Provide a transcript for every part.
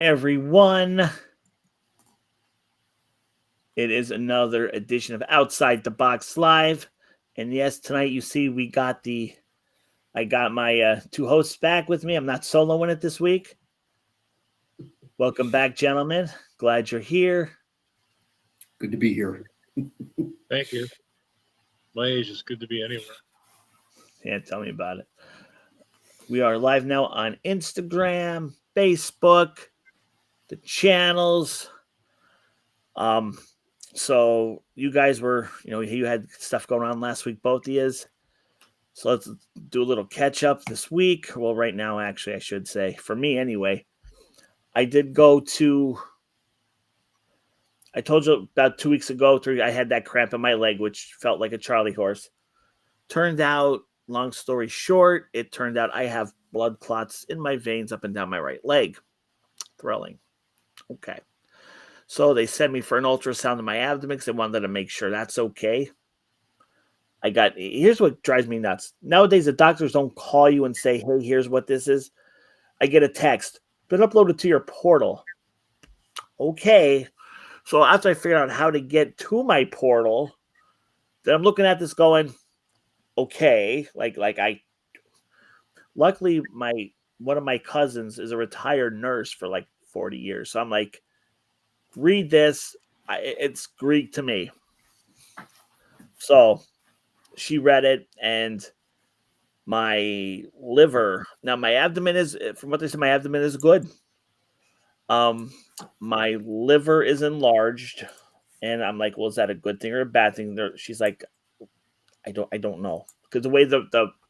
everyone. It is another edition of Outside the Box Live. And yes, tonight you see I got my two hosts back with me. I'm not soloing it this week. Welcome back, gentlemen. Glad you're here. Good to be here. Thank you. My age is good to be anywhere. Yeah, tell me about it. We are live now on Instagram, Facebook, the channels. So you guys were, you had stuff going on last week, both of yous. So let's do a little catch up this week. Well, right now, actually, I should say, for me anyway, I did go to, I told you about 2 weeks ago, I had that cramp in my leg, which felt like a Charlie horse. Turned out, long story short, it turned out I have blood clots in my veins up and down my right leg. Thrilling. Okay. So they sent me for an ultrasound in my abdomen because they wanted to make sure that's okay. Here's what drives me nuts. Nowadays, the doctors don't call you and say, hey, here's what this is. I get a text, been uploaded to your portal. Okay. So after I figured out how to get to my portal, then I'm looking at this going, okay, luckily one of my cousins is a retired nurse for like 40 years. So I'm like, read this. It's Greek to me. So she read it, and my liver, now my abdomen is, from what they said, my abdomen is good. My liver is enlarged, and I'm like, well, is that a good thing or a bad thing? She's like, I don't know, because the way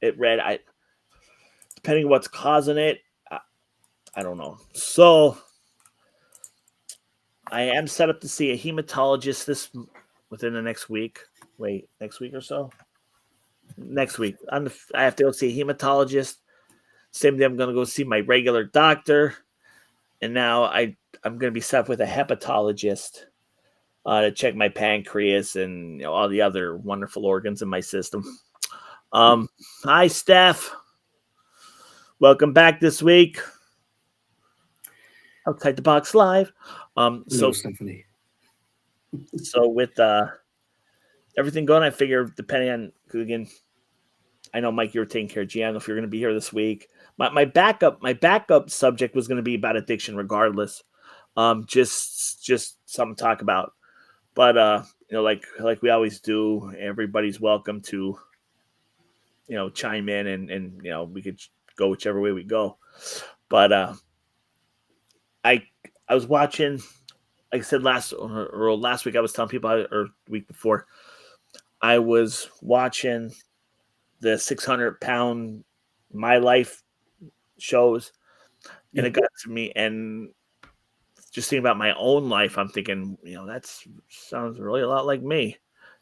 it read, depending on what's causing it, I don't know. So I am set up to see a hematologist within the next week. Wait, next week or so? Next week. I have to go see a hematologist. Same day I'm going to go see my regular doctor. And now I'm going to be set up with a hepatologist to check my pancreas and all the other wonderful organs in my system. Hi, Steph. Welcome back this week. Outside the Box Live. Hello, Stephanie. So with everything going, I figure depending on, because again, I know, Mike, you were taking care of Gianna if you're going to be here this week. My backup subject was going to be about addiction regardless. Just something to talk about. But like we always do, everybody's welcome to chime in and we could go whichever way we go. But I was watching, like I said last week, I was telling people, or the week before, I was watching the 600-pound My Life shows, and it got to me, and just thinking about my own life, I'm thinking, that sounds really a lot like me,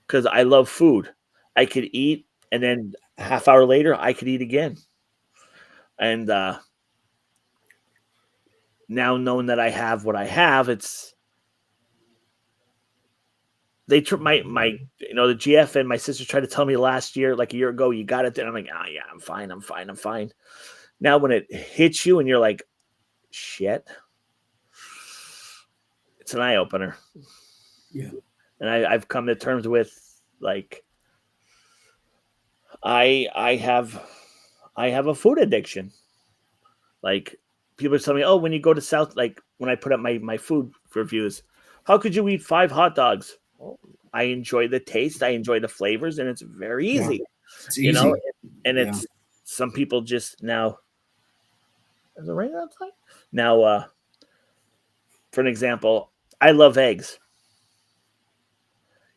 because I love food. I could eat, and then a half hour later, I could eat again. And now knowing that I have what I have, it's the GF and my sister tried to tell me last year, like a year ago, you got it. And I'm like, oh yeah, I'm fine. Now when it hits you and you're like, shit, it's an eye opener. Yeah. And I've come to terms with, like, I have a food addiction. Like, people are telling me, oh, when you go to South, like when I put up my food reviews, how could you eat 5 hot dogs? Well, I enjoy the taste, I enjoy the flavors, and it's very easy. Yeah, it's easy. And it's some people just now. Is it raining outside? Now, for an example, I love eggs.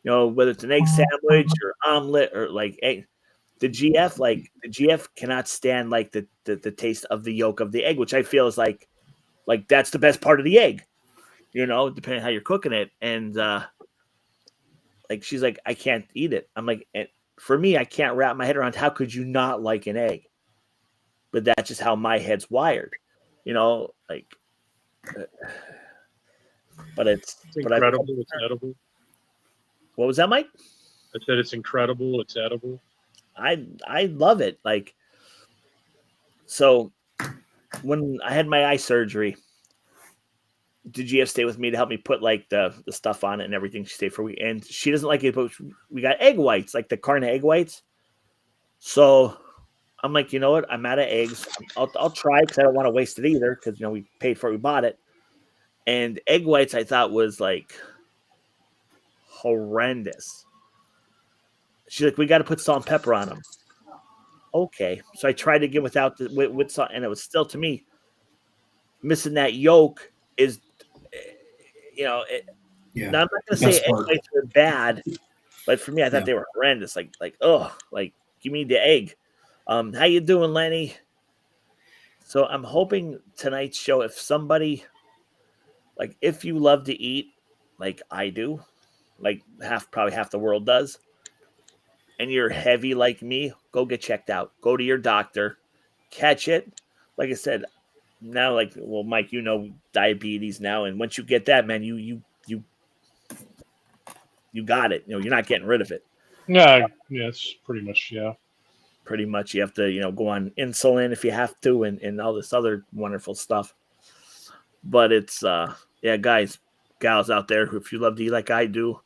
Whether it's an egg sandwich or omelet or like egg. The GF cannot stand like the taste of the yolk of the egg, which I feel is like that's the best part of the egg, depending on how you're cooking it. And like, she's like, I can't eat it. I'm like, for me, I can't wrap my head around how could you not like an egg? But that's just how my head's wired, like. But it's incredible. It's edible. What was that, Mike? I said it's incredible. It's edible. I love it. Like, so when I had my eye surgery, did GF stay with me to help me put like the stuff on it and everything. She stayed for a week, and she doesn't like it, but we got egg whites, like the carne egg whites. So I'm like, you know what? I'm out of eggs. I'll try because I don't want to waste it either because, you know, we paid for it, we bought it. And egg whites I thought was like horrendous. She's like, we got to put salt and pepper on them. Okay. So I tried again without with salt, and it was still, to me, missing that yolk is, you know, Yeah. now I'm not going to say egg whites were bad, but for me, I thought they were horrendous. Like, give me the egg. How you doing, Lenny? So I'm hoping tonight's show, if somebody, like, if you love to eat like I do, like probably half the world does, and you're heavy like me, go get checked out. Go to your doctor, catch it. Like I said, now, like, well, Mike, you know, diabetes now, and once you get that, man, you got it. You know, you're not getting rid of it. Yeah, it's pretty much, Pretty much, you have to, you know, go on insulin if you have to, and all this other wonderful stuff. But it's, guys, gals out there, if you love to eat like I do,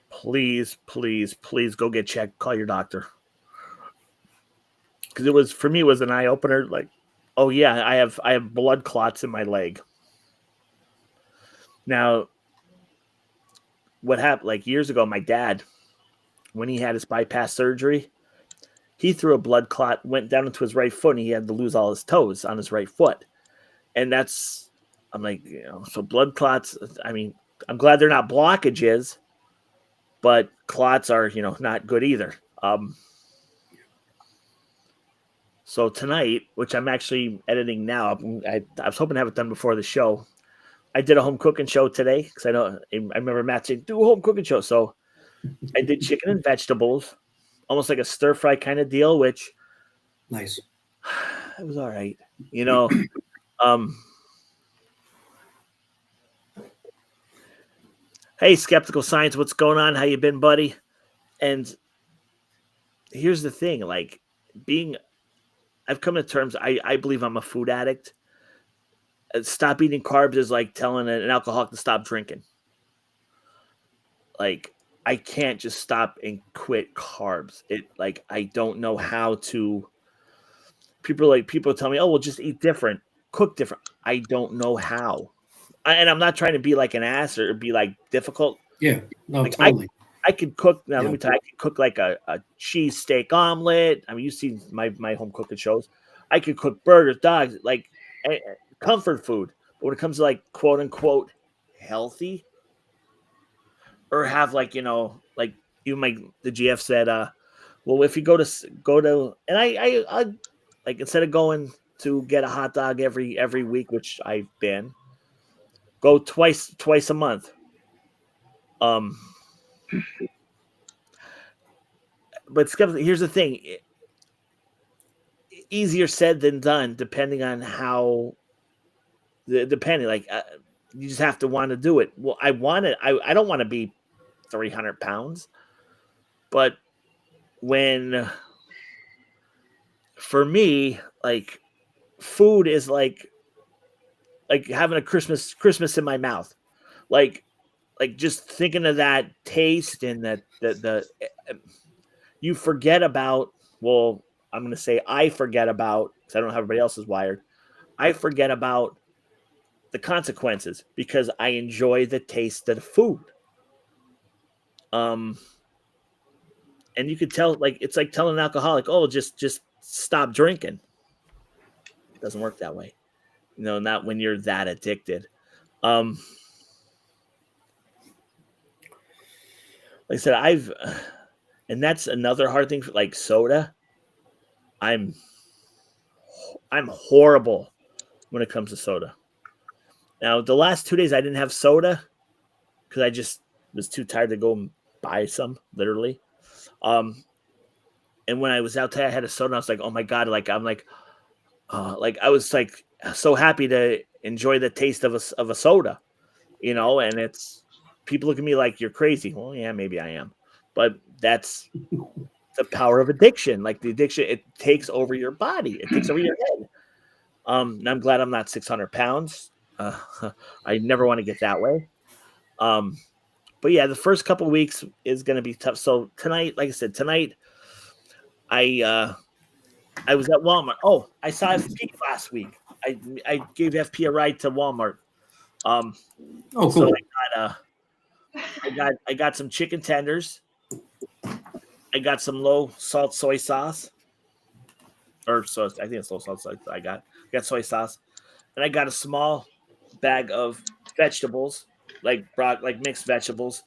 please, please, please go get checked. Call your doctor. Because it was, for me, it was an eye opener. Like, oh yeah, I have blood clots in my leg. Now, what happened? Like years ago, my dad, when he had his bypass surgery, he threw a blood clot, went down into his right foot, and he had to lose all his toes on his right foot. And that's, I'm like, you know, so blood clots, I mean, I'm glad they're not blockages, but clots are, you know, not good either. So tonight, which I'm actually editing now, I was hoping to have it done before the show. I did a home cooking show today because I remember Matt saying, do a home cooking show. So I did chicken and vegetables, almost like a stir fry kind of deal, which nice. It was all right. You know, hey, Skeptical Science, what's going on? How you been, buddy? And here's the thing, like, I've come to terms, I believe I'm a food addict. Stop eating carbs is like telling an alcoholic to stop drinking. Like, I can't just stop and quit carbs. Like, I don't know how to. People tell me, oh, well, just eat different, cook different. I don't know how. And I'm not trying to be like an ass or be like difficult. Yeah, no, like, totally. I could cook. Now, let me tell you, I could cook like a cheese steak omelet. I mean, you've seen my home cooking shows. I could cook burgers, dogs, like comfort food. But when it comes to like quote unquote healthy, or have like, you know, like the GF said, well, if you go to, and I like, instead of going to get a hot dog every week, which I've been, go twice a month. But here's the thing. Easier said than done, depending on how, depending, like, you just have to want to do it. Well, I don't want to be 300 pounds, but for me, like, food is like having a Christmas in my mouth. Like just thinking of that taste and the you forget about, well, I'm going to say I forget about, because I don't know how everybody else is wired. I forget about the consequences because I enjoy the taste of the food. And you could tell, like, it's like telling an alcoholic, oh, just stop drinking. It doesn't work that way. You know, not when you're that addicted. Like I said, and that's another hard thing for, like, soda. I'm horrible when it comes to soda. Now, the last 2 days I didn't have soda because I just was too tired to go and buy some, literally. And when I was out there, I had a soda. And I was like, oh my God! Like, I'm like I was like so happy to enjoy the taste of a soda, you know. And it's, people look at me like you're crazy. Well, yeah, maybe I am, but that's the power of addiction. Like, the addiction, it takes over your body. It takes over your head. And I'm glad I'm not 600 pounds. I never want to get that way. But yeah, the first couple weeks is going to be tough. So tonight, like I said, tonight I was at Walmart. Oh, I saw FP last week. I gave FP a ride to Walmart. Um, Oh, so cool. I got some chicken tenders. I got some low salt soy sauce, or so I think it's low salt sauce. I got soy sauce, and I got a small bag of vegetables, like mixed vegetables,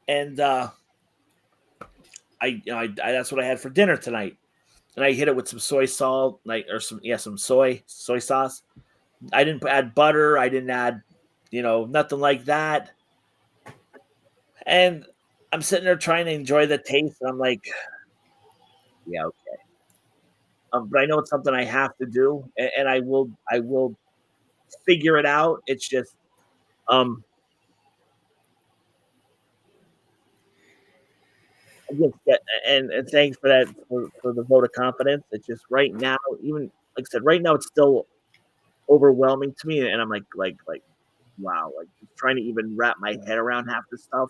and I that's what I had for dinner tonight. And I hit it with some soy salt, some soy sauce. I didn't add butter. I didn't add, nothing like that. And I'm sitting there trying to enjoy the taste, and I'm like, yeah, okay. But I know it's something I have to do, and I will figure it out. It's just, um, and thanks for that for the vote of confidence. It's just right now, even like I said, right now it's still overwhelming to me, and I'm like wow, like trying to even wrap my head around half the stuff.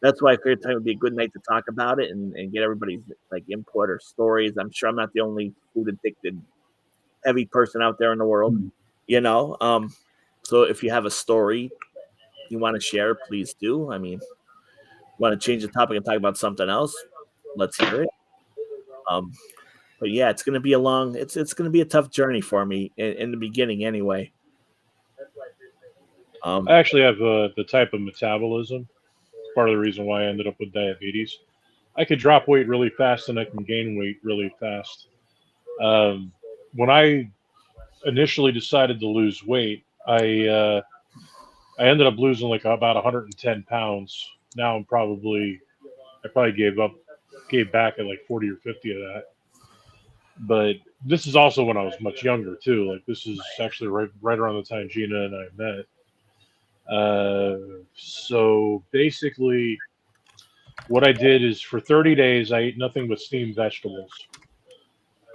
That's why I figured tonight would be a good night to talk about it and get everybody's like input or stories. I'm sure I'm not the only food addicted heavy person out there in the world, you know. So if you have a story you want to share, please do. I mean, want to change the topic and talk about something else? Let's hear it. Um, but yeah, it's gonna be it's gonna be a tough journey for me in the beginning anyway. I actually have the type of metabolism. Part of the reason why I ended up with diabetes. I could drop weight really fast and I can gain weight really fast. When I initially decided to lose weight, I ended up losing like about 110 pounds. Now I probably gave back at like 40 or 50 of that. But this is also when I was much younger too. Like this is actually right around the time Gina and I met. So basically, what I did is for 30 days, I ate nothing but steamed vegetables.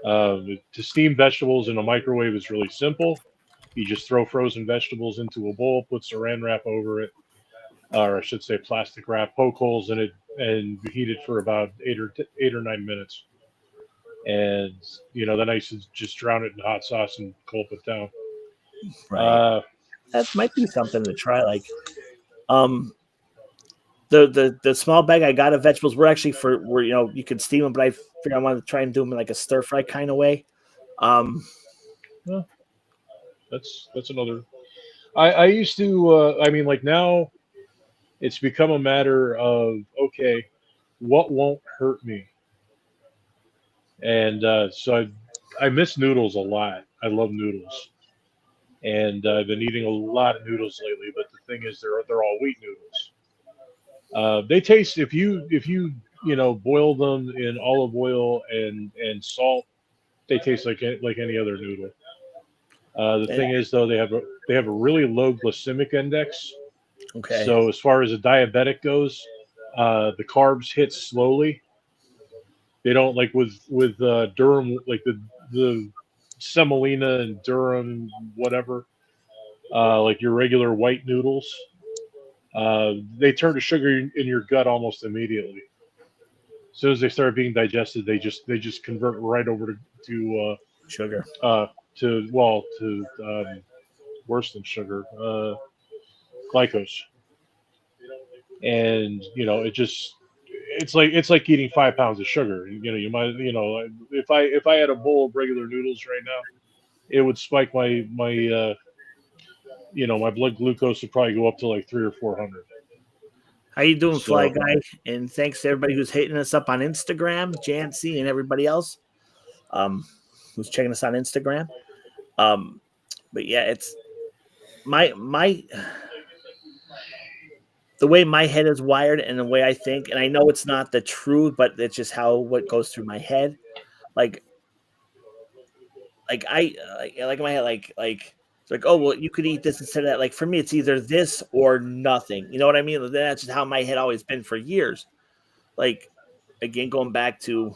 To steam vegetables in a microwave is really simple. You just throw frozen vegetables into a bowl, put saran wrap over it, or I should say plastic wrap, poke holes in it, and heat it for about 8 or 9 minutes. And then I used to just drown it in hot sauce and gulp it down. Right. That might be something to try. Like, um, the small bag I got of vegetables were actually were you could steam them, but I figured I wanted to try and do them in like a stir fry kind of way. Well, that's another. I used to. I mean, like now, it's become a matter of okay, what won't hurt me, and so I miss noodles a lot. I love noodles, and I've been eating a lot of noodles lately. But the thing is, they're all wheat noodles. They taste if you boil them in olive oil and salt, they taste like any other noodle. The thing is though, they have a really low glycemic index. Okay. So as far as a diabetic goes, the carbs hit slowly. They don't like with Durham, like the semolina and Durham whatever, like your regular white noodles. They turn to sugar in your gut almost immediately. As soon as they start being digested, they just convert right over to Sugar. to worse than sugar, glycose. And it's like eating 5 pounds of sugar. You might if I had a bowl of regular noodles right now, it would spike my blood glucose would probably go up to like 300 or 400. How you doing, Fly So Guy? And thanks to everybody who's hitting us up on Instagram, Jancy and everybody else, who's checking us on Instagram. But yeah, it's my the way my head is wired and the way I think, and I know it's not the truth, but it's just how what goes through my head. Like like in my head, it's like, oh well, you could eat this instead of that. Like for me, it's either this or nothing. You know what I mean? That's just how my head always been for years. Like again, going back to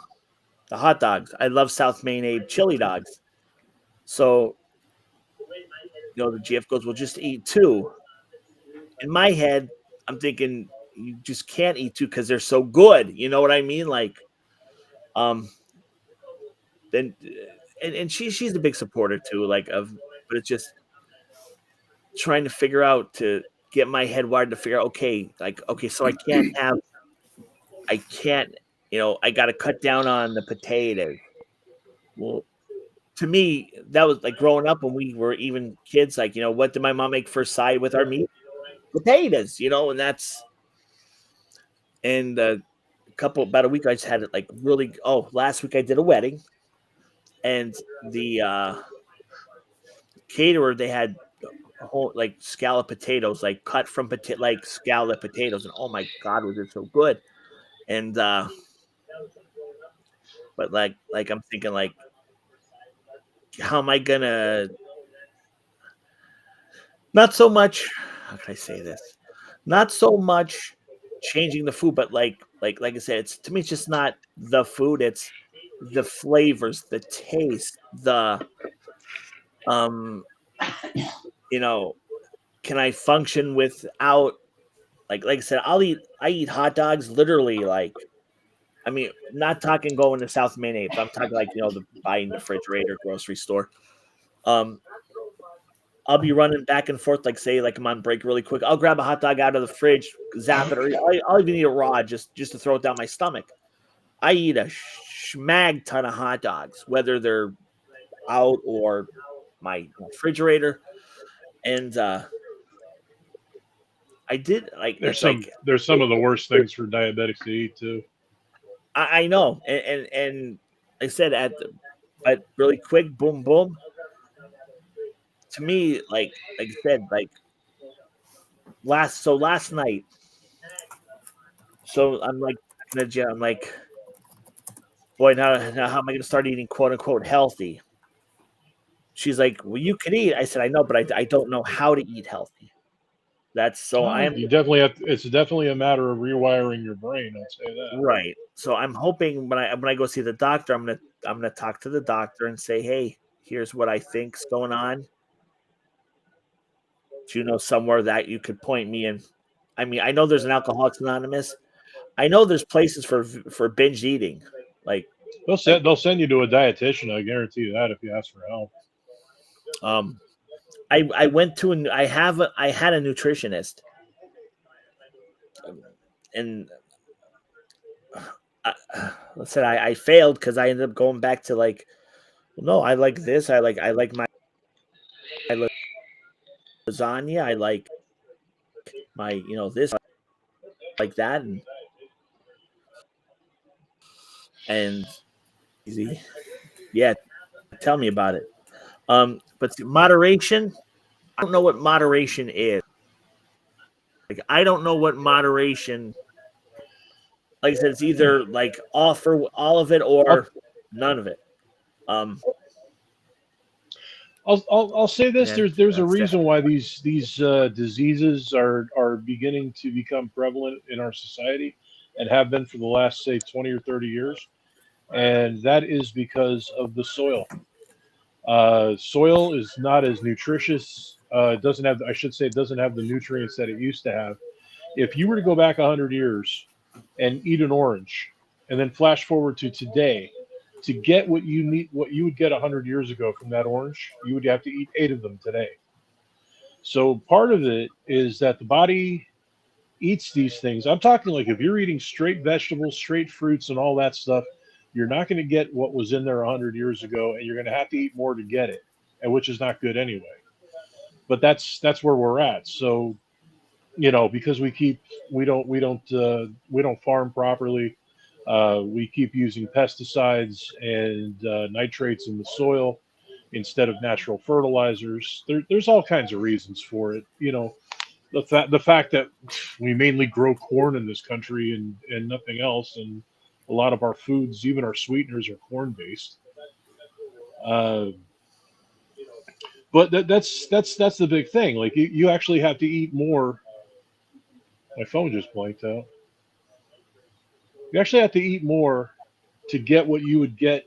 the hot dogs, I love South Maine Abe chili dogs. So the GF goes, well, just eat 2. In my head, I'm thinking you just can't eat 2 because they're so good. You know what I mean? Like, then, and she's a big supporter too. But it's just trying to figure out to get my head wired to figure out. Okay, so I can't. I got to cut down on the potatoes. Well, to me, that was like growing up when we were even kids. Like, what did my mom make for side with our meat? Potatoes. And about a week I just had it like really. Oh, last week I did a wedding, and the caterer, they had a whole like scallop potatoes, like cut from like scallop potatoes, and oh my god, was it so good! And but like I'm thinking like, how am I gonna? Not so much. How can I say this? Not so much changing the food, but like I said, it's to me, it's just not the food. It's the flavors, the taste, the can I function without like I said, I eat hot dogs literally like, I mean, not talking going to South Main 8, but I'm talking like, the buying the refrigerator, grocery store. I'll be running back and forth, like say, like I'm on break really quick. I'll grab a hot dog out of the fridge, zap it, or I'll even eat it raw just to throw it down my stomach. I eat a schmag ton of hot dogs, whether they're out or my refrigerator. And I did like There's it's some like there's some of the worst things for diabetics to eat too. I know, and I said but really quick, boom, boom. To me, like I said, like last night. So I'm like in the gym. I'm like, boy, now how am I going to start eating quote unquote healthy? She's like, well, you can eat. I said, I know, but I don't know how to eat healthy. That's so I'm You definitely have. It's definitely a matter of rewiring your brain. I'd say that. right. So I'm hoping when I go see the doctor, I'm gonna talk to the doctor and say, hey, here's what I think's going on. Do you know somewhere that you could point me in? I mean, I know there's an Alcoholics Anonymous. I know there's places for binge eating. Like They'll send you to a dietitian. I guarantee you that if you ask for help. I went to I had a nutritionist, and let's say I failed because I ended up going back to like, well, no, I like this. I like my lasagna. I like my this like that and easy. Yeah, tell me about it. But moderation. I don't know what moderation is. Like I don't know what moderation. Like I said, it's either like offer all of it or none of it. I'll say this: there's a reason that. why these diseases are beginning to become prevalent in our society, and have been for the last say 20 or 30 years, and that is because of the soil. Soil is not as nutritious. It doesn't have, I should say, it doesn't have the nutrients that it used to have. If you were to go back 100 years and eat an orange, and then flash forward to today, to get what you need, what you would get 100 years ago from that orange, you would have to eat 8 of them today. So part of it is that the body eats these things. I'm talking like if you're eating straight vegetables, straight fruits, and all that stuff, you're not going to get what was in there 100 years ago, and you're going to have to eat more to get it, and which is not good anyway. But that's where we're at. So, because we don't farm properly. We keep using pesticides and nitrates in the soil instead of natural fertilizers. There's all kinds of reasons for it. The fact that we mainly grow corn in this country and nothing else, and a lot of our foods, even our sweeteners, are corn based. But that's the big thing. Like you actually have to eat more. My phone just blanked out. You actually have to eat more to get what you would get,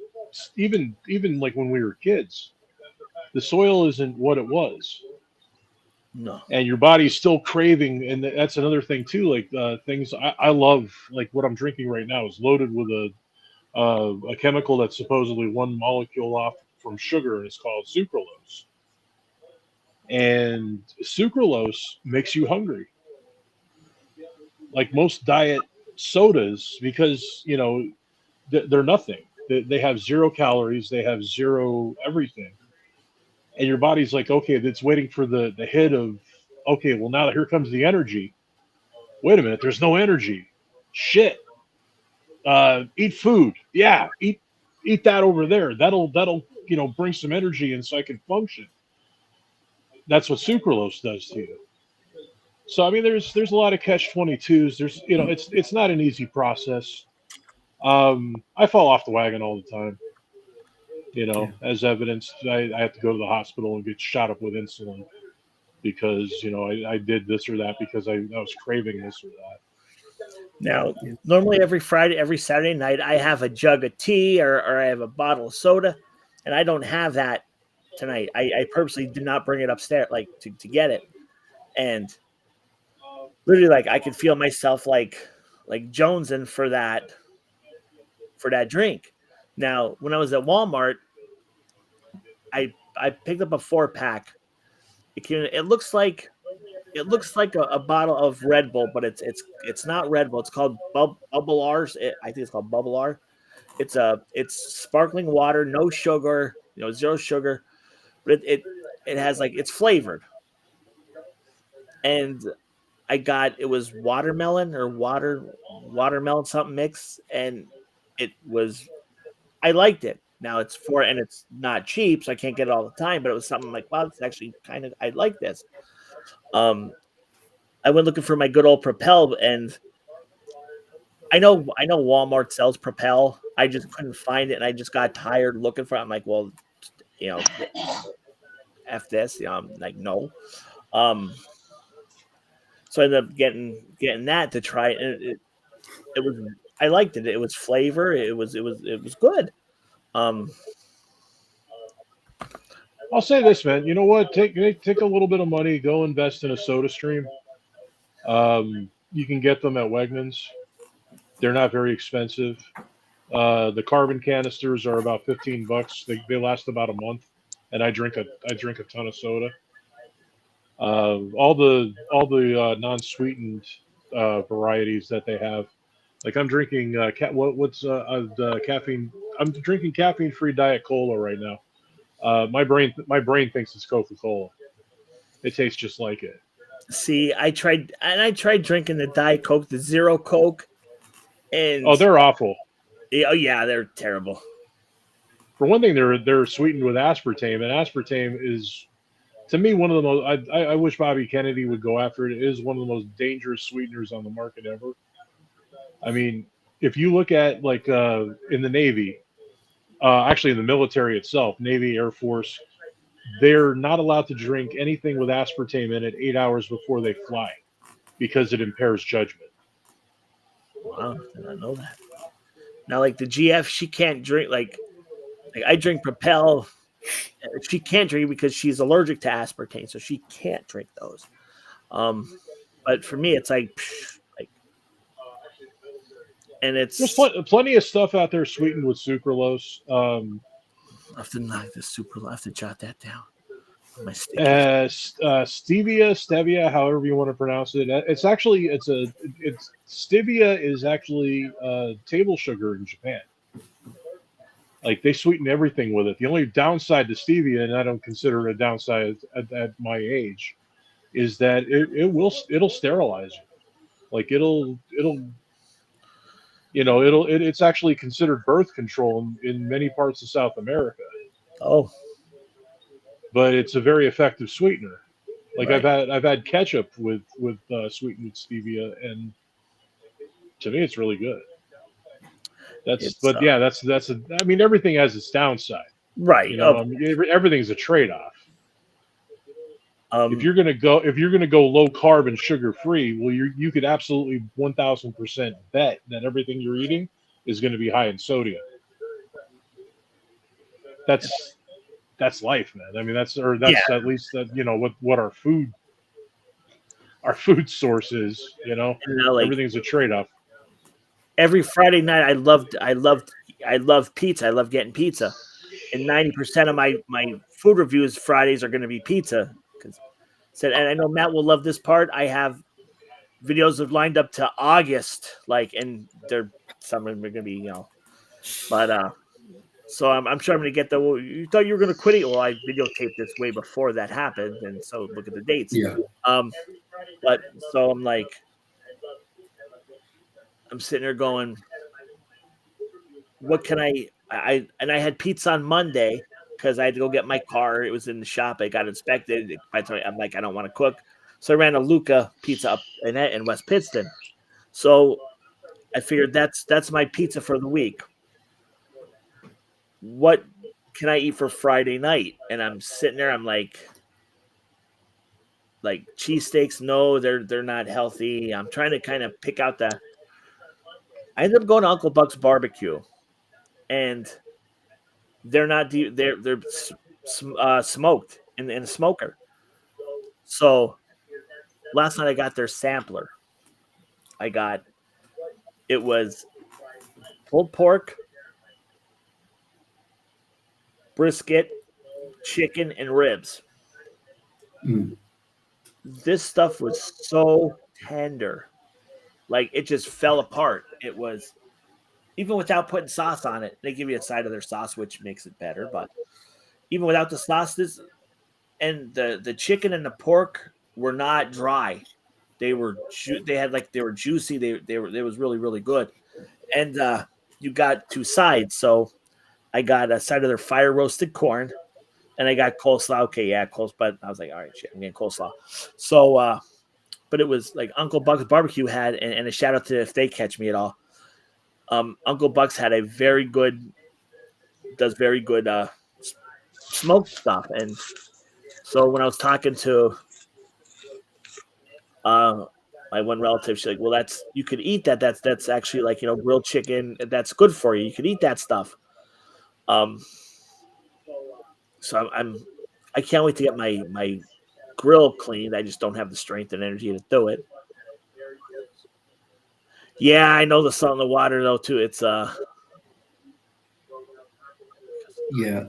even like when we were kids. The soil isn't what it was. No. and your body's still craving. And that's another thing too. Like things I love, like what I'm drinking right now is loaded with a chemical that's supposedly one molecule off from sugar, and it's called sucralose. And sucralose makes you hungry, like most diet sodas, because they're nothing. They have 0 calories, they have zero everything, and your body's like, okay, it's waiting for the hit of, okay, well now here comes the energy. Wait a minute, there's no energy. Shit. Eat food. Yeah, eat that over there. That'll bring some energy in so I can function. That's what sucralose does to you. So I mean, there's a lot of catch-22s. There's it's not an easy process. I fall off the wagon all the time. Yeah. As evidenced, I have to go to the hospital and get shot up with insulin because I did this or that because I was craving this or that. Now, normally every Friday, every Saturday night, I have a jug of tea or I have a bottle of soda, and I don't have that tonight. I purposely did not bring it upstairs, like to get it, and literally, like I could feel myself like jonesing for that drink. Now, when I was at Walmart, I picked up a 4-pack. It looks like a bottle of Red Bull, but it's not Red Bull. It's called Bubble R's. I think it's called Bubble R. It's sparkling water, no sugar, 0 sugar, but it has it's flavored. And it was watermelon or watermelon something mix, and I liked it. Now it's not cheap, so I can't get it all the time, but it was something like, wow, it's actually I like this. I went looking for my good old Propel, and I know Walmart sells Propel. I just couldn't find it, and I just got tired looking for it. I'm like, well, F this. I'm like, no. So I ended up getting that to try it. And it was, I liked it. It was flavor. It was good. I'll say this, man. You know what? Take a little bit of money, go invest in a Soda Stream. You can get them at Wegmans. They're not very expensive. The carbon canisters are about $15. They last about a month, and I drink a ton of soda. All the non-sweetened varieties that they have, like I'm drinking caffeine. I'm drinking caffeine-free Diet Cola right now. My brain thinks it's Coca-Cola. It tastes just like it. See, I tried drinking the Diet Coke, the Zero Coke, and they're awful. Oh yeah, they're terrible. For one thing, they're sweetened with aspartame, and aspartame is, to me, one of the most. I wish Bobby Kennedy would go after it. It is one of the most dangerous sweeteners on the market ever. I mean, if you look at in the Navy, actually in the military itself, Navy, Air Force, they're not allowed to drink anything with aspartame in it 8 hours before they fly because it impairs judgment. Wow, did not know that. Now, like the GF, she can't drink. Like I drink Propel. She can't drink because she's allergic to aspartame, so she can't drink those. But for me, it's like, and it's there's plenty of stuff out there sweetened with sucralose. I have to knock this I have to jot that down. My stevia, however you want to pronounce it. Stevia is actually table sugar in Japan. Like they sweeten everything with it. The only downside to stevia, and I don't consider it a downside at my age, is that it'll sterilize you. Like it's actually considered birth control in many parts of South America. Oh. But it's a very effective sweetener. Like right. I've had ketchup with sweetened with stevia, and to me it's really good. I mean, everything has its downside. Right. I mean, everything's a trade-off. If you're gonna go low carb and sugar free, well, you could absolutely 1,000% bet that everything you're eating is going to be high in sodium. That's life, man. I mean, that's at least what our food our food sources. You know, And, like, everything's a trade-off. every Friday night, I love pizza. I love getting pizza, and 90% of my food reviews Fridays are going to be pizza. Because said, and I know Matt will love this part. I have videos have lined up to August, like, and they're some of them are going to be, but so I'm sure I'm going to get the. Well, you thought you were going to quit it? Well, I videotaped this way before that happened, and so look at the dates. Yeah. But so I'm like, I'm sitting there going, what can I had pizza on Monday because I had to go get my car. It was in the shop. I got inspected. I'm like, I don't want to cook. So I ran a Luca pizza up in West Pittston. So I figured that's my pizza for the week. What can I eat for Friday night? And I'm sitting there, I'm like cheesesteaks, no, they're not healthy. I'm trying to kind of pick out I ended up going to Uncle Buck's barbecue. And they're not they're smoked in a smoker. So last night I got their sampler. It was pulled pork, brisket, chicken, and ribs. Mm. This stuff was so tender. Like, it just fell apart. It was, even without putting sauce on it, they give you a side of their sauce, which makes it better. But even without the sauce, and the chicken and the pork were not dry. They were juicy. It was really, really good. And you got two sides. So I got a side of their fire roasted corn, and I got coleslaw. Okay, yeah, coleslaw. But I was like, all right, shit, I'm getting coleslaw. So, but it was like Uncle Buck's barbecue had, and a shout out to if they catch me at all. Uncle Buck's had does very good smoked stuff. And so when I was talking to my one relative, she's like, well, you could eat that. That's actually, like, grilled chicken. That's good for you. You could eat that stuff. So I can't wait to get my grill cleaned. I just don't have the strength and energy to do it. Yeah, I know the salt in the water though too. It's Yeah.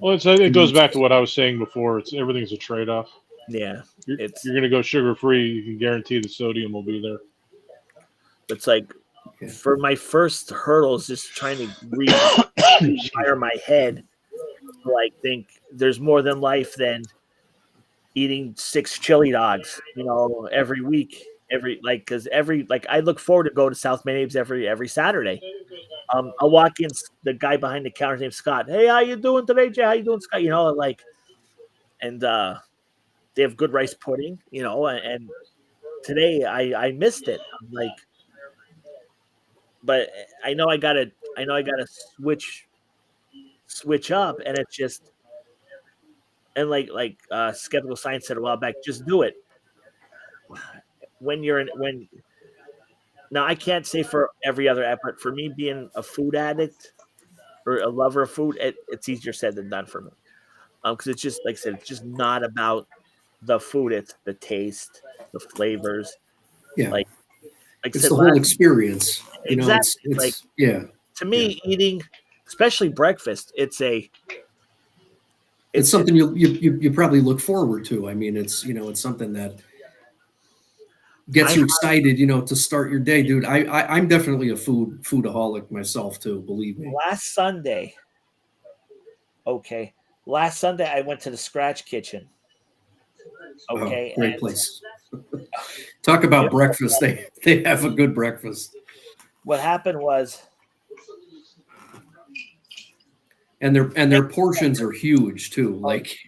Well, it goes back to what I was saying before. Everything's a trade-off. Yeah, You're going to go sugar-free. You can guarantee the sodium will be there. It's like, for my first hurdles, just trying to rewire my head. Like, think there's more than life than eating 6 chili dogs, every week. Because I look forward to go to South Manabe's every Saturday. I'll walk in, the guy behind the counter named Scott. Hey, how you doing today, Jay? How you doing, Scott? And they have good rice pudding, and today I missed it. But I know I gotta switch up, and it's just, and like Skeptical Science said a while back, just do it. Now I can't say for every other effort. For me, being a food addict or a lover of food, it's easier said than done for me. Because it's just, like I said, it's just not about the food. It's the taste, the flavors. Yeah. Like it's the whole experience. Exactly. It's to me, eating, especially breakfast, it's something you probably look forward to. I mean, it's something that gets you excited, to start your day, dude. I'm definitely a foodaholic myself too, believe me. Last Sunday I went to the Scratch Kitchen. Okay. Oh, great place. Talk about breakfast. They have a good breakfast. What happened was, and their portions are huge too. Like,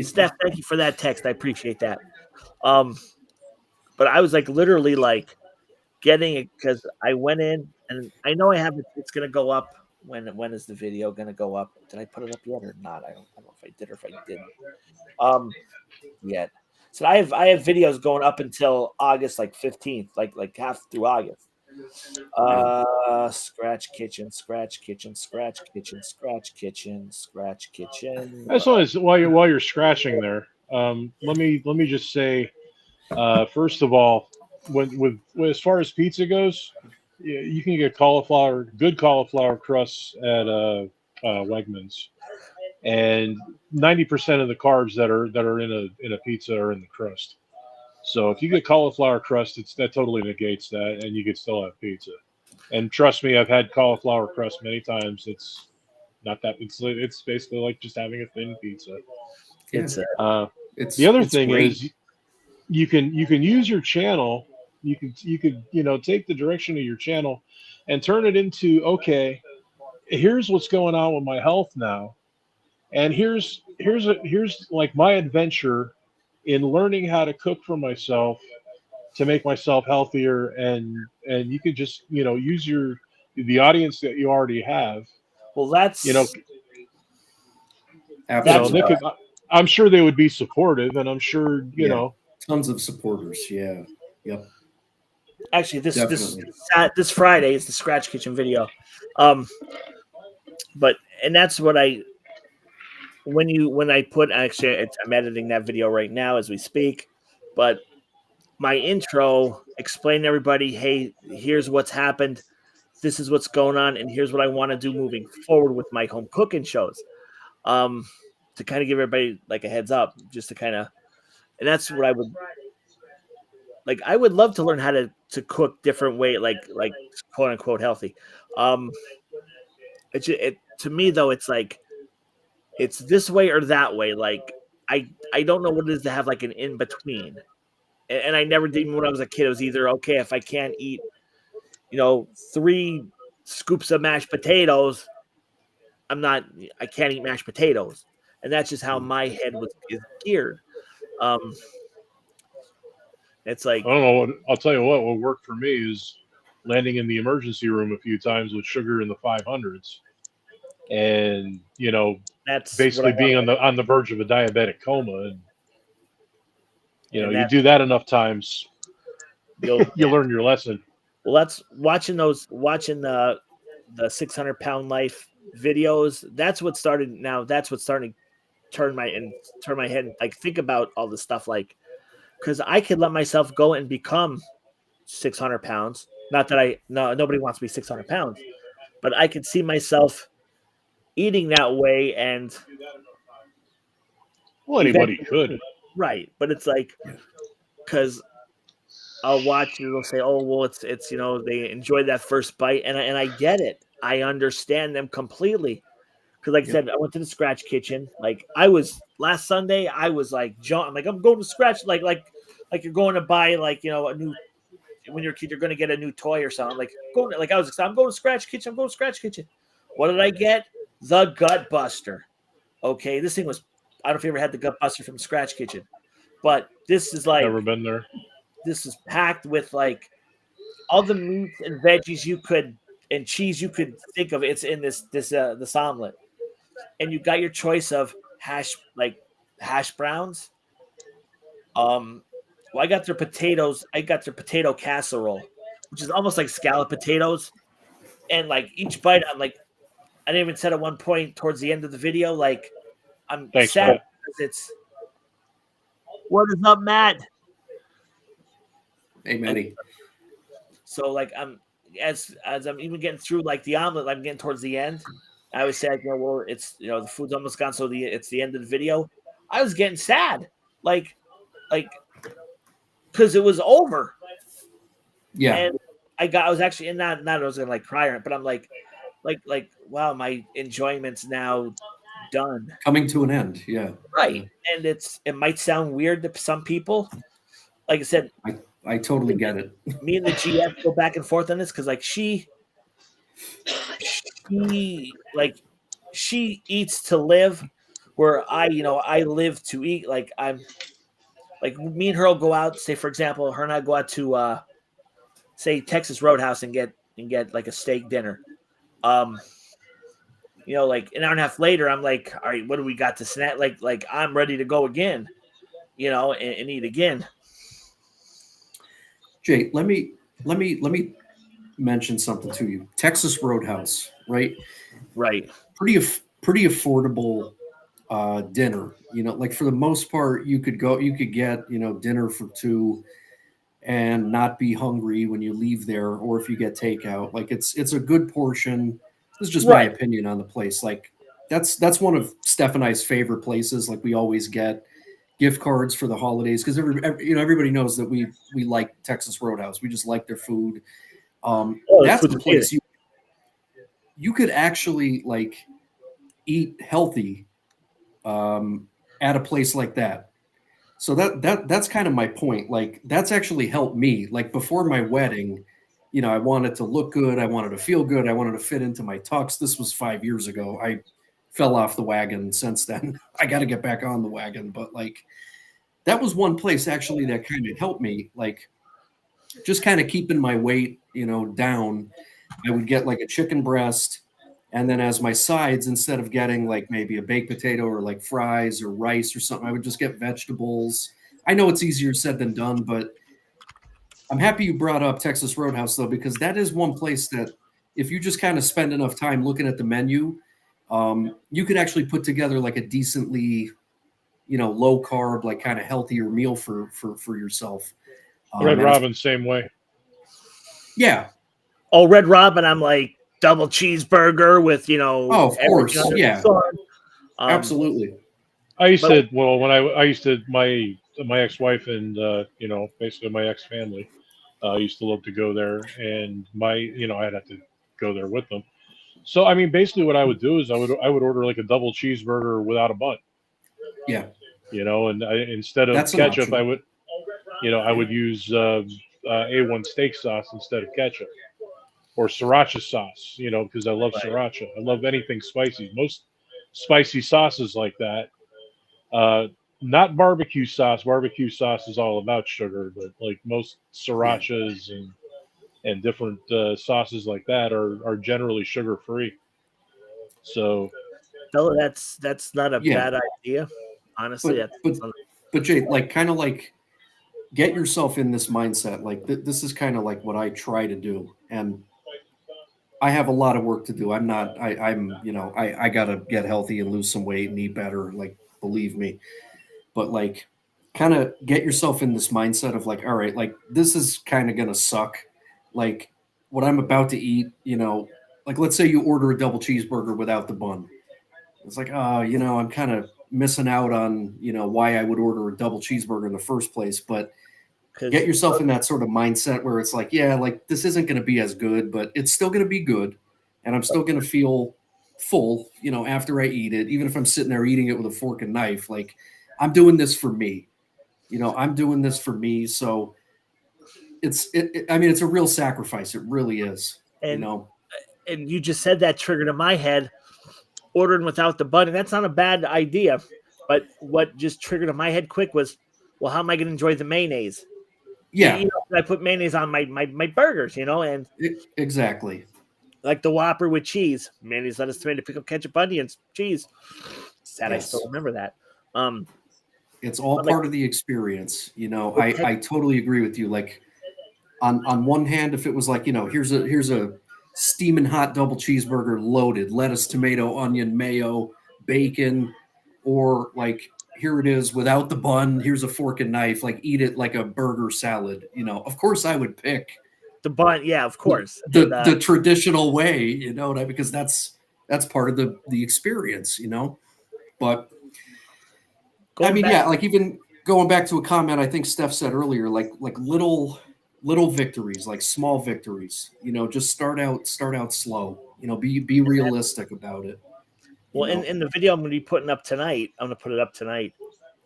Steph, thank you for that text. I appreciate that. But I was literally getting it because I went in, and I know I have it. It's gonna go up. When is the video gonna go up? Did I put it up yet or not? I don't know if I did or if I didn't. Yet. So I have videos going up until August 15th, like half through August. Scratch kitchen. As long as while you're scratching there, let me just say, First of all, with as far as pizza goes, you can get good cauliflower crusts at Wegmans, and 90% of the carbs that are in a pizza are in the crust. So if you get cauliflower crust, that totally negates that, and you can still have pizza. And trust me, I've had cauliflower crust many times. It's not that it's basically like just having a thin pizza. It's The other it's thing great. is you can use your channel. You could take the direction of your channel and turn it into, okay, here's what's going on with my health now, and here's like my adventure in learning how to cook for myself to make myself healthier, and you could just use the audience that you already have. well, that's Absolutely. They could, I'm sure they would be supportive, and I'm sure tons of supporters. Yeah. Yep. actually Definitely. this Friday is the Scratch Kitchen video. But that's what when I put actually I'm editing that video right now as we speak, but my intro explained to everybody, hey, here's what's happened, this is what's going on, and here's what I want to do moving forward with my home cooking shows. To kind of give everybody like a heads up, just to kind of, and that's what I would like. I would love to learn how to cook different way, like quote unquote healthy. It to me though, it's like it's this way or that way. Like I don't know what it is to have like an in between, and I never did. Even when I was a kid, it was either okay if I can't eat, 3 scoops of mashed potatoes, I can't eat mashed potatoes, and that's just how my head is geared. It's like I don't know. I'll tell you what worked for me is landing in the emergency room a few times with sugar in the 500s, and that's basically being on the verge of a diabetic coma, and And you do that enough times, you'll learn your lesson. Well, that's watching the 600-pound life videos. That's what started. Now that's what's starting to turn my head and like think about all this stuff, like because I could let myself go and become 600 pounds. Not that nobody wants to be 600 pounds, but I could see myself eating that way, and well, anybody could, right? But it's like because I'll watch it. They'll say, "Oh, well, it's they enjoy that first bite," and I get it. I understand them completely. Because, like I said, I went to the Scratch Kitchen. Like I was last Sunday, I was like, I'm going to Scratch, like you're going to buy like a new. When you're a kid, you're going to get a new toy or something. I'm going to Scratch Kitchen. I'm going to Scratch Kitchen. What did I get? The Gut Buster. Okay, this thing was. I don't know if you ever had the Gut Buster from Scratch Kitchen, but this is like never been there. This is packed with like all the meats and veggies and cheese you could think of. It's in this omelet, and you got your choice of hash browns. Well, I got their potatoes. I got their potato casserole, which is almost like scallop potatoes. And like each bite, I'm like, I didn't even said at one point towards the end of the video, like I'm sad Matt. because it's. What is up, Matt? Hey, Manny. So like I'm as I'm even getting through like the omelet, I'm getting towards the end. I always say, well, it's the food's almost gone, so it's the end of the video. I was getting sad, like because it was over. Yeah. And I was actually not I was gonna like cry, but I'm like wow, my enjoyment's now done. Coming to an end. Yeah. Right. And it might sound weird to some people. Like I said, I totally get it. Me and the GF go back and forth on this because like she eats to live, where I live to eat. Like I'm like me and her will go out. Say for example, her and I go out to say Texas Roadhouse and get like a steak dinner. Like an hour and a half later, I'm like, all right, what do we got to snack? Like I'm ready to go again, and eat again. Jay, let me mention something to you. Texas Roadhouse, right? Right. Pretty affordable dinner. Like for the most part, you could get, dinner for two and not be hungry when you leave there, or if you get takeout. Like it's a good portion. This is just my Right. opinion on the place. Like that's one of Steph and I's favorite places. Like we always get gift cards for the holidays because everybody knows that we like Texas Roadhouse. We just like their food. Oh, the That's food's the place amazing. you could actually like eat healthy at a place like that. So that's kind of my point. Like that's actually helped me. Like before my wedding, I wanted to look good, I wanted to feel good, I wanted to fit into my tux. This was 5 years ago. I fell off the wagon since then. I got to get back on the wagon, but like that was one place actually that kind of helped me. Like just kind of keeping my weight, down. I would get like a chicken breast, and then as my sides, instead of getting like maybe a baked potato or like fries or rice or something, I would just get vegetables. I know it's easier said than done, but I'm happy you brought up Texas Roadhouse though, because that is one place that if you just kind of spend enough time looking at the menu, you could actually put together like a decently, low carb, like kind of healthier meal for yourself. Red And Robin, same way. yeah. Oh, Red Robin, I'm like double cheeseburger with Oh, of course. everything under the Yeah. sun. Absolutely. I used But- to when I used to my ex-wife and basically my ex-family used to love to go there, and I'd have to go there with them. So I mean, basically, what I would do is I would order like a double cheeseburger without a bun. Yeah. And instead of That's an ketchup, option. I would use A1 steak sauce instead of ketchup, or sriracha sauce. Because I love Right. sriracha. I love anything spicy. Most spicy sauces like that. Not barbecue sauce. Barbecue sauce is all about sugar, but like most srirachas and different sauces like that are generally sugar free. So No, that's not a Yeah. bad idea. Honestly, But Jay, like kind of like get yourself in this mindset. Like this is kind of like what I try to do, and I have a lot of work to do. I'm not. I gotta get healthy and lose some weight and eat better. Like believe me, but like kind of get yourself in this mindset of like, all right, like this is kind of gonna suck. Like what I'm about to eat, like let's say you order a double cheeseburger without the bun. It's like, oh, I'm kind of missing out on, why I would order a double cheeseburger in the first place. But get yourself in that sort of mindset where it's like, yeah, like this isn't going to be as good, but it's still going to be good. And I'm still going to feel full, after I eat it, even if I'm sitting there eating it with a fork and knife. Like I'm doing this for me, I'm doing this for me. So I mean, it's a real sacrifice. It really is, and you just said that triggered in my head. Ordering without the bun, and that's not a bad idea. But what just triggered in my head quick was, well, how am I going to enjoy the mayonnaise? Yeah, I put mayonnaise on my burgers, and exactly. like the Whopper with cheese, mayonnaise, lettuce, tomato, pickle, ketchup, onions, cheese. Sad, Yes. I still remember that. It's all part of the experience, I totally agree with you. Like on one hand, if it was like, here's a steaming hot double cheeseburger loaded lettuce, tomato, onion, mayo, bacon, or like here it is without the bun, here's a fork and knife, like eat it like a burger salad, of course I would pick the bun, yeah, of course, the traditional way, because that's part of the experience, but I mean, yeah, like even going back to a comment I think Steph said earlier, like little victories, like small victories, just start out slow, be realistic about it. Well, in the video I'm going to be putting up tonight, I'm going to put it up tonight.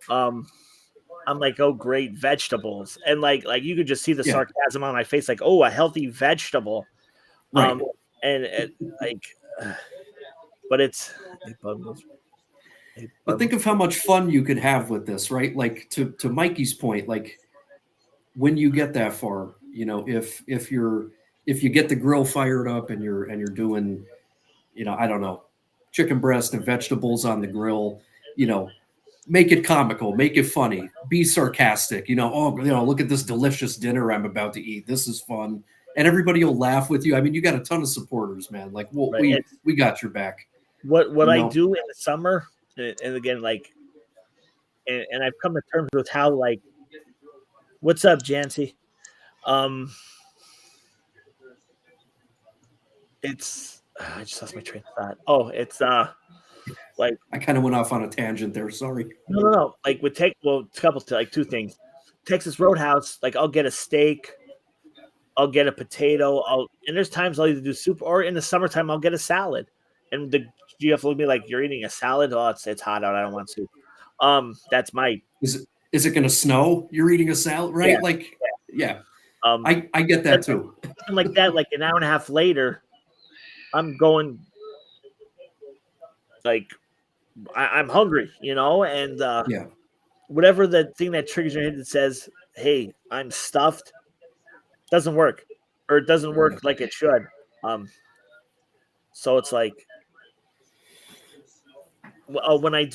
I'm like, oh, great vegetables. And like you could just see the sarcasm on my face, like, oh, a healthy vegetable. Right. But it's, but think of how much fun you could have with this, right? Like to Mikey's point, like when you get that far, if you get the grill fired up and you're doing, I don't know, chicken breast and vegetables on the grill, make it comical, make it funny, be sarcastic, look at this delicious dinner I'm about to eat. This is fun. And everybody will laugh with you. I mean, you got a ton of supporters, man. Like we got your back. What I do in the summer, and again, like, and I've come to terms with how, like, what's up, Jancy? It's I just lost my train of thought. Oh, it's like I kind of went off on a tangent there. Sorry. no. Like with it's a couple to like two things. Texas Roadhouse, like I'll get a steak, I'll get a potato, and there's times I'll either do soup or in the summertime I'll get a salad. And the GF will be like, "You're eating a salad? Oh, it's hot out. I don't want soup." That's my. Is it going to snow? You're eating a salad, right? Yeah. Like, yeah. I get that too. Like that, like an hour and a half later, I'm going. Like, I'm hungry, and Yeah. whatever the thing that triggers your head that says, "Hey, I'm stuffed," doesn't work, or it doesn't work like it should. So it's like, when I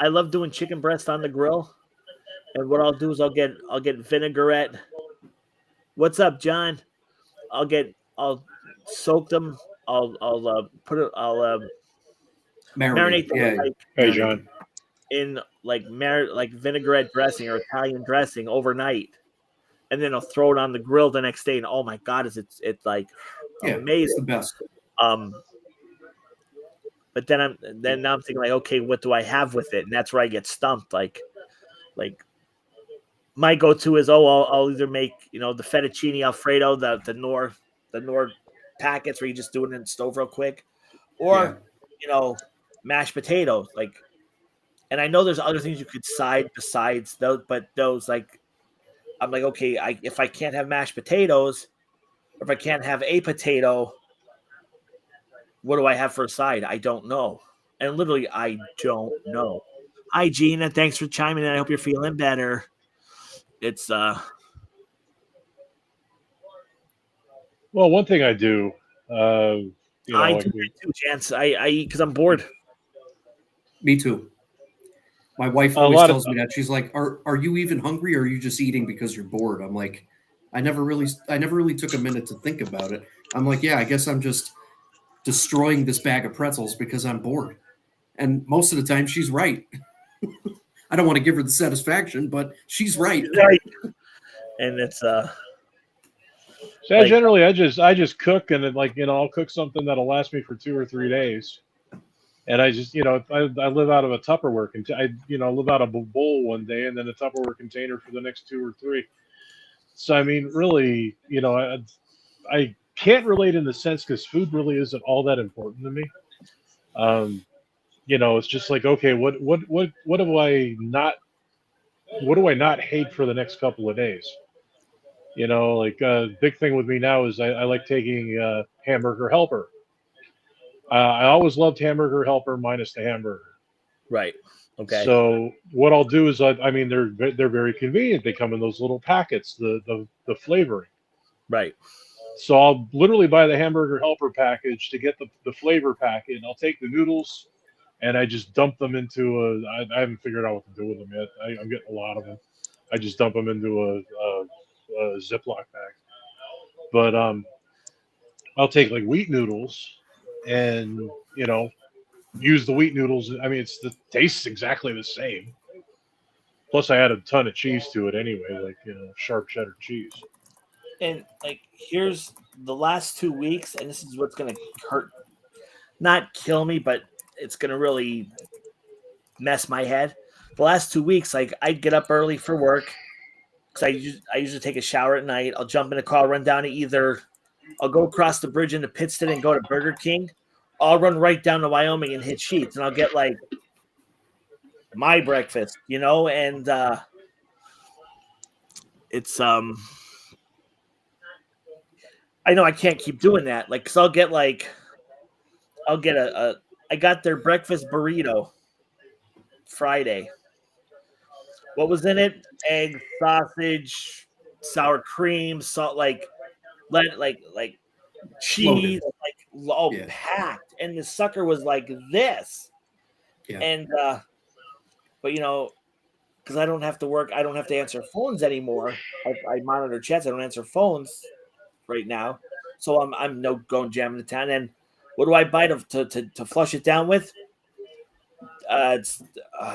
love doing chicken breast on the grill, and what I'll do is I'll get vinaigrette. What's up, John? I'll soak them. I'll put it. I'll marinate them. Yeah. Hey, John. In like vinaigrette dressing or Italian dressing overnight, and then I'll throw it on the grill the next day. And oh my god, it's like amazing, it's the best. But then now I'm thinking like, okay, what do I have with it? And that's where I get stumped. Like my go-to is I'll either make the fettuccine Alfredo, the Nor packets where you just do it in the stove real quick, or mashed potatoes like. And I know there's other things you could side besides those, but those like, I'm like, okay, if I can't have mashed potatoes, or if I can't have a potato, what do I have for a side? I don't know. And literally, I don't know. Hi, Gina. Thanks for chiming in. I hope you're feeling better. It's Well, one thing I do, I do that too, Chance. I eat because I'm bored. Me too. My wife always tells me that. She's like, "Are you even hungry, or are you just eating because you're bored?" I'm like, I never really took a minute to think about it. I'm like, yeah, I guess I'm just destroying this bag of pretzels because I'm bored. And most of the time, she's right. I don't want to give her the satisfaction, but she's right. Right. And it's So generally, I just cook, and then I'll cook something that'll last me for 2 or 3 days. And I just, I live out of a Tupperware container. I live out of a bowl one day, and then a Tupperware container for the next 2 or 3. So I mean, really, I can't relate in the sense because food really isn't all that important to me. It's just like, okay, what do I not hate for the next couple of days? Big thing with me now is I like taking Hamburger Helper. I always loved Hamburger Helper minus the hamburger. right. Okay. So what I'll do is they're very convenient. They come in those little packets, the flavoring. Right. So I'll literally buy the Hamburger Helper package to get the flavor packet. And I'll take the noodles and I just dump them into I haven't figured out what to do with them yet. I'm getting a lot of them. I just dump them into a Ziploc bag. But I'll take like wheat noodles and use the wheat noodles. I mean, the tastes exactly the same. Plus, I add a ton of cheese to it anyway, sharp cheddar cheese. And here's the last 2 weeks, and this is what's going to hurt, not kill me, but it's going to really mess my head. The last 2 weeks, I'd get up early for work because I usually take a shower at night. I'll jump in a car, run down to I'll go across the bridge into Pittston and go to Burger King. I'll run right down to Wyoming and hit Sheetz, and I'll get my breakfast, and it's I know I can't keep doing that, because I'll get I got their breakfast burrito Friday. What was in it? Egg, sausage, sour cream, salt, cheese, packed, and the sucker was like this. Yeah. And but because I don't have to work, I don't have to answer phones anymore. I monitor chats. I don't answer phones right now, so I'm no going jamming to town. And what do I buy to flush it down with? It's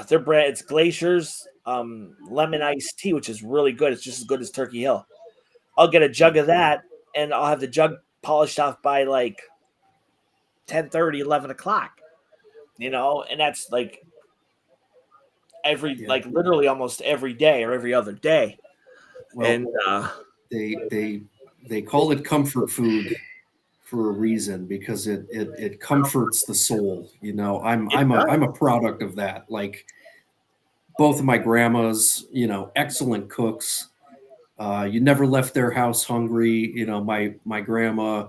their brand. It's Glacier's lemon iced tea, which is really good. It's just as good as Turkey Hill. I'll get a jug of that, and I'll have the jug polished off by like 10:30, 11 o'clock. And that's like like literally almost every day or every other day. Well, And they call it comfort food for a reason, because it comforts the soul. I'm a product of that. Like, both of my grandmas, excellent cooks. You never left their house hungry. My grandma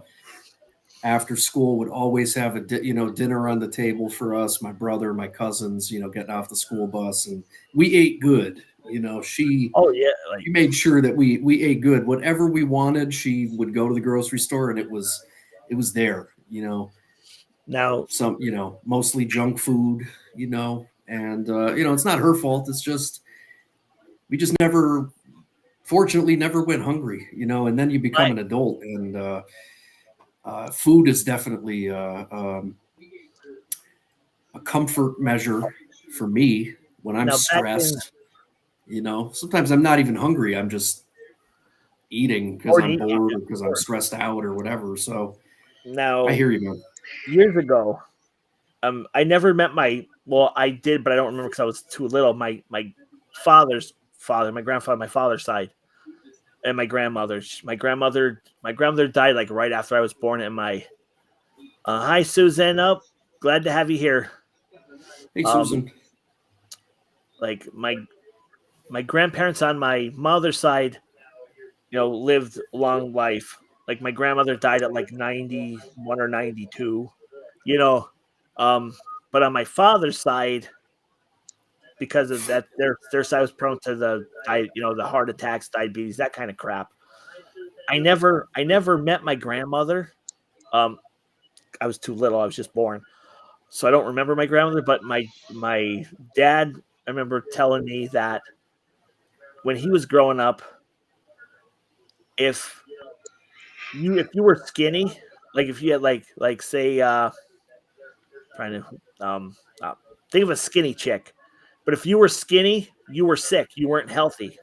after school would always have dinner on the table for us, my brother, my cousins, getting off the school bus, and we ate good. She made sure that we ate good. Whatever we wanted, she would go to the grocery store and it was there. Now, mostly junk food. And it's not her fault. It's just we just fortunately never went hungry. And then you become an adult, and food is definitely a comfort measure for me when I'm stressed. Sometimes I'm not even hungry. I'm just eating because I'm bored or because I'm stressed out or whatever. So now, I hear you, man. Years ago, I never met I did, but I don't remember because I was too little. My father's father, my grandfather, my father's side, and my grandmother. My grandmother died like right after I was born. And hi, Susan. Oh, glad to have you here. Hey, Susan. Like my grandparents on my mother's side, lived a long life. Like, my grandmother died at like 91 or 92. But on my father's side, because of that, their side was prone to the heart attacks, diabetes, that kind of crap. I never met my grandmother. I was too little. I was just born, so I don't remember my grandmother. But my dad, I remember telling me that when he was growing up, if you were skinny, like if you had like say trying to think of a skinny chick, but if you were skinny, you were sick, you weren't healthy.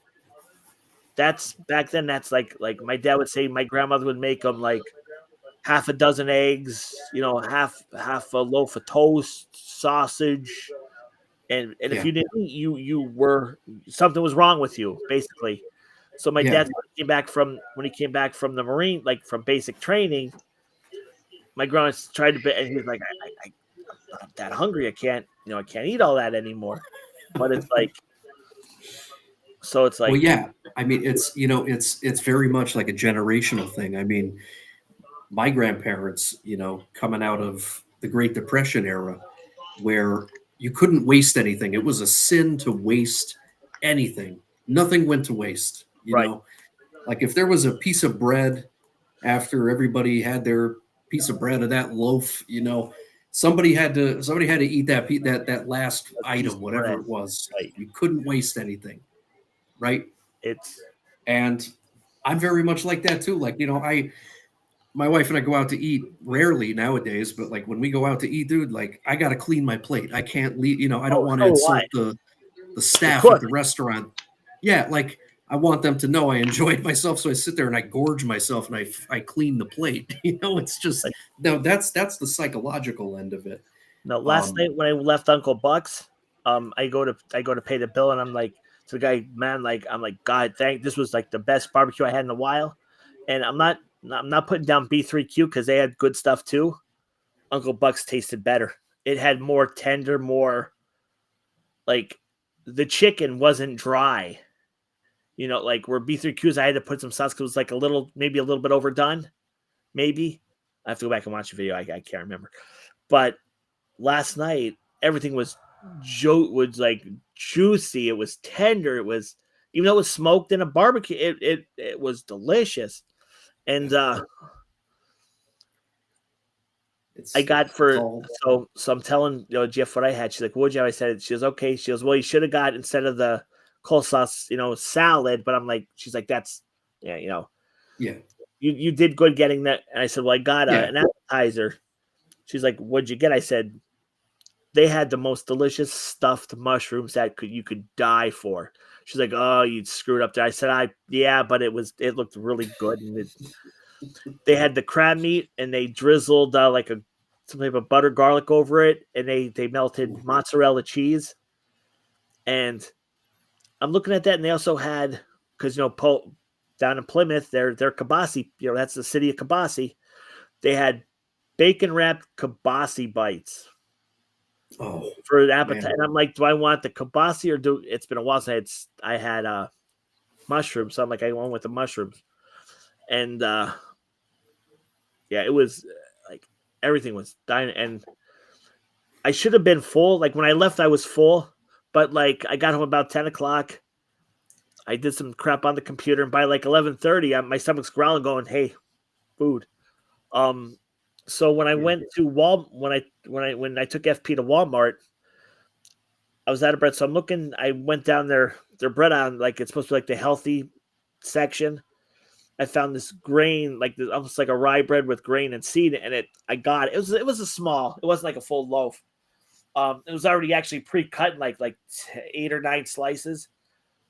That's back then. That's like my dad would say my grandmother would make them like half a dozen eggs, half a loaf of toast, sausage, and if you didn't eat, you were, something was wrong with you, basically. So my dad, when he came back from the Marine, like from basic training, my grandma tried to, and he was like, I'm not that hungry. I can't eat all that anymore. But it's like, so it's like, well, yeah. I mean, it's very much like a generational thing. I mean, my grandparents, coming out of the Great Depression era, where you couldn't waste anything. It was a sin to waste anything. Nothing went to waste. Like if there was a piece of bread after everybody had their piece of bread of that loaf, somebody had to eat that last item, whatever it was. Right. You couldn't waste anything, right? And I'm very much like that too. Like, my wife and I go out to eat rarely nowadays, but like when we go out to eat, dude, like I got to clean my plate. I can't leave, I don't want to insult the staff at the restaurant. Yeah. Like I want them to know I enjoyed myself. So I sit there and I gorge myself and I clean the plate. It's just, no, that's the psychological end of it. No, last night when I left Uncle Buck's, I go to pay the bill, and I'm like to the guy, man, like I'm like, God, this was like the best barbecue I had in a while. And I'm not putting down B3Q because they had good stuff too. Uncle Buck's tasted better. It had more tender, more like the chicken wasn't dry. Like where B3Q's, I had to put some sauce because it was like maybe a little bit overdone. Maybe I have to go back and watch the video. I can't remember. But last night, everything was like juicy. It was tender. It was, even though it was smoked in a barbecue, it was delicious. And I got so I'm telling Jeff what I had. She's like, "What'd you have?" I said, she goes, "Okay." She goes, "Well, you should have got, instead of the coleslaw, salad." But I'm like, she's like, "That's yeah. You did good getting that." And I said, "Well, I got an appetizer." She's like, "What'd you get?" I said, they had the most delicious stuffed mushrooms that you could die for. She's like, "Oh, you screwed up there." I said, yeah, but it looked really good, and they had the crab meat, and they drizzled like some type of butter garlic over it, and they melted mozzarella cheese. And I'm looking at that, and they also had, because down in Plymouth, they're kibasi, that's the city of kibasi. They had bacon wrapped kibasi bites. Oh, for an appetite. man. And I'm like, do I want the kibasi or it's been a while since I had mushrooms. So I'm like, I went with the mushrooms. And it was like everything was dying. And I should have been full. Like when I left, I was full. But like I got home about 10 o'clock. I did some crap on the computer. And by like 11:30, my stomach's growling going, hey, food. So when I went to when I took FP to Walmart, I was out of bread. So I'm looking, I went down their bread on, like it's supposed to be like the healthy section. I found this grain, like almost like a rye bread with grain and seed, and it was a small, it wasn't like a full loaf. It was already actually pre-cut in like 8 or 9 slices.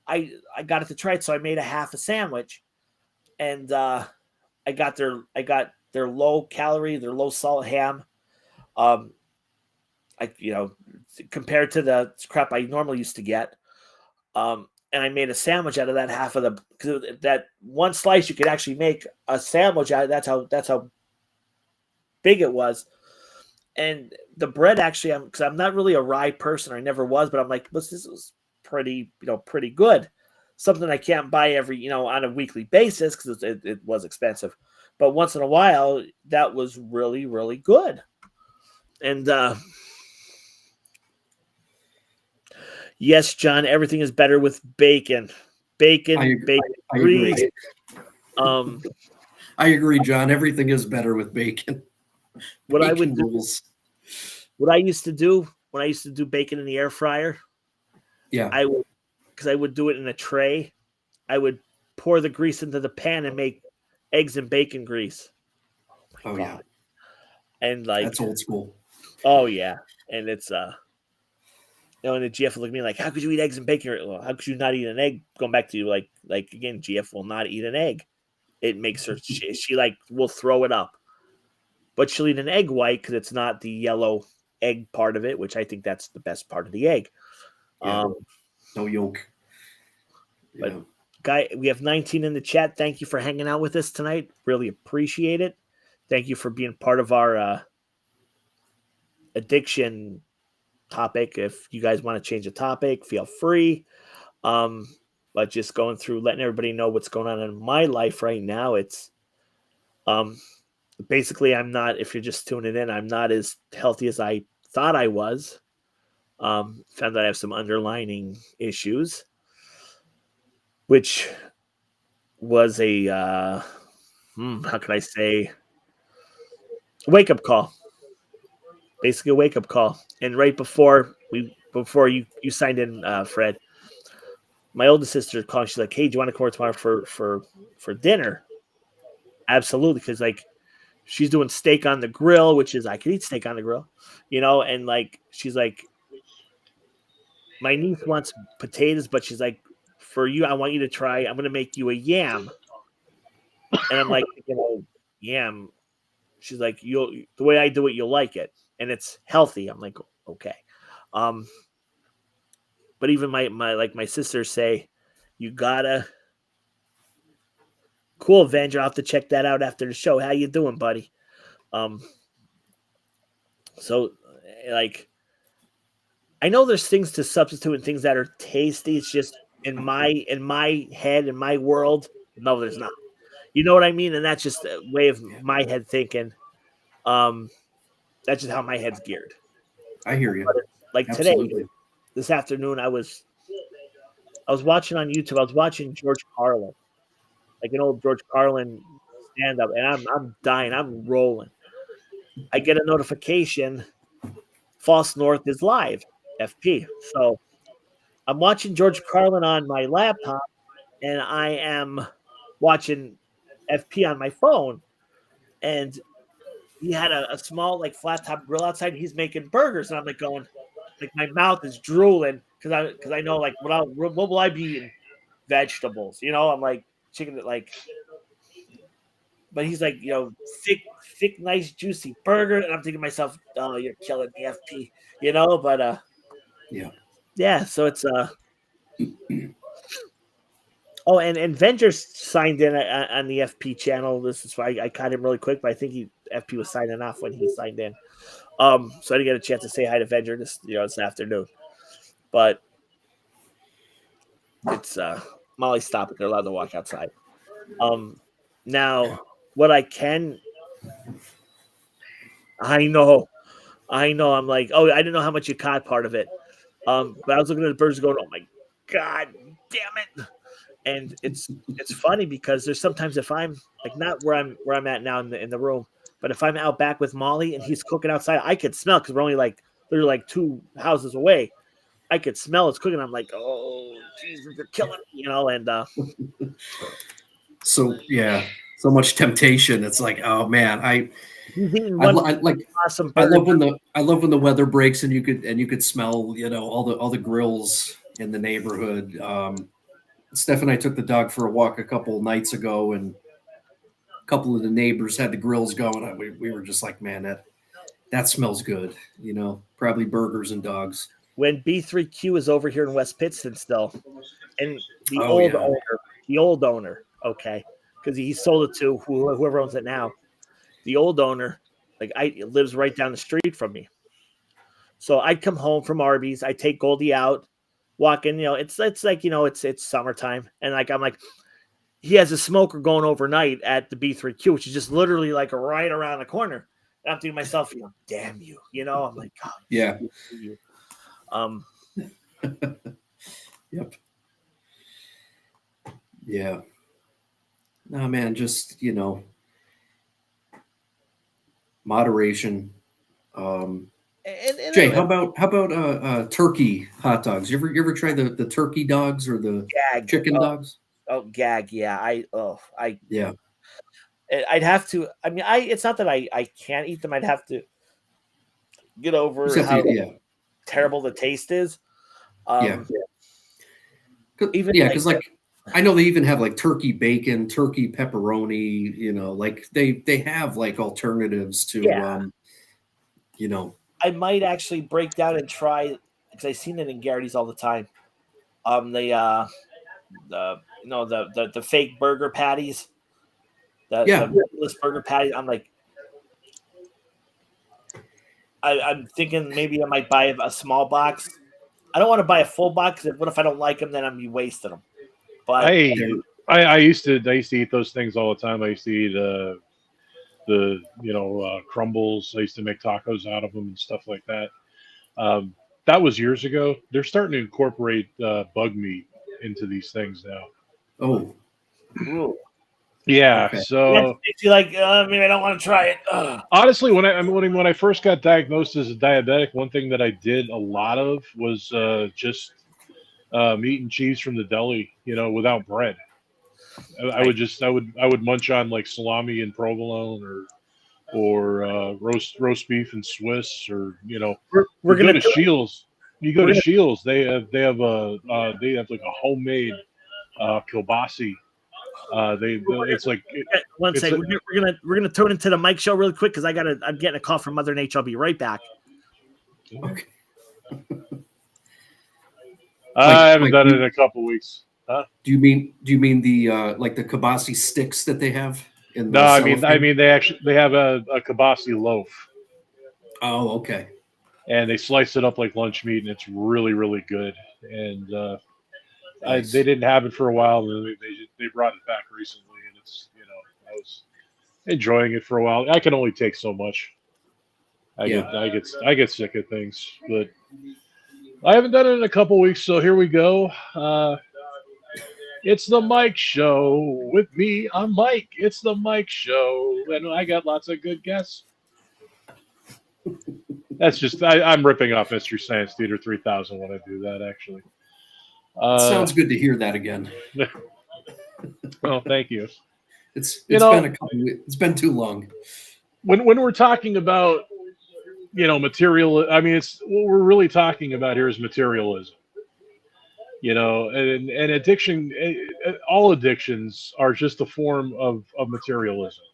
I got it to try it, so I made a half a sandwich, and I got their low calorie, their low salt ham. Compared to the crap I normally used to get. And I made a sandwich out of that half of that one slice. You could actually make a sandwich out of. That's how big it was. And the bread actually, because I'm not really a rye person, I never was, but I'm like, this was pretty good. Something I can't buy every, on a weekly basis because it was expensive. But once in a while, that was really, really good. And yes, John, everything is better with bacon. Bacon, grease. I agree, John. Everything is better with bacon. What I used to do when I used to do bacon in the air fryer, because I would do it in a tray, I would pour the grease into the pan and make eggs and bacon grease. Oh yeah. And like that's old school. Oh yeah. And it's and the GF would look at me like, how could you eat eggs and bacon? Well, how could you not eat an egg? Going back to like again, GF will not eat an egg. It makes her she like will throw it up. But she'll eat an egg white because it's not the yellow egg part of it, which I think that's the best part of the egg. Yeah. No yolk. But yeah. Guy, we have 19 in the chat. Thank you for hanging out with us tonight. Really appreciate it. Thank you for being part of our addiction topic. If you guys want to change the topic, feel free. But just going through, letting everybody know what's going on in my life right now. It's basically, I'm not, if you're just tuning in, I'm not as healthy as I thought I was. Found that I have some underlying issues, which was a, how can I say, wake-up call. Basically a wake-up call. And right before you signed in, Fred, my oldest sister called. She's like, hey, do you want to come over tomorrow for dinner? Absolutely, because like she's doing steak on the grill, which is I could eat steak on the grill, and like she's like, my niece wants potatoes, but she's like, for you, I want you to try. I'm gonna make you a yam, and I'm like, yam. She's like, the way I do it, you'll like it, and it's healthy. I'm like, okay. But even my sisters say, you gotta. Cool, Avenger. I'll have to check that out after the show. How you doing, buddy? So like, I know there's things to substitute and things that are tasty. It's just in my head, in my world, no, there's not. You know what I mean? And that's just a way of my head thinking. That's just how my head's geared. I hear you. Like Absolutely. Today, this afternoon, I was watching on YouTube. I was watching George Carlin. Like an old George Carlin stand-up, and I'm dying. I'm rolling. I get a notification, False North is live, FP. So I'm watching George Carlin on my laptop, and I am watching FP on my phone. And he had a small like flat top grill outside. And he's making burgers, and I'm like going, like my mouth is drooling because I know like what will I be eating? Vegetables, I'm like chicken like. But he's like, thick, nice, juicy burger, and I'm thinking to myself, oh, you're killing the FP, But yeah. So it's Oh, and Venger signed in on the FP channel. This is why I caught him really quick, but I think FP was signing off when he signed in. So I didn't get a chance to say hi to Venger this afternoon. But it's Molly, stop it. They're allowed to walk outside. Now what I can, I know. I'm like, oh, I didn't know how much you caught part of it. But I was looking at the birds going, oh my God, damn it. And it's funny because there's sometimes if I'm like not where I'm at now in the room, but if I'm out back with Molly and he's cooking outside, I could smell because we're only like literally like 2 houses away. I could smell it's cooking. I'm like, oh Jesus, they're killing me, and so yeah, so much temptation. It's like, oh man, I like awesome I love when the weather breaks and you could smell all the grills in the neighborhood. Steph and I took the dog for a walk a couple of nights ago, and a couple of the neighbors had the grills going. We were just like, man, that smells good. Probably burgers and dogs. When B3Q is over here in West Pittston still, and the old owner, okay, because he sold it to whoever owns it now. The old owner, lives right down the street from me. So I'd come home from Arby's, I take Goldie out. Walk in, it's like it's summertime, and I'm like, he has a smoker going overnight at the B3Q, which is just literally like right around the corner. And I'm thinking to myself, damn you, I'm like, oh, yeah, you. Yep, yeah. No, man, just moderation. And Jay, how about turkey hot dogs? You ever try the turkey dogs or the chicken dogs? Oh, gag, yeah. Yeah. I'd have to. I mean, it's not that I can't eat them. I'd have to get over how terrible the taste is. Because I know they even have like turkey bacon, turkey pepperoni. Like they have like alternatives to. I might actually break down and try because I've seen it in Garrity's all the time. The fake burger patties, the meatless burger patties. I'm like, I'm thinking maybe I might buy a small box. I don't want to buy a full box because what if I don't like them? Then I'm be wasting them. But I used to eat those things all the time. I used to eat the crumbles. I used to make tacos out of them and stuff like that. That was years ago. They're starting to incorporate bug meat into these things now. Oh, yeah. Okay. So you like, maybe I don't want to try it. Ugh. Honestly, when I first got diagnosed as a diabetic, one thing that I did a lot of was just meat and cheese from the deli, without bread. I would munch on like salami and provolone or roast beef and Swiss, or we're gonna go to Shields. You go to Shields, they have like a homemade kielbasi. It's like one second. We're gonna turn into the Mike show really quick because I'm getting a call from Mother Nature. I'll be right back. Okay. I haven't done it in a couple weeks. Huh? Do you mean the like the kielbasi sticks that they have? No, I mean they have a kielbasi loaf. Oh, okay. And they slice it up like lunch meat, and it's really, really good. And nice. They didn't have it for a while, and they brought it back recently, and it's I was enjoying it for a while. I can only take so much. I get sick of things, but I haven't done it in a couple weeks, so here we go. It's the Mike Show with me. I'm Mike. It's the Mike Show, and I got lots of good guests. That's just I'm ripping off Mystery Science Theater 3000 when I do that. Actually, it sounds good to hear that again. Well, thank you. It's been a couple. It's been too long. when we're talking about, material, I mean, it's what we're really talking about here is materialism. And addiction, all addictions are just a form of materialism.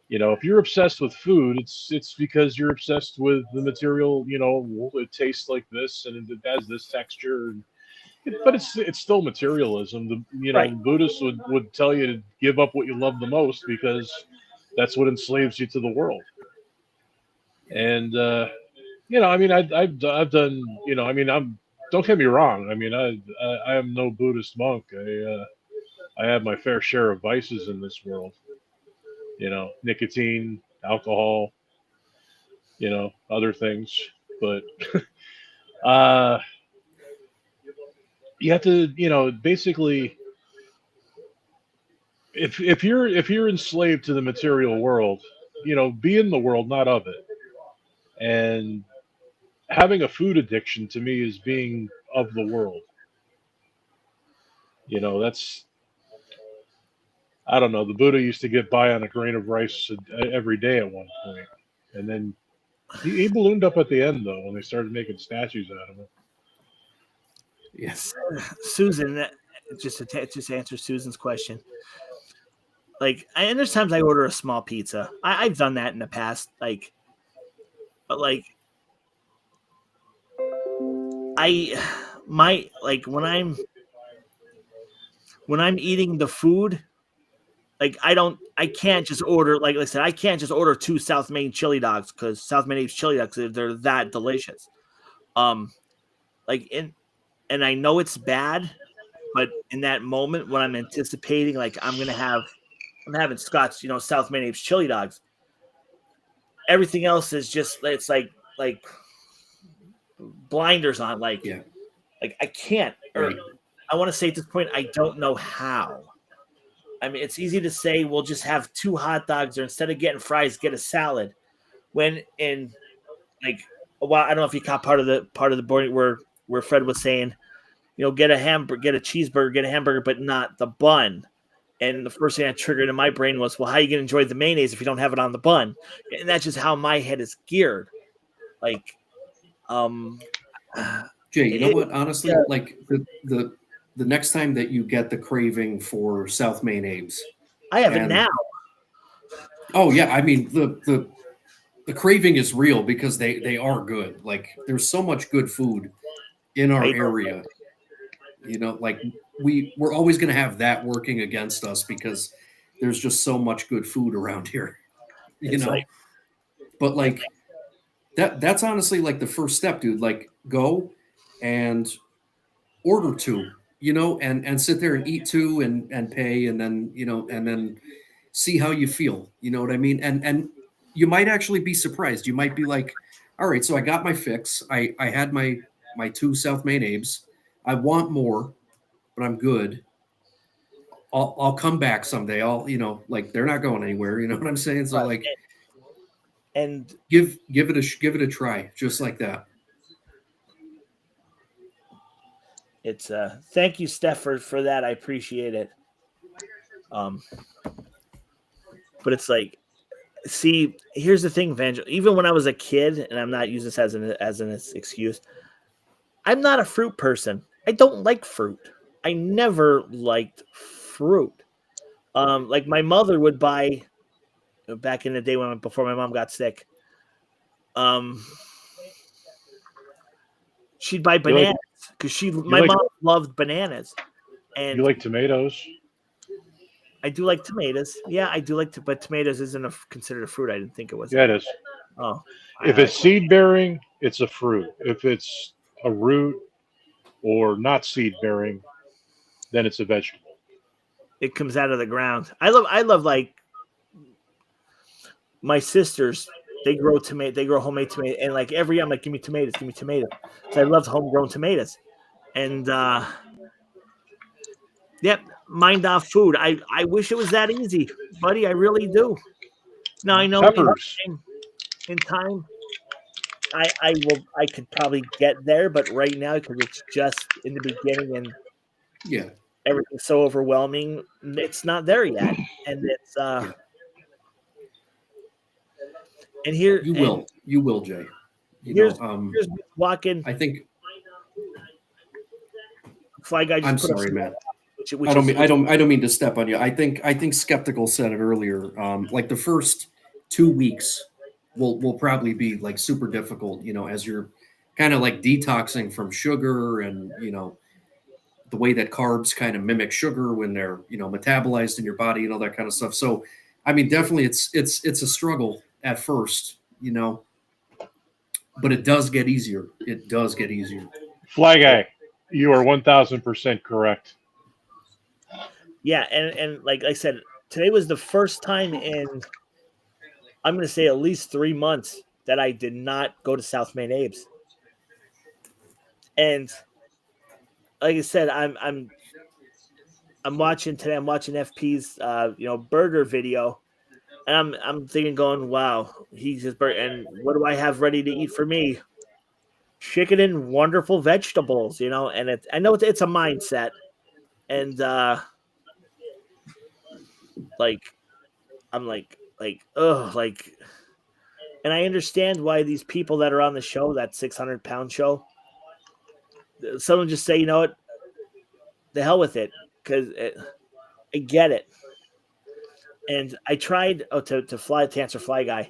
If you're obsessed with food, it's because you're obsessed with the material. Well, it tastes like this and it has this texture, but it's still materialism. Right. Buddhists would tell you to give up what you love the most because that's what enslaves you to the world. And I mean, I've done, don't get me wrong. I mean, I am no Buddhist monk. I have my fair share of vices in this world. Nicotine, alcohol, other things. But you have to, basically, if you're enslaved to the material world, be in the world, not of it. And having a food addiction to me is being of the world. That's, I don't know. The Buddha used to get by on a grain of rice every day at one point, and then he ballooned up at the end though when they started making statues out of him. Yes, Susan, just to answer Susan's question. Like, there's times I order a small pizza. I've done that in the past. But when I'm eating the food, I can't just order, like I said, I can't just order 2 South Main chili dogs because South Main chili dogs, they're that delicious. And I know it's bad, but in that moment when I'm anticipating, like I'm having Scott's, South Main chili dogs. Everything else is just, it's like blinders on, like I can't, or I want to say at this point, I don't know how. I mean, it's easy to say we'll just have 2 hot dogs, or instead of getting fries, get a salad. When I don't know if you caught part of the board where Fred was saying, get a cheeseburger, get a hamburger, but not the bun. And the first thing that triggered in my brain was, well, how are you going to enjoy the mayonnaise if you don't have it on the bun? And that's just how my head is geared. Jay, you know what? Honestly, like the next time that you get the craving for South Main Abe's, I have it now. Oh yeah, I mean the craving is real because they are good. Like there's so much good food in our area. Like we're always going to have that working against us because there's just so much good food around here. But like that's honestly like the first step, dude. Like go and order 2, and sit there and eat 2 and pay, and then and then see how you feel. You know what I mean? And you might actually be surprised. You might be like, all right, so I got my fix. I had my 2 South Main Abe's. I want more, but I'm good. I'll come back someday. They're not going anywhere. You know what I'm saying? So and give it a try, just like that. It's thank you, Steph, for that. I appreciate it. But it's like, see, here's the thing, Vangel. Even when I was a kid, and I'm not using this as an excuse, I'm not a fruit person. I don't like fruit. I never liked fruit. Like my mother would buy back in the day before my mom got sick. She'd buy bananas because my mom loved bananas. And you like tomatoes? I do like tomatoes. Yeah, I do like but tomatoes isn't considered a fruit. I didn't think it was. Yeah, it is. Oh, if it's seed bearing, it's a fruit. If it's a root or not seed bearing, then it's a vegetable. It comes out of the ground. I love like my sisters. They grow homemade tomato, and like every year I'm like, give me tomatoes. So I love homegrown tomatoes, and yep, mind off food. I wish it was that easy, buddy. I really do. Now I know peppers. In time, I could probably get there, but right now because it's just in the beginning and everything's so overwhelming, it's not there yet, and it's And here You will, Jay. Here's walking. I think. Fly Guy just I'm put up sorry, some, Matt. which I don't mean to step on you. I think Skeptical said it earlier. Like the first 2 weeks will probably be like super difficult, as you're kind of like detoxing from sugar and, the way that carbs kind of mimic sugar when they're, metabolized in your body and all that kind of stuff. So, I mean, definitely it's a struggle at first, but it does get easier. It does get easier. Fly Guy, you are 1,000% correct. Yeah, and like I said, today was the first time in, I'm going to say, at least 3 months that I did not go to South Main Abe's. And like I said, I'm watching today. I'm watching FP's burger video, and I'm thinking, going, wow, he's just and what do I have ready to eat for me? Chicken and wonderful vegetables, and I know it's a mindset, and like I'm like ugh, like, and I understand why these people that are on the show, that 600-pound show, someone just say, you know what, the hell with it, because I get it. And I tried to answer Fly Guy.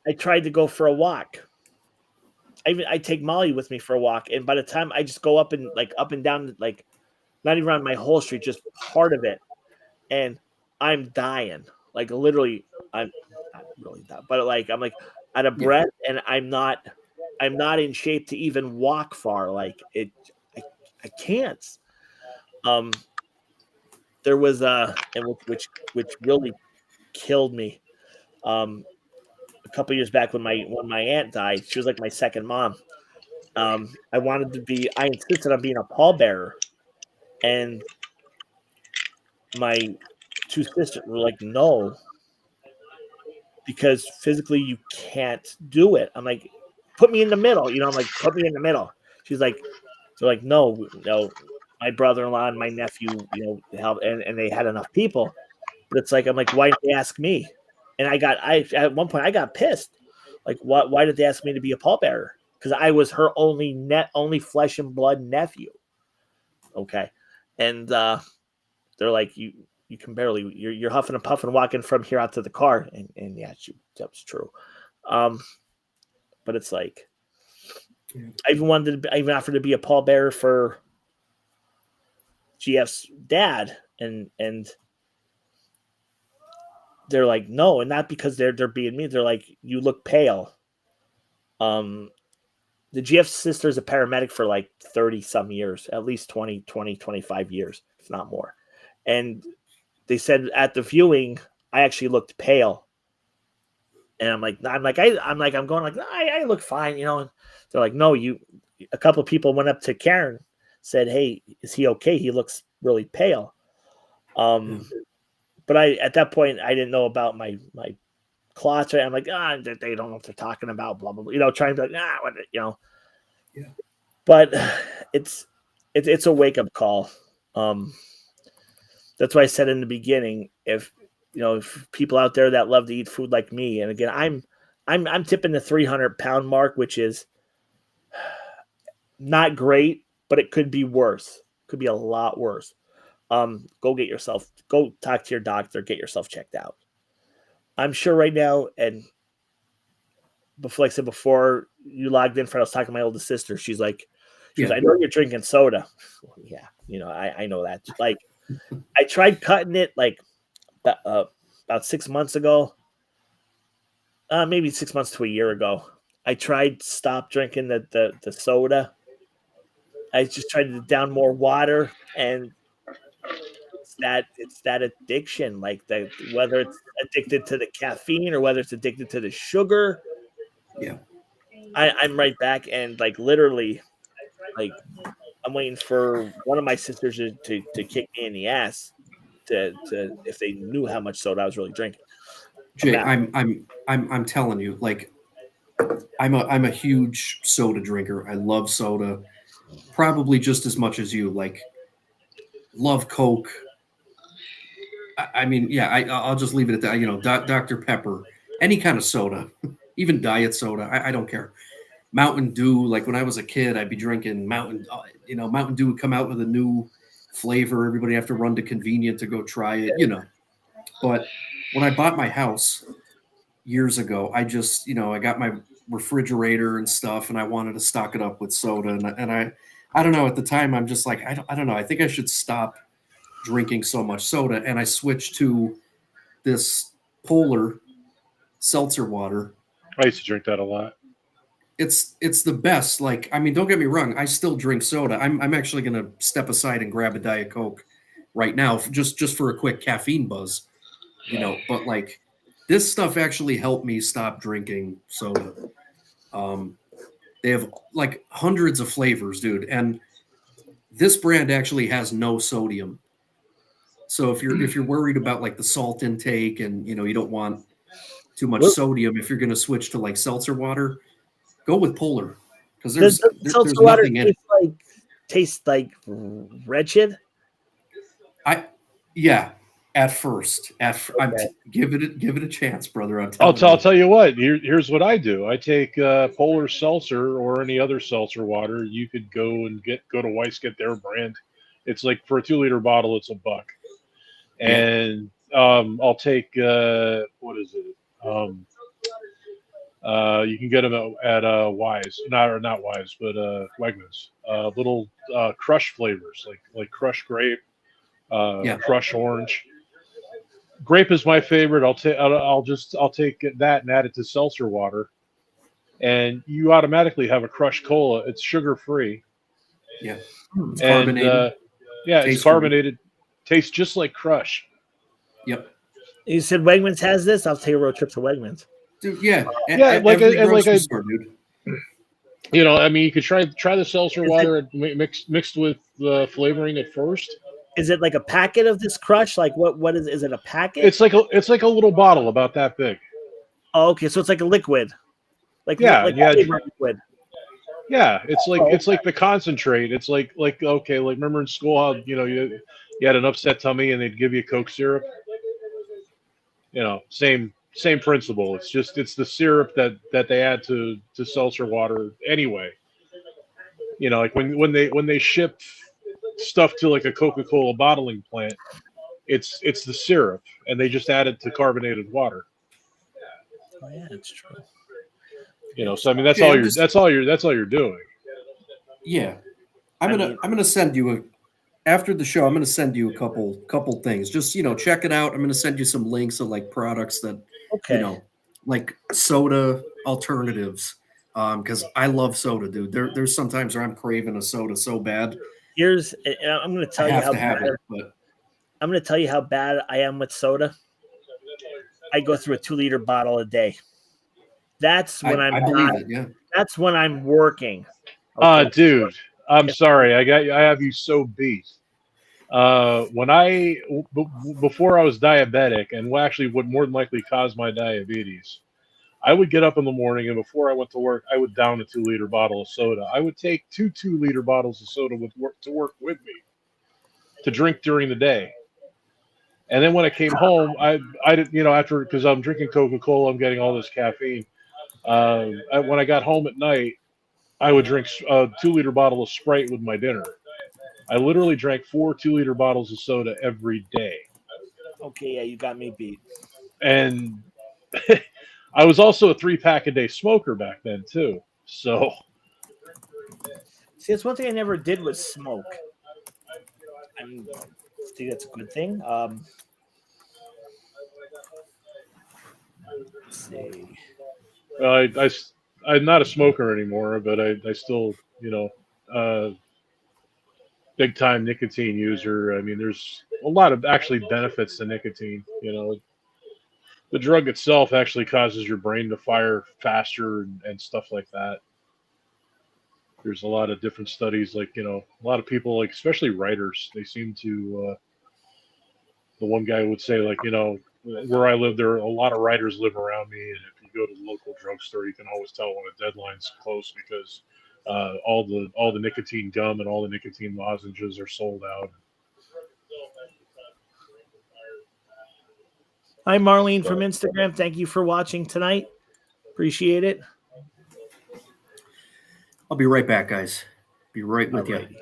I tried to go for a walk. I take Molly with me for a walk, and by the time I just go up and down, like not even around my whole street, just part of it, and I'm dying. Like literally, I'm not really dying, but like I'm like out of breath, and I'm not in shape to even walk far. Like it, I can't. There was which really killed me. A couple years back when my aunt died, she was like my second mom. I insisted on being a pallbearer, and my two sisters were like, no, because physically you can't do it. I'm like, put me in the middle, I'm like, put me in the middle. She's like, they're like, no, my brother-in-law and my nephew, help, and they had enough people. But it's like, I'm like, why didn't they ask me? And at one point I got pissed. Like, why did they ask me to be a pallbearer? Because I was her only flesh and blood nephew. Okay. And they're like, you can barely, you're huffing and puffing walking from here out to the car. And yeah, that was true. But it's like, I even offered to be a pallbearer for GF's dad, and they're like, no, and not because they're being mean. They're like, you look pale. The GF sister is a paramedic for like 30 some years, at least 20, 25 years, if not more. And they said at the viewing, I actually looked pale. And I'm going like, I look fine, And they're like, no, a couple of people went up to Karen, said, hey, is he okay? He looks really pale. But at that point, I didn't know about my clots. I'm like, they don't know what they're talking about, blah, blah, blah. Trying to be like, what, Yeah. But it's a wake-up call. That's why I said in the beginning, if people out there that love to eat food like me, and again, I'm tipping the 300-pound mark, which is not great, but it could be worse. Could be a lot worse. Go talk to your doctor, get yourself checked out. I'm sure right now, and before, like I said before you logged in, I was talking to my oldest sister. She's like, I know you're drinking soda. Well, yeah, I know that. Like, I tried cutting it like about 6 months ago, maybe 6 months to a year ago. I tried to stop drinking the soda. I just tried to down more water, and it's that addiction, like whether it's addicted to the caffeine or whether it's addicted to the sugar. Yeah, I'm right back, and like literally, like I'm waiting for one of my sisters to kick me in the ass to if they knew how much soda I was really drinking. Jay, I'm telling you, like, I'm a huge soda drinker. I love soda, probably just as much as you. Like, love Coke. I mean, yeah, I'll just leave it at that. You know, Dr. Pepper, any kind of soda, even diet soda. I don't care. Mountain Dew, like when I was a kid, I'd be drinking Mountain Dew would come out with a new flavor. Everybody have to run to convenient to go try it, you know. But when I bought my house years ago, I just, I got my refrigerator and stuff, and I wanted to stock it up with soda. I don't know. At the time, I'm just like, I don't know. I think I should stop drinking so much soda, and I switched to this Polar seltzer water. I used to drink that a lot. It's the best. Like, I mean, don't get me wrong, I still drink soda. I'm actually gonna step aside and grab a Diet Coke right now, just for a quick caffeine buzz, But like, this stuff actually helped me stop drinking soda. They have like hundreds of flavors, dude, and this brand actually has no sodium. So if you're worried about like the salt intake and you don't want too much sodium, if you're going to switch to like seltzer water, go with Polar because there's seltzer water nothing in it. Tastes like wretched. At first, give it a chance, brother. I'll tell you what. Here's what I do. I take Polar seltzer or any other seltzer water. You could go to Weiss, get their brand. It's like for a 2-liter bottle, it's $1. And I'll take what is it? You can get them at Wise, not Wise, but Wegmans. Little crush flavors like crush grape, crush orange. Grape is my favorite. I'll take that and add it to seltzer water, and you automatically have a crush cola. It's sugar free. Yeah, it's carbonated. It's carbonated. Tastes just like Crush. Yep. You said Wegmans has this. I'll take a road trip to Wegmans. Dude, yeah, store, dude. I mean, you could try the seltzer water mixed with the flavoring at first. Is it like a packet of this Crush? Like what is it a packet? It's like a little bottle about that big. Oh, okay, so it's like a liquid. Liquid. Yeah, it's like the concentrate. It's like remember in school how you had an upset tummy and they'd give you Coke syrup. Same principle. It's the syrup that they add to seltzer water anyway. Like when they ship stuff to like a Coca-Cola bottling plant, it's the syrup and they just add it to carbonated water. Oh yeah, it's true. So I mean that's all you're doing. Yeah, I'm gonna send you after the show. I'm gonna send you a couple things. Just check it out. I'm gonna send you some links of like products that like soda alternatives. Because I love soda, dude. There's sometimes where I'm craving a soda so bad. I'm gonna tell you how bad. I'm gonna tell you how bad I am with soda. I go through a 2-liter bottle a day. That's when I believe it. Yeah. That's when I'm working. Okay. Dude, I'm sorry. I have you so beat. Before I was diabetic, and what actually would more than likely cause my diabetes, I would get up in the morning, and before I went to work, I would down a 2-liter bottle of soda. I would take 2-liter bottles of soda to work with me to drink during the day. And then when I came home, I did because I'm drinking Coca-Cola, I'm getting all this caffeine. When I got home at night, I would drink a 2-liter bottle of Sprite with my dinner. I literally drank 4 2-liter bottles of soda every day. Okay, yeah, you got me beat. And I was also a 3-pack-a-day smoker back then too. So, see, that's one thing I never did was smoke. I think that's a good thing. Let's see. I'm not a smoker anymore, but I still, big time nicotine user. I mean, there's a lot of actually benefits to nicotine. The drug itself actually causes your brain to fire faster and stuff like that. There's a lot of different studies, like, a lot of people, like, especially writers, they seem to, the one guy would say, like, where I live, there are a lot of writers live around me. And if you go to the local drugstore, you can always tell when a deadline's close because all the nicotine gum and all the nicotine lozenges are sold out. Hi, Marlene from So- Instagram. Thank you for watching tonight. Appreciate it. I'll be right back, guys. Be right with you. Alrighty.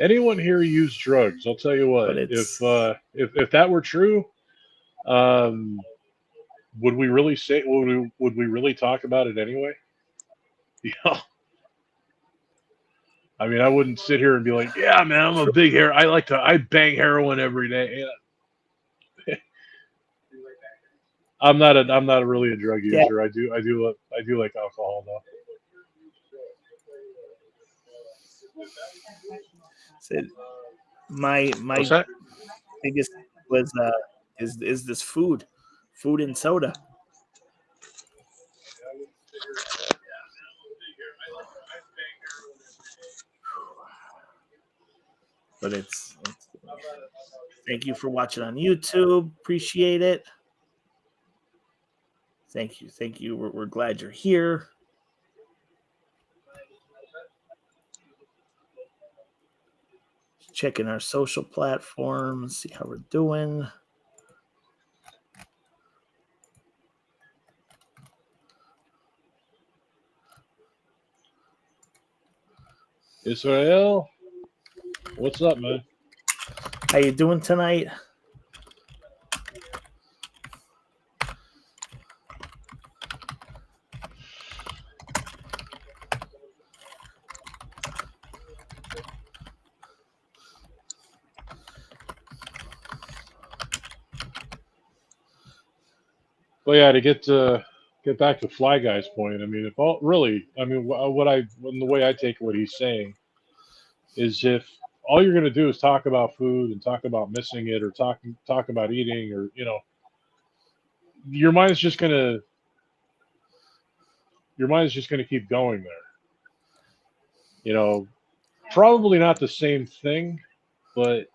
Anyone here use drugs? I'll tell you what. But it's If that were true, would we really say? Would we really talk about it anyway? Yeah. I mean, I wouldn't sit here and be like, "Yeah, man, I'm a big I bang heroin every day." Yeah. I'm not really a drug user. I do like alcohol though. so my What's that? biggest was is this food and soda. But it's thank you for watching on YouTube. Appreciate it. Thank you. We're glad you're here. Checking our social platforms, see how we're doing. Israel, what's up, man? How you doing tonight? Well, yeah, to get back to Fly Guy's point. I mean, if all really, I mean, the way I take what he's saying is if all you're going to do is talk about food and talk about missing it or talk about eating or your mind's just gonna keep going there. Probably not the same thing, but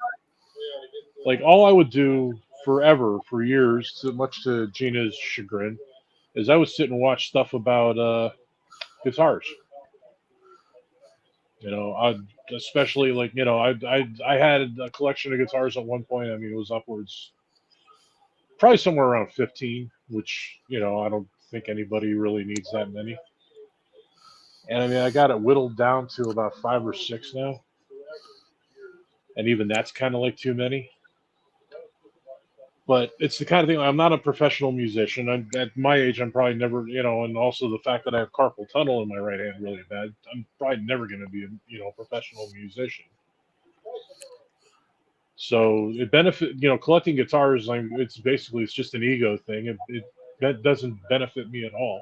like all I would do forever for years, much to Gina's chagrin, is I would sit and watch stuff about guitars. Especially like I had a collection of guitars at one point. I mean, it was upwards, probably somewhere around 15, which I don't think anybody really needs that many. And I mean, I got it whittled down to about 5 or 6 now, and even that's kind of like too many. But it's the kind of thing. I'm not a professional musician. At my age, I'm probably never, and also the fact that I have carpal tunnel in my right hand really bad. I'm probably never going to be a professional musician. So it benefit, collecting guitars. It's just an ego thing. That doesn't benefit me at all.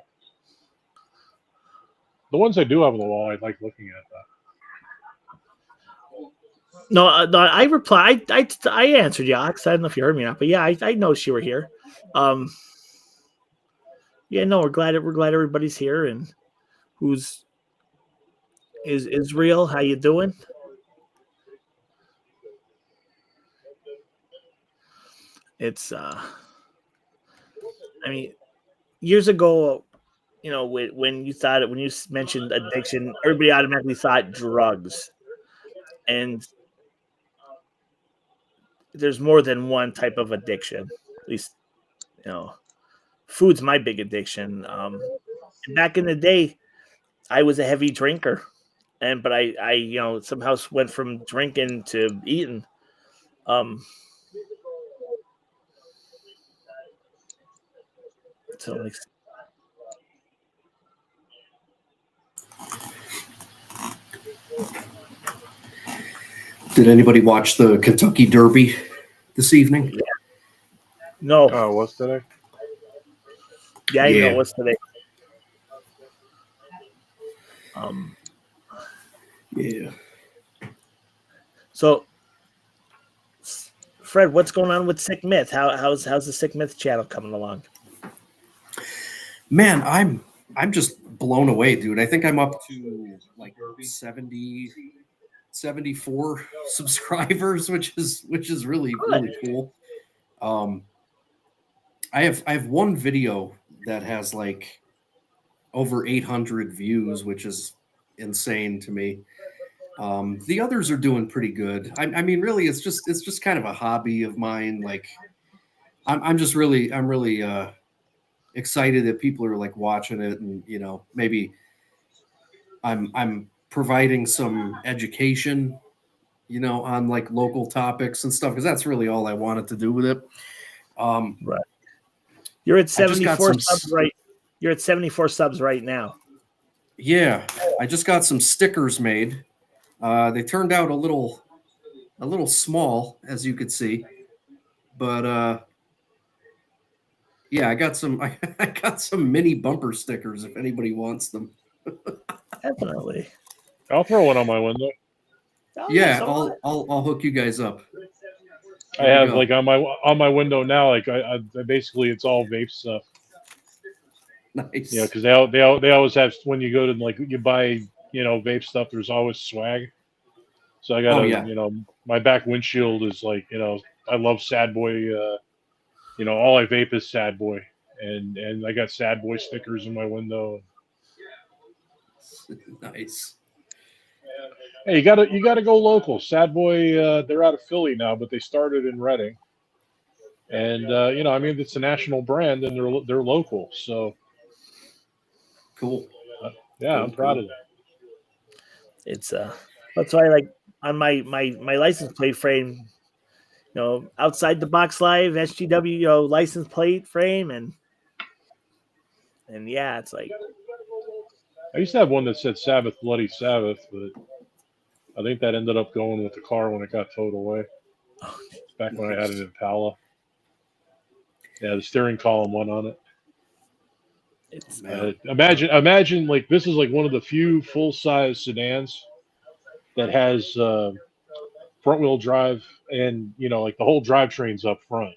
The ones I do have on the wall, I like looking at that. No, I replied. I answered you, Alex. I don't know if you heard me or not, but yeah, I noticed you were here. Yeah, no, we're glad everybody's here and who's is real. How you doing? It's I mean, years ago, when you mentioned addiction, everybody automatically thought drugs, and there's more than one type of addiction. At least, food's my big addiction. Back in the day, I was a heavy drinker, but I somehow went from drinking to eating. So like, Did anybody watch the Kentucky Derby this evening? yeah. No, Oh, what's today? yeah, I know what's today. Yeah. So, Fred, what's going on with Sick Myth? How's the Sick Myth channel coming along? Man, I'm just blown away, dude. I think I'm up to like 70, 74 subscribers, which is really cool. I have one video that has like over 800 views, which is insane to me. The others are doing pretty good. I mean, really, it's just kind of a hobby of mine. Like, I'm really excited that people are like watching it, and maybe I'm providing some education, on like local topics and stuff, because that's really all I wanted to do with it. Right. You're at I just got 74 some. subs right. You're at 74 subs right now. Yeah, I just got some stickers made. They turned out a little small, as you could see, but yeah, I got some. I got some mini bumper stickers if anybody wants them. Definitely. I'll throw one on my window. Oh, Yeah, so I'll hook you guys up. I Here we have go. like on my window now. Like I basically it's all vape stuff. Nice. Because they always have when you go to like you buy vape stuff. There's always swag. So I got my back windshield is like I love Sad Boy. All I vape is Sad Boy, and I got Sad Boy stickers in my window. Nice. Hey, you gotta go local. Sad Boy, they're out of Philly now, but they started in Reading, and I mean it's a national brand, and they're local. So Cool. yeah, Cool, I'm proud cool. of that. it's that's why like on my license plate frame, outside the box live SGW, license plate frame, and yeah, it's like I used to have one that said Sabbath Bloody Sabbath, but I think that ended up going with the car when it got towed away. Back when I had an Impala. Yeah, the steering column went on it. it's Imagine like this is like one of the few full size sedans that has front wheel drive, and like the whole drivetrain's up front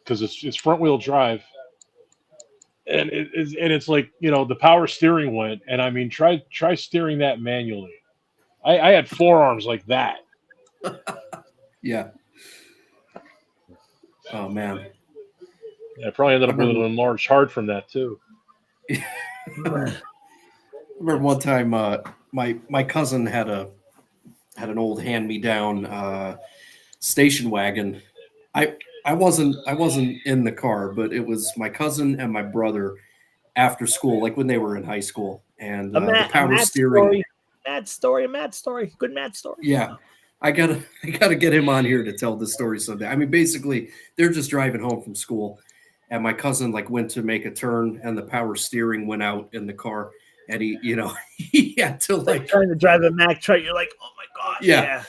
because it's front wheel drive, and it's like the power steering went, and I mean try steering that manually. I had forearms like that. Yeah. Oh man. I probably ended up with an enlarged heart from that too. I remember one time my cousin had an old hand-me-down station wagon. I wasn't in the car, but it was my cousin and my brother after school, like when they were in high school, and the power steering. Matt story, good Matt story. Yeah, I gotta get him on here to tell this story someday. I mean, basically, they're just driving home from school, and my cousin like went to make a turn, and the power steering went out in the car, and he he had to like trying to drive a Mack truck. You're like, oh my god, yeah.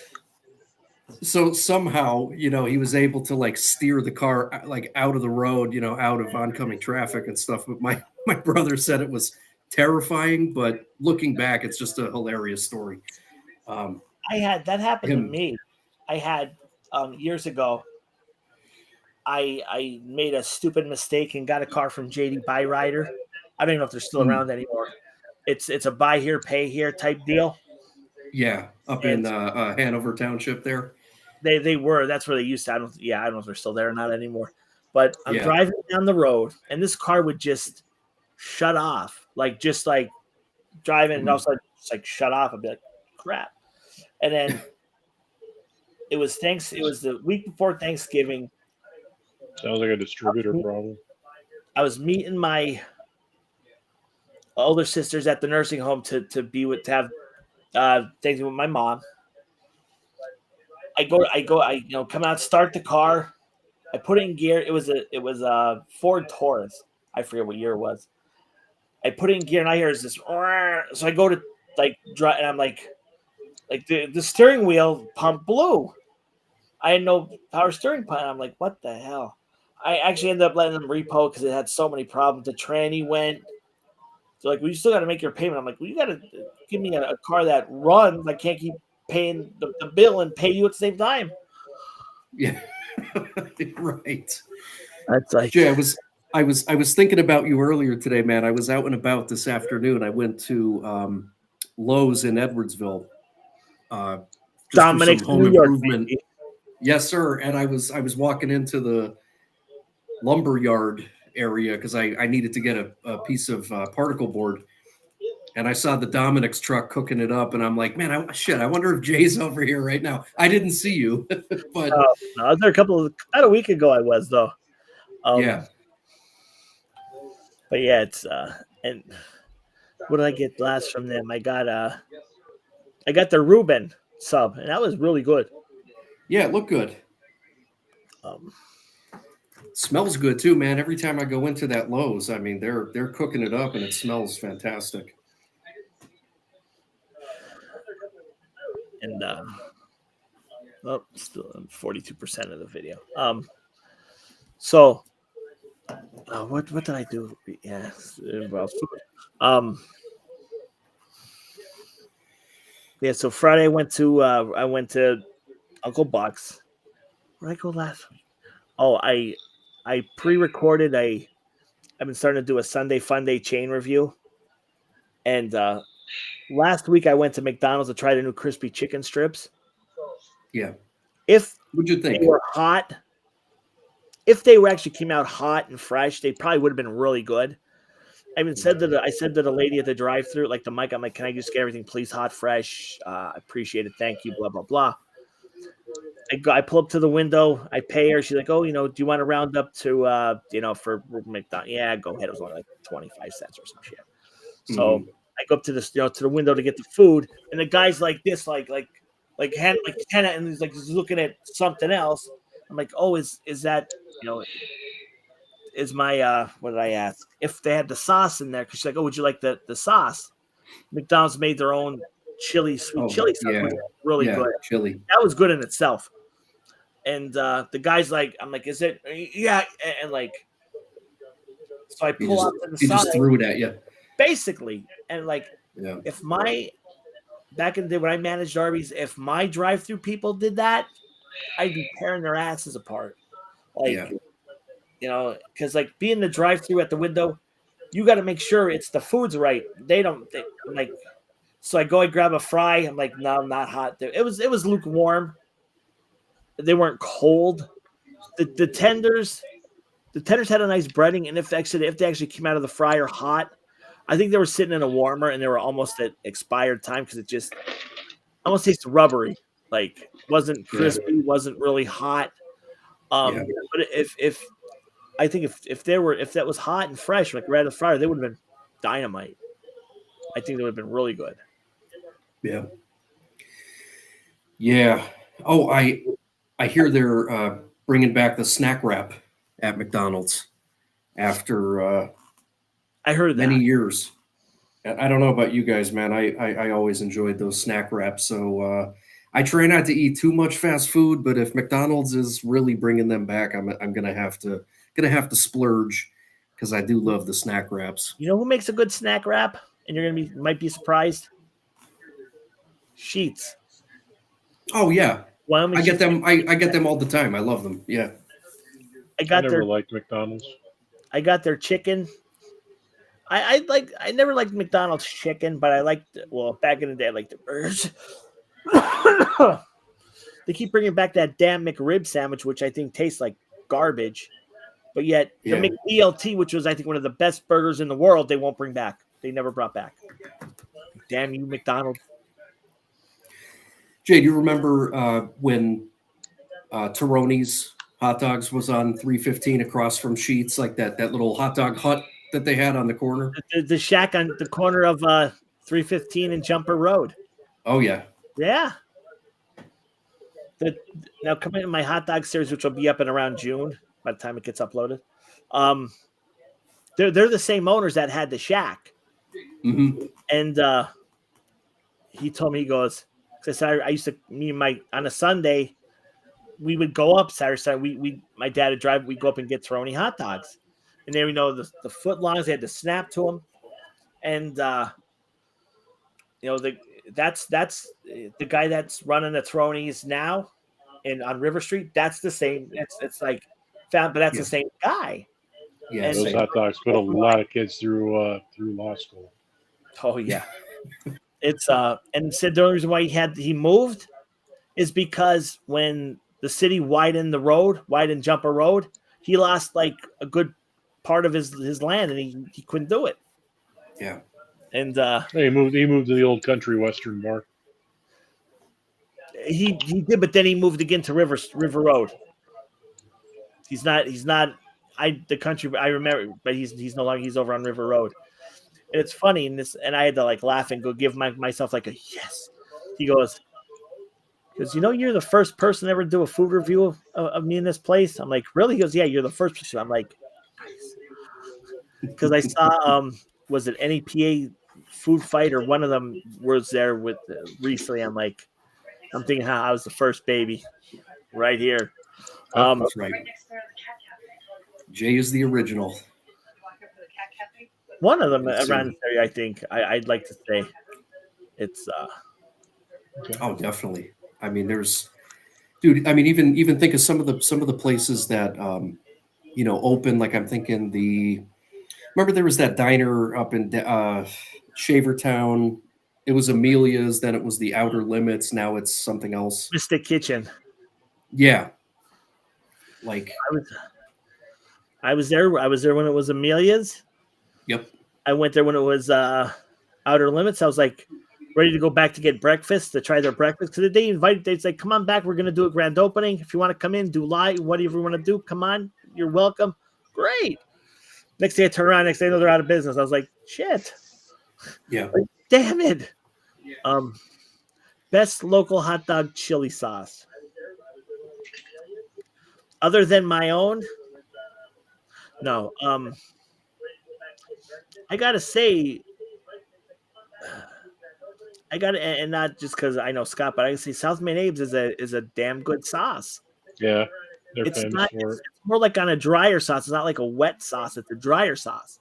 So somehow, he was able to like steer the car like out of the road, out of oncoming traffic and stuff. But my brother said it was terrifying, but looking back, it's just a hilarious story. I had that happen to me. I had years ago. I made a stupid mistake and got a car from JD Byrider. I don't even know if they're still around anymore. It's a buy here, pay here type deal. Yeah, up in Hanover Township there. They were. That's where they used to. I don't know if they're still there or not anymore. But I'm driving down the road, and this car would just shut off, just driving, and also just like shut off. I'd be like, crap. And then it was the week before Thanksgiving. Sounds like a distributor problem. I was meeting my older sisters at the nursing home to have Thanksgiving with my mom. I come out, start the car. I put it in gear. It was a Ford Taurus. I forget what year it was. I put it in gear, and I hear this. So I go to drive, and I'm like the steering wheel pump blew. I had no power steering pump. I'm like, what the hell? I actually ended up letting them repo because it had so many problems. The tranny went. So well, you still got to make your payment. I'm like, well, you got to give me a car that runs. I can't keep paying the bill and pay you at the same time. Yeah, right. That's like, Jay, I was thinking about you earlier today, man. I was out and about this afternoon. I went to Lowe's in Edwardsville. Dominic's home New York, improvement. baby. Yes, sir. And I was walking into the lumber yard area because I needed to get a piece of particle board. and I saw the Dominic's truck cooking it up, and I'm like, man, I wonder if Jay's over here right now. I didn't see you, but No, I was there about a week ago. I was though. yeah. But yeah, it's and what did I get last from them? I got their Reuben sub, and that was really good. Yeah, it looked good. Smells good too, man. Every time I go into that Lowe's, I mean, they're cooking it up, and it smells fantastic. And still 42% of the video. So what did I do? Yeah, well, yeah. So Friday I went to Uncle Buck's. Where did I go last week? Oh, I pre-recorded I've been starting to do a Sunday Fun Day chain review, and last week I went to McDonald's to try the new crispy chicken strips. Yeah. If What'd you think? they were hot, if they were actually came out hot and fresh, they probably would have been really good. I even said to the lady at the drive-thru, like the mic, I'm like, can I just get everything, please, hot, fresh? I appreciate it. Thank you. Blah blah blah. I pull up to the window. I pay her. She's like, oh, do you want to round up to for McDonald's? Yeah, go ahead. It was only like 25 cents or some shit. So I go up to this, to the window to get the food, and the guy's like this, like kind of, and he's like just looking at something else. I'm like, oh, is that is my what did I ask? If they had the sauce in there, because she's like, oh, would you like the sauce? McDonald's made their own sweet chili sauce, yeah, really good. Chili. That was good in itself. And the guy's like, I'm like, is it? Yeah, and like, so I pull out to the side. He just threw it at you. Basically, and like, Yeah. if back in the day when I managed Arby's, if my drive-through people did that, I'd be tearing their asses apart. Like, because like being the drive-through at the window, you got to make sure it's the food's right. So I grab a fry. I'm like, no, not hot. It was lukewarm. They weren't cold. The tenders had a nice breading, and if they actually came out of the fryer hot, I think they were sitting in a warmer and they were almost at expired time because it just almost tastes rubbery. Like wasn't crispy, wasn't really hot. But if that was hot and fresh, like right out of the fryer, they would have been dynamite. I think they would have been really good. Yeah. Yeah. Oh, I hear they're bringing back the snack wrap at McDonald's after I heard that. many years. I don't know about you guys, man. I always enjoyed those snack wraps. So I try not to eat too much fast food, but if McDonald's is really bringing them back, I'm gonna have to splurge because I do love the snack wraps. You know who makes a good snack wrap? And might be surprised. Sheets. Oh yeah, Wyoming I get them. I get them all the time. I love them. Yeah. I never liked McDonald's. I got their chicken. I never liked McDonald's chicken, but I liked back in the day I liked the burgers. They keep bringing back that damn McRib sandwich, which I think tastes like garbage. But yet the McBLT, which was I think one of the best burgers in the world, they won't bring back. They never brought back. Damn you, McDonald's. Jay, do you remember when Taroni's Hot Dogs was on 315 across from Sheetz, like that little hot dog hut that they had on the corner? The shack on the corner of 315 and Jumper Road. Oh, yeah. Yeah. Now coming in my hot dog series, which will be up in around June by the time it gets uploaded. They're the same owners that had the shack. Mm-hmm. And he told me, he goes, because I used to, on a Sunday, we would go up Saturday. My dad would drive. We'd go up and get Taroni hot dogs, and then the foot longs. They had to snap to them, and that's the guy that's running the Taroni's now, on River Street. That's the same. It's like but that's the same guy. Yeah, those hot dogs put a lot of kids through law school. Oh yeah. It's and said the only reason why he moved is because when the city widened Jumper Road, he lost like a good part of his land and he couldn't do it. Yeah. And He moved to the old country western bar. he did, but then he moved again to River Road. He's not the country. I remember, but he's no longer. He's over on River Road. And it's funny in this, and I had to like laugh and go give myself like a yes. He goes, because you're the first person ever to do a food review of me in this place. I'm like, really? He goes, yeah, you're the first person. I'm like, nice. Because I saw was it NEPA Food Fight or one of them was there with recently. I'm thinking how I was the first baby right here. That's right. Jay is the original. One of them around this area, I think. I'd like to say it's. Oh, definitely. I mean, dude. I mean, even think of some of the places that open. Like I'm thinking remember there was that diner up in Shavertown. It was Amelia's. Then it was the Outer Limits. Now it's something else. Mystic Kitchen. Yeah. Like I was there. I was there when it was Amelia's. Yep. I went there when it was Outer Limits. I was like ready to go back to get breakfast, to try their breakfast. Because they invited, they'd say, come on back. We're going to do a grand opening. If you want to come in, do live, whatever you want to do, come on. You're welcome. Great. Next day I turn around. Next day I know they're out of business. I was like, shit. Yeah. Like, damn it. Best local hot dog chili sauce. Other than my own, no. I gotta say, and not just because I know Scott, but I can say South Main Abe's is a damn good sauce. Yeah, they're It's famous not. for It's it. more like on a drier sauce. It's not like a wet sauce. It's a drier sauce.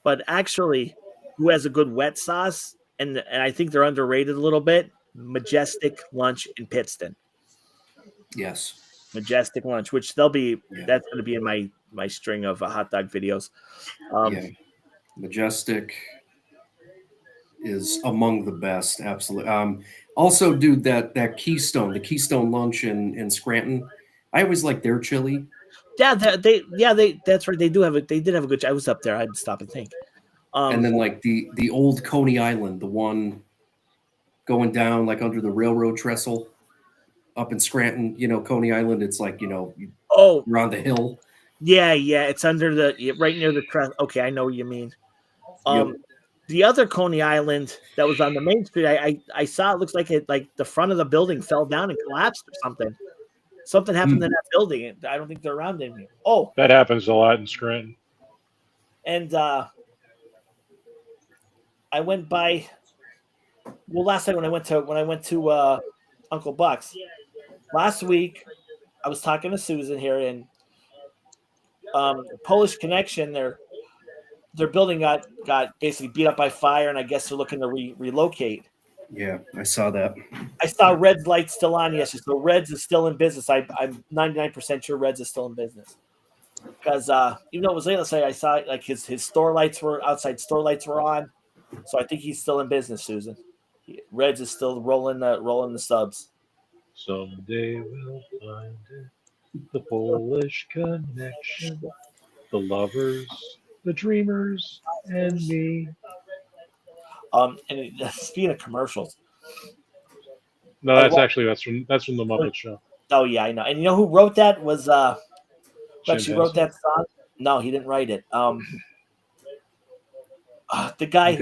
But actually, who has a good wet sauce? And I think they're underrated a little bit. Majestic Lunch in Pittston. Yes. Majestic Lunch, which they'll be. Yeah. That's going to be in my string of hot dog videos. Yeah. Majestic is among the best, absolutely. Also, dude, that Keystone, the Keystone Lunch in Scranton, I always like their chili. Yeah, that's right. They did have a good. I was up there. I'd stop and think. And then like the old Coney Island, the one going down like under the railroad trestle up in Scranton, Coney Island. It's like you're on the hill. Yeah, it's under right near the crest. Okay, I know what you mean. Yep. The other Coney Island that was on the main street, I saw it looks like the front of the building fell down and collapsed or something. Something happened to that building. I don't think they're around anymore. Oh, that happens a lot in Scranton. And I went by. Well, last night when I went to Uncle Buck's last week, I was talking to Susan here, and Polish Connection, their building got basically beat up by fire, and I guess they're looking to relocate. Yeah, I saw that. I saw Red's light still on yesterday, so Red's is still in business. I'm 99% sure Red's is still in business because even though it was late last night, I saw like his store lights were outside. Store lights were on, so I think he's still in business. Susan, Red's is still rolling the subs. Someday we'll find it, the Polish Connection, the lovers, the dreamers, and me. And speaking of commercials, No, that's from the Muppet Show. Oh yeah, I know. And you know who wrote that was actually wrote Henson? that song? No, he didn't write it. The guy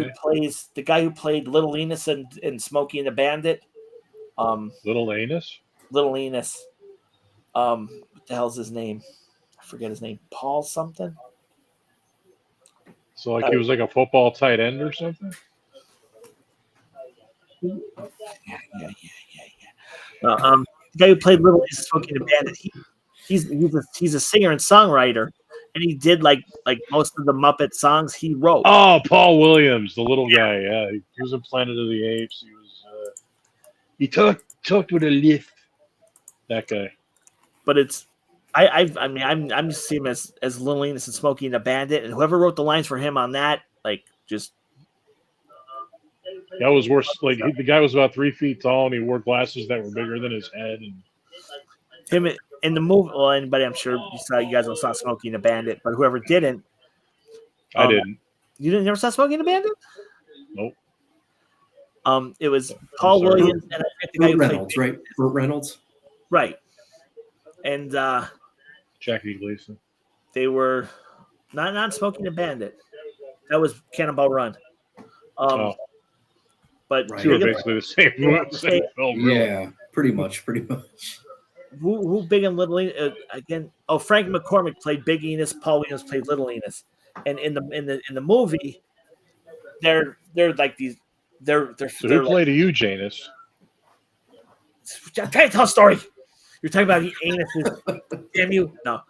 who played Little Enos in Smokey and the Bandit. Little Anus? Little Enos. What the hell's his name? I forget his name. Paul something. So like he was like a football tight end or something? Yeah. The guy who played Little Enos Smokey and the Bandit. He's a singer and songwriter, and he did like most of the Muppet songs he wrote. Oh, Paul Williams, the little guy. Yeah, he was in Planet of the Apes. He was. He talked with a lift. That guy. But it's, I'm just seeing him as Little Enos and Smokey and the Bandit, and whoever wrote the lines for him on that, like just. That was worse. Like the guy was about 3 feet tall, and he wore glasses that were bigger than his head. And him in the movie. Well, anybody, I'm sure you guys all saw Smokey and the Bandit, but whoever didn't, I didn't. You never saw Smokey and the Bandit? Nope. It was Paul sorry. Williams and I think the guy Burt who played Reynolds, right? Burt Reynolds. right, and Jackie Gleason. they were not Smoking the Bandit. That was Cannonball Run. But Right. Two are Big and- basically the same Say- film, really. Yeah, pretty much. who Big and Little again? Oh, Frank McCormick played Big Enos. Paul Williams played Little Enos. And in the movie, they're like these. They're So who played you, Janus? I'm trying to tell a story. You're talking about anuses. Damn you! No.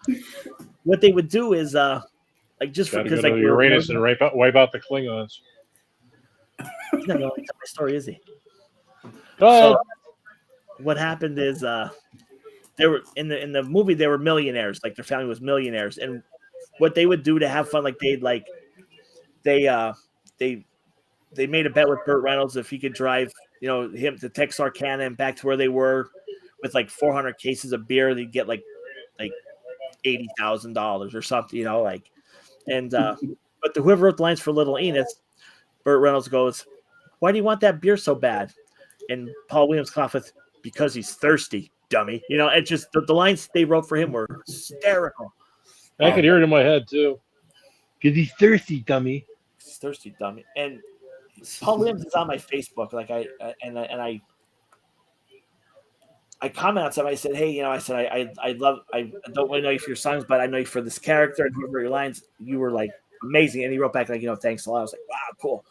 What they would do is like just Got to because go like to Uranus and wipe out the Klingons. he's not going to tell my story, is he? Go ahead. So what happened is they were in the movie they were millionaires, like their family was millionaires, and what they would do to have fun, like they made a bet with Burt Reynolds if he could drive, him to Texarkana and back to where they were with like 400 cases of beer, they'd get like $80,000 or something, but whoever wrote the lines for Little Enos, Burt Reynolds goes, "Why do you want that beer so bad?" And Paul Williams comes with, "Because he's thirsty, dummy." It's just the lines they wrote for him were hysterical. I could hear it in my head too. Because he's thirsty, dummy. He's thirsty, dummy. And Paul Williams is on my Facebook. Like I comment on something. I said, "Hey, I don't really know you for your songs, but I know you for this character and whoever your lines. You were like amazing." And he wrote back like, "Thanks a lot." I was like, "Wow, cool."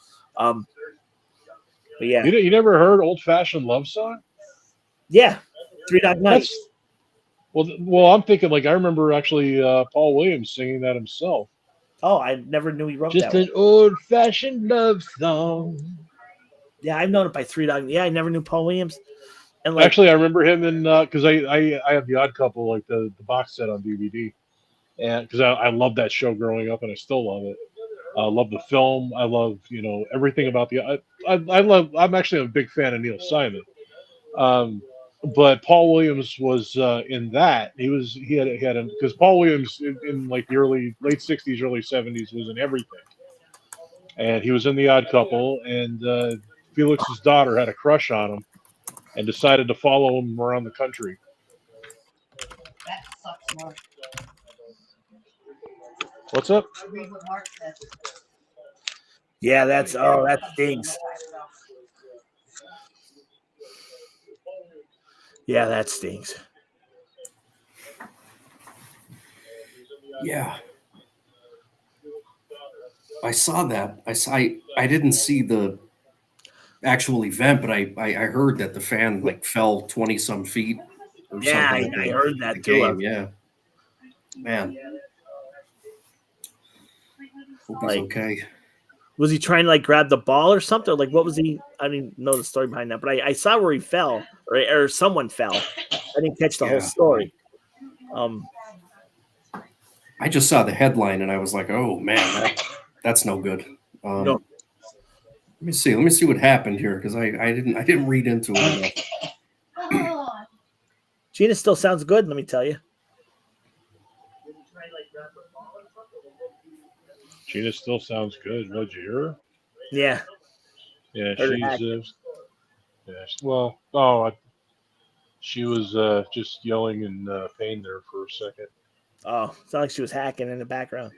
But yeah, You never heard Old Fashioned Love Song? yeah, Three Dog Night. Well, I'm thinking like I remember actually Paul Williams singing that himself. Oh, I never knew he wrote Just that. Just an old-fashioned love song. Yeah, I've known it by Three Dog. Yeah, I never knew Paul Williams. And actually, I remember him in because I have the Odd Couple, like the box set on DVD, and because I loved that show growing up, and I still love it. I love the film. I love everything about I'm actually a big fan of Neil Simon. But Paul Williams was in that. He had because Paul Williams in like the late '60s, early '70s was in everything, and he was in the Odd Couple. And Felix's daughter had a crush on him, and decided to follow him around the country. That sucks, Mark. What's up? Read what Mark said. yeah, that stings. Yeah, that stings. Yeah. I saw that. I didn't see the actual event, but I heard that the fan fell 20 some feet. Or Yeah, something I heard that the too. game. Yeah. Man. Hope he's okay. Was he trying to grab the ball or something? Like, what was he? I didn't know the story behind that, but I saw where he fell or someone fell. I didn't catch the whole story. I just saw the headline and I was like, "Oh man, that's no good." No. Let me see what happened here because I didn't read into it enough. Gina still sounds good. Let me tell you. Gina still sounds good. Did you hear her? Yeah. Yeah, She's she was just yelling in pain there for a second. Oh, it sounded like she was hacking in the background.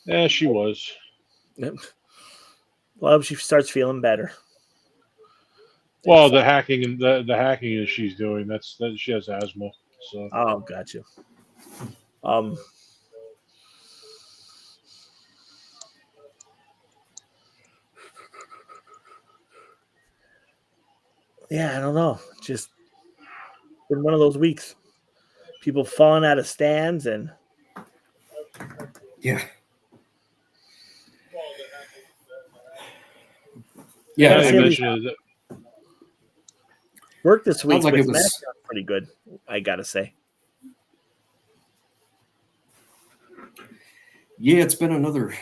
Yeah, she was. Yep. Well, I hope she starts feeling better. Well, the hacking and the hacking that she's doing, that she has asthma. So. Oh, got you. Yeah, I don't know. Just been one of those weeks. People falling out of stands and Yeah. Yeah, Yeah. work this week Sounds like with it was- Matt sounds pretty good, I gotta say. Yeah, it's been another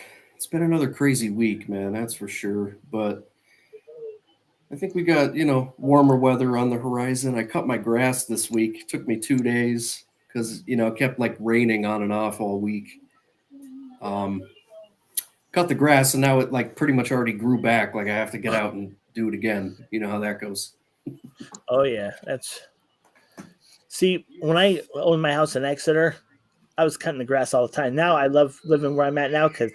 crazy week, man. That's for sure. But I think we got warmer weather on the horizon. I cut my grass this week. It took me 2 days. because it kept like raining on and off all week. Cut the grass, and now it like pretty much already grew back. Like I have to get out and do it again. You know how that goes. Oh yeah, see, when I owned my house in Exeter, I was cutting the grass all the time. Now I love living where I'm at now because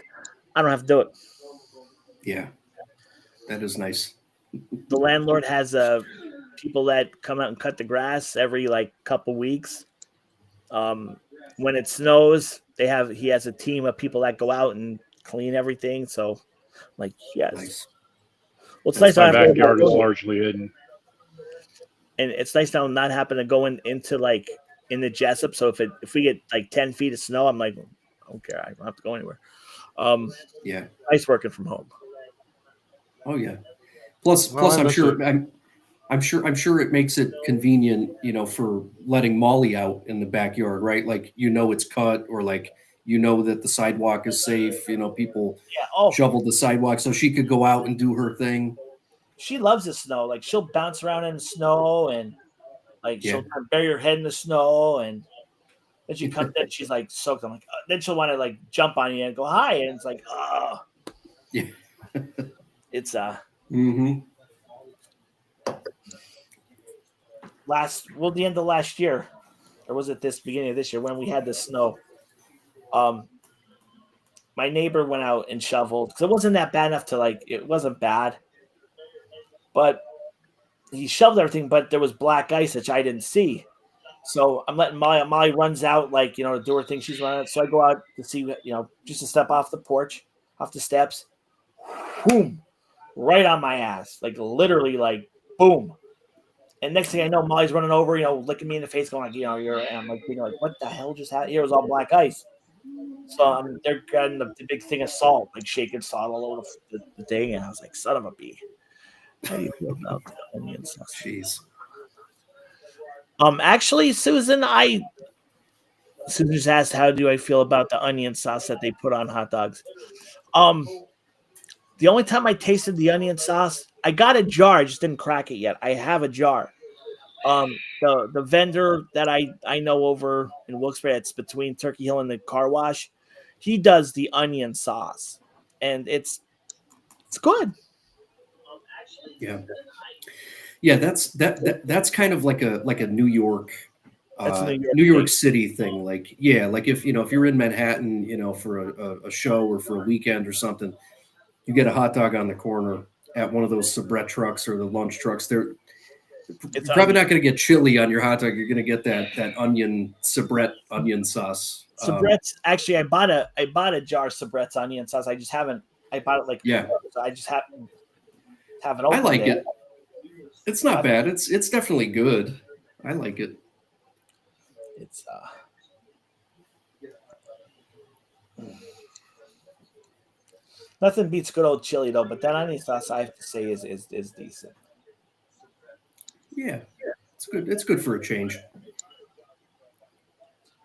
I don't have to do it. Yeah, that is nice. The landlord has people that come out and cut the grass every like couple weeks. When it snows, he has a team of people that go out and clean everything. So, like, yes, Nice. well, it's nice. My Not having to backyard is go, largely hidden. and it's nice now not having to go into like in the Jessup. So if we get like 10 feet of snow, I'm like, I don't care. I don't have to go anywhere. Yeah. Nice working from home. Oh yeah. Plus, Well, I I'm miss sure it. I'm sure it makes it convenient, for letting Molly out in the backyard, right? Like it's cut, or like that the sidewalk is safe. People Yeah. Oh, shoveled the sidewalk so she could go out and do her thing. she loves the snow. Like she'll bounce around in the snow and like Yeah. she'll bury her head in the snow and then she comes in, she's like soaked. I'm like, then she'll want to like jump on you and go hi, and it's like, oh, Yeah. it's Mm-hmm. the end of last year, or was it this beginning of this year when we had the snow? My neighbor went out and shoveled because it wasn't that bad enough to like, it wasn't bad, but he shoveled everything, but there was black ice which I didn't see. So I'm letting Molly. Molly runs out like to do her thing. She's running. So I go out to see just to step off the porch, off the steps. Boom, right on my ass, like literally, like boom. And next thing I know, Molly's running over, licking me in the face, going like, you're. And I'm like, like what the hell just happened? Here was all black ice. So they're getting the big thing of salt, like shaking salt all over the thing, and I was like, son of a bee. How do you feel about the onion sauce? Jeez. Actually, Susan just asked, how do I feel about the onion sauce that they put on hot dogs? The only time I tasted the onion sauce, I got a jar, I just didn't crack it yet. I have a jar. The vendor that I know over in Wilkes-Barre, it's between Turkey Hill and the car wash, he does the onion sauce, and it's good. Yeah. Yeah, that's kind of like a New York, That's a New York City thing. Like, yeah, like if you're in Manhattan, for a show or for a weekend or something, you get a hot dog on the corner at one of those soubrette trucks or the lunch trucks. You're probably not going to get chili on your hot dog. You're going to get that onion soubrette onion sauce. Soubrette's actually, I bought a jar of Soubrette's onion sauce. I just haven't. I bought it like so I just haven't opened I like it. it. It's not bad. It's definitely good. I like it. It's nothing beats good old chili though, but that onion sauce I have to say is decent. Yeah, it's good. It's good for a change.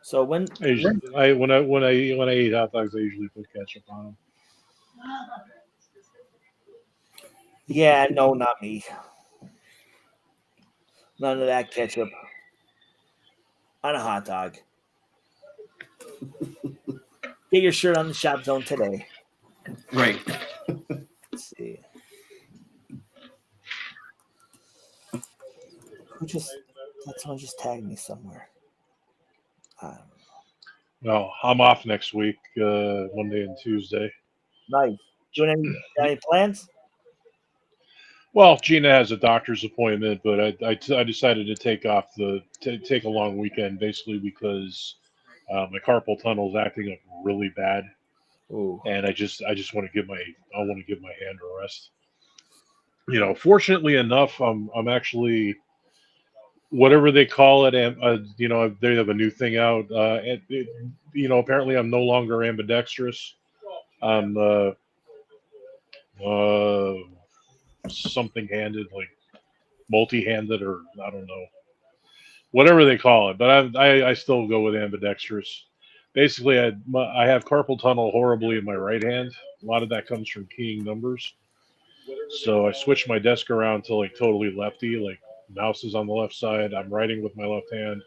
So when When I eat hot dogs, I usually put ketchup on them. yeah, no, not me. None of that ketchup on a hot dog. Get your shirt on the Shop Zone today. Right. Let's see. Someone just tagged me somewhere. Well, I'm off next week, Monday and Tuesday. Nice. Doing any plans? Well, Gina has a doctor's appointment, but I decided to take take a long weekend, basically because my carpal tunnel is acting up really bad, Ooh. and I just want to give my hand a rest. Fortunately enough, I'm actually, whatever they call it, they have a new thing out. Apparently I'm no longer ambidextrous. I'm something handed, like multi-handed, or I don't know, whatever they call it. But I still go with ambidextrous. Basically, I have carpal tunnel horribly in my right hand. A lot of that comes from keying numbers. So I switched my desk around to like totally lefty, like mouse is on the left side. I'm writing with my left hand.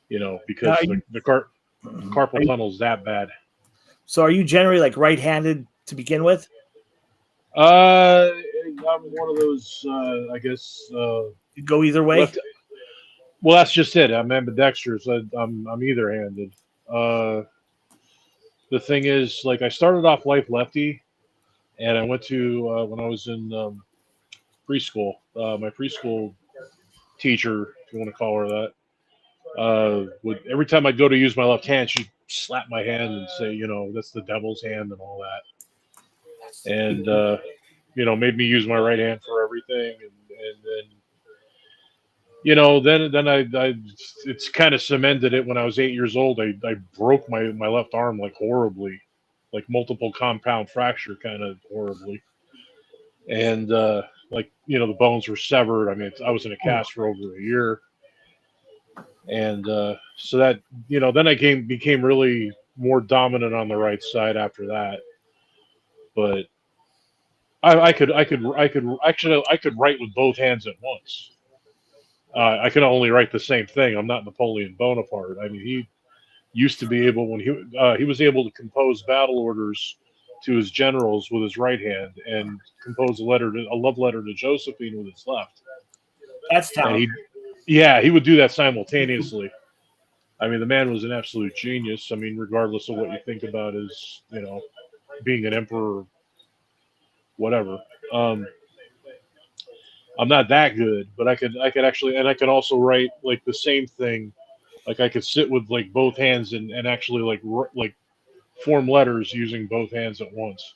because Now, the carpal tunnel's that bad. So are you generally like right-handed to begin with? I'm one of those, I guess, You go either way? left. Well, that's just it. I'm ambidextrous. I'm either-handed. The thing is, like, I started off life lefty, and I went to when I was in preschool. My preschool teacher, if you want to call her that, would every time I'd go to use my left hand, she'd slap my hand and say, that's the devil's hand and all that, and made me use my right hand for everything, and then. Then I it's kind of cemented it when I was 8 years old. I broke my left arm like horribly, like multiple compound fracture kind of horribly. And the bones were severed. I mean, I was in a cast for over a year. And so that, then I became really more dominant on the right side after that. But I could write with both hands at once. I can only write the same thing. I'm not Napoleon Bonaparte. I mean, he used to be able, when he was able to compose battle orders to his generals with his right hand and compose a love letter to Josephine with his left. That's talented. He would do that simultaneously. I mean, the man was an absolute genius. I mean, regardless of what you think about his, being an emperor, whatever. I'm not that good, but I could actually, and I could also write like the same thing. Like I could sit with like both hands and actually like form letters using both hands at once.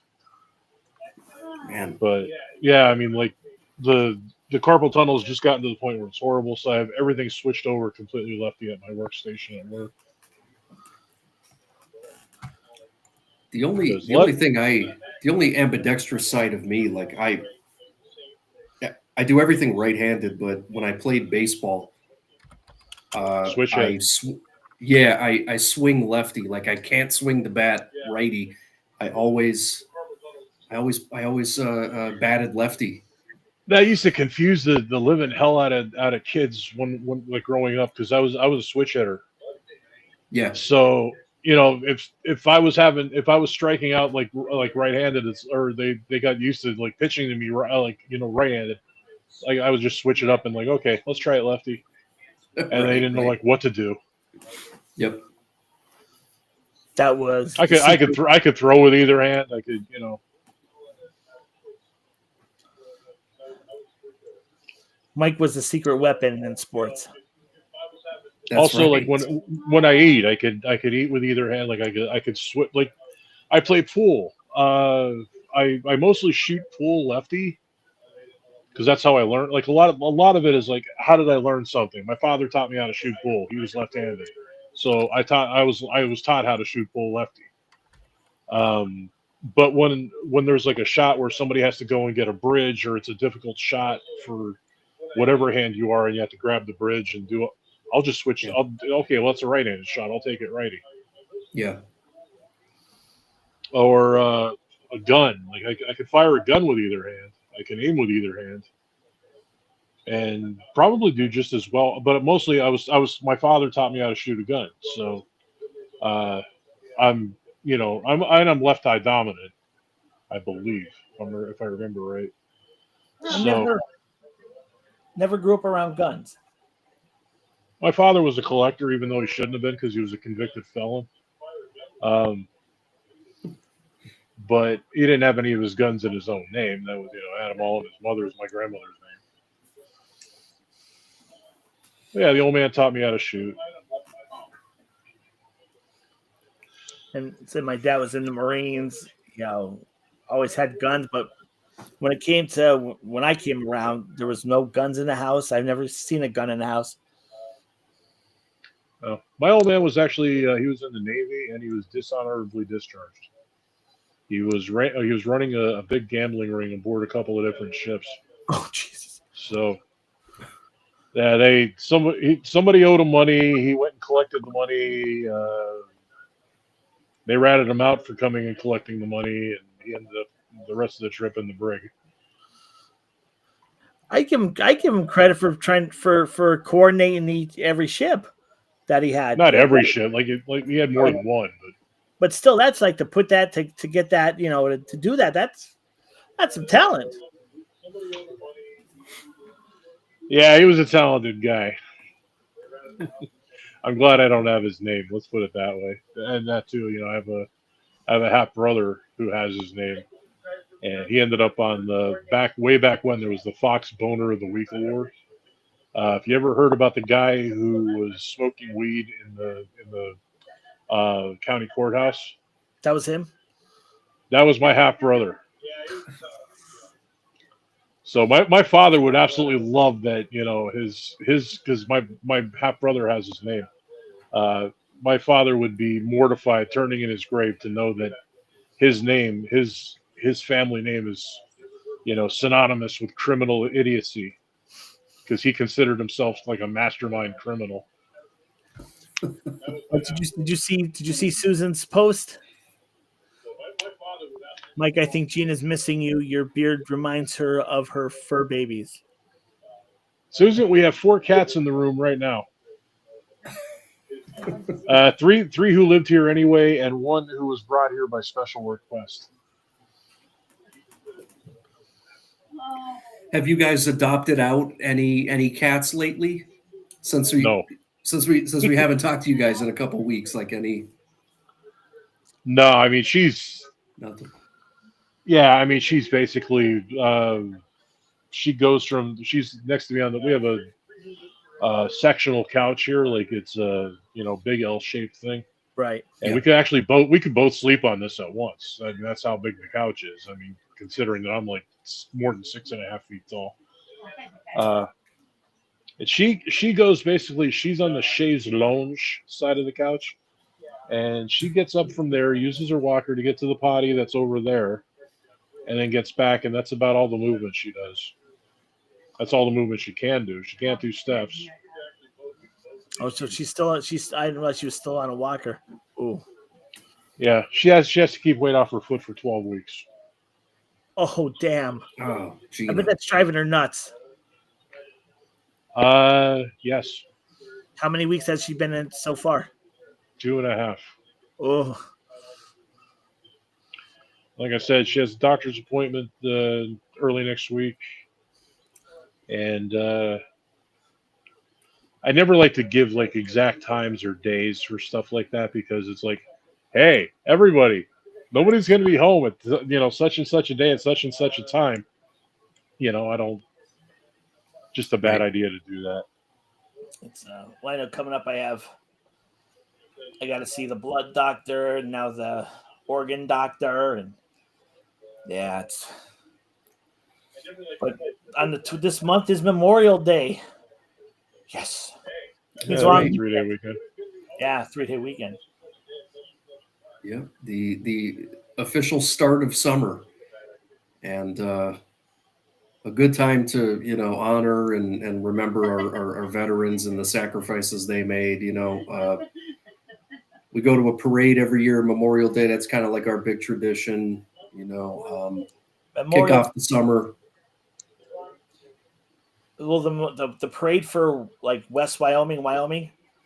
Man. But yeah, I mean, like the carpal tunnel's just gotten to the point where it's horrible. So I have everything switched over completely lefty at my workstation at work. The only ambidextrous side of me, like I do everything right-handed, but when I played baseball, Switch I swing lefty. Like I can't swing the bat righty. I always batted lefty. That used to confuse the living hell out of kids when like growing up, because I was a switch hitter. Yeah. So if I was striking out like right-handed, or they got used to like pitching to me right-handed. Like I would just switch it up and like, okay, let's try it lefty, and they didn't know like what to do. Yep. That was. I could throw with either hand. I could, Mike was the secret weapon in sports. That's also, right. like when I eat, I could eat with either hand. Like I could switch. Like I play pool. I mostly shoot pool lefty, because that's how I learned. Like a lot of it is like, how did I learn something? My father taught me how to shoot pool. He was left-handed, so I was taught how to shoot pool lefty. But when there's like a shot where somebody has to go and get a bridge, or it's a difficult shot for whatever hand you are, and you have to grab the bridge and do it, I'll just switch. Yeah. Okay, well, that's a right-handed shot. I'll take it righty. Yeah. Or a gun. Like I could fire a gun with either hand. I can aim with either hand, and probably do just as well. But mostly, my father taught me how to shoot a gun, so I'm left eye dominant, I believe, if I remember right. Never grew up around guns. My father was a collector, even though he shouldn't have been, because he was a convicted felon. But he didn't have any of his guns in his own name. That was, had them all in his mother's, my grandmother's name. Yeah, the old man taught me how to shoot. And said my dad was in the Marines. Always had guns, but when I came around, there was no guns in the house. I've never seen a gun in the house. My old man was actually he was in the Navy, and he was dishonorably discharged. He was running a big gambling ring aboard a couple of different ships. Oh Jesus! So yeah, somebody owed him money. He went and collected the money. They ratted him out for coming and collecting the money, and he ended up the rest of the trip in the brig. I give him credit for trying for coordinating every ship. that he had. Not every shit. Like we had more than one, but still, that's like to put that to get that, to do that. That's some talent. yeah, he was a talented guy. I'm glad I don't have his name. Let's put it that way. And that too, I have a half brother who has his name, and he ended up on the way back when there was the Fox Boner of the Week award. If you ever heard about the guy who was smoking weed in the county courthouse, That was him. that was my half brother. So my father would absolutely love that, his because my half brother has his name. My father would be mortified turning in his grave to know that his name, his family name is, synonymous with criminal idiocy, because he considered himself like a mastermind criminal. Did you see Susan's post? Mike, I think Gina's missing you. Your beard reminds her of her fur babies. Susan, we have 4 cats in the room right now. Three who lived here anyway, and 1 who was brought here by special request. Have you guys adopted out any cats lately? Since we haven't talked to you guys in a couple weeks, like any? No, I mean she's. Nothing. Yeah, I mean she's basically. She's next to me on we have a sectional couch here, like it's a big L-shaped thing. Right. And we could both sleep on this at once. I mean, that's how big the couch is. I mean, considering that I'm like more than 6.5 feet tall. And she goes basically, she's on the chaise lounge side of the couch, and she gets up from there, uses her walker to get to the potty that's over there, and then gets back, and that's about all the movement she does. That's all the movement she can do. She can't do steps. Oh, so I didn't realize she was still on a walker. Ooh. Yeah, she has to keep weight off her foot for 12 weeks. Oh, damn. Oh, gee. I bet that's driving her nuts. Yes. How many weeks has she been in so far? 2.5. Oh. Like I said, she has a doctor's appointment early next week. And I never like to give like exact times or days for stuff like that, because it's like, hey, everybody, nobody's going to be home at such and such a day at such and such a time. I don't. Just a bad idea to do that. It's I know coming up I got to see the blood doctor and now the organ doctor, and yeah, but this month is Memorial Day. Yes. Yeah, So 3-day weekend. Yeah, 3-day weekend. Yeah, the official start of summer, and a good time to honor and remember our veterans and the sacrifices they made. We go to a parade every year, Memorial Day. That's kind of like our big tradition. Kick off the summer. Well, the parade for like West Wyoming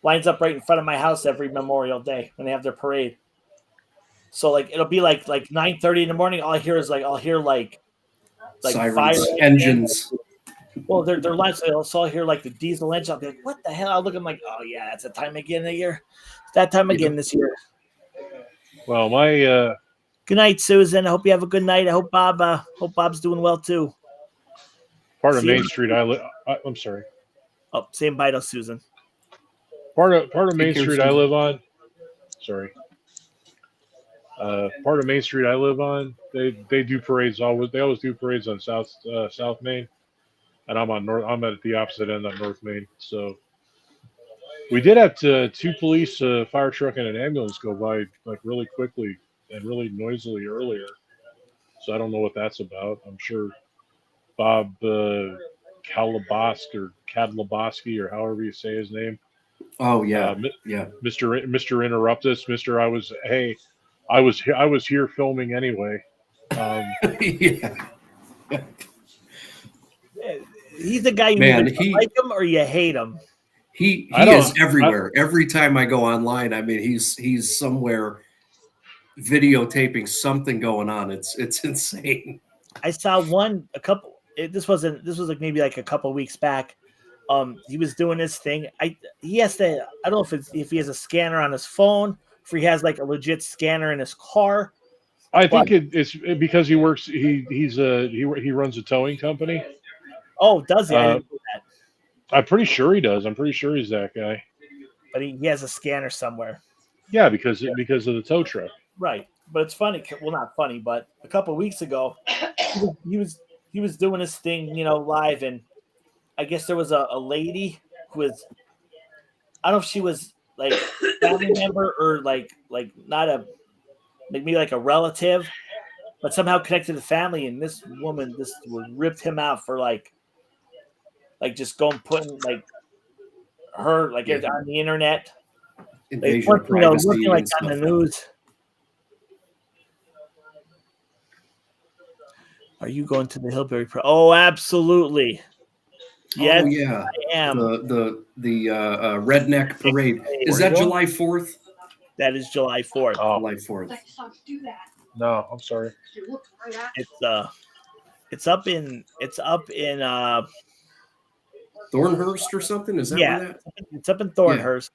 lines up right in front of my house every Memorial Day when they have their parade. So like it'll be like 9:30 in the morning. All I hear is like Sirens, fire engines. Well, they're lights. So I'll hear like the diesel engine. I'll be like, "What the hell?" I'll look. I'm like, "Oh yeah, it's that time again of the year. It's that time again this year." Well, my Good night, Susan. I hope you have a good night. I hope Bob's doing well too. part of Main Street I live. I'm sorry. Oh, say bye to Susan. Part of Main care, Street I Susan. live on. Sorry. Part of Main Street I live on. They do parades always. They always do parades on South Main, and I'm on North. I'm at the opposite end on North Main. So we did have 2 police, a fire truck, and an ambulance go by like really quickly and really noisily earlier. So I don't know what that's about. I'm sure Bob Kadlabowski or however you say his name. Oh yeah, yeah. Mr. Interruptus, I was here filming anyway. Yeah. He's the guy you either like him or you hate him. He I don't- is everywhere. Every time I go online, I mean, he's somewhere videotaping something going on. It's insane. I saw one a couple. This was like maybe like a couple weeks back. He was doing this thing. He has to. I don't know if he has a scanner on his phone, if he has like a legit scanner in his car. I think it's because he works. He runs a towing company. Oh, does he? I didn't know that. I'm pretty sure he does. I'm pretty sure he's that guy. But he has a scanner somewhere. Yeah, because of the tow truck. Right. But it's funny. Well, not funny, but a couple of weeks ago, he was doing his thing, live, and I guess there was a lady who was, I don't know if she was like a family member or like not a, like maybe like a relative, but somehow connected to the family. And this woman ripped him out for like just going putting like her like on the internet, Invasion like, of privacy looking like and on the stuff. news. Are you going to the Hillbilly Pro? Oh, absolutely. Yes, Oh yeah, I am. the redneck parade. Is that July 4th? That is July 4th. Oh July 4th. Do that. no, I'm sorry. You look right at It's up in Thornhurst or something? Is that yeah, where that? it's up in Thornhurst.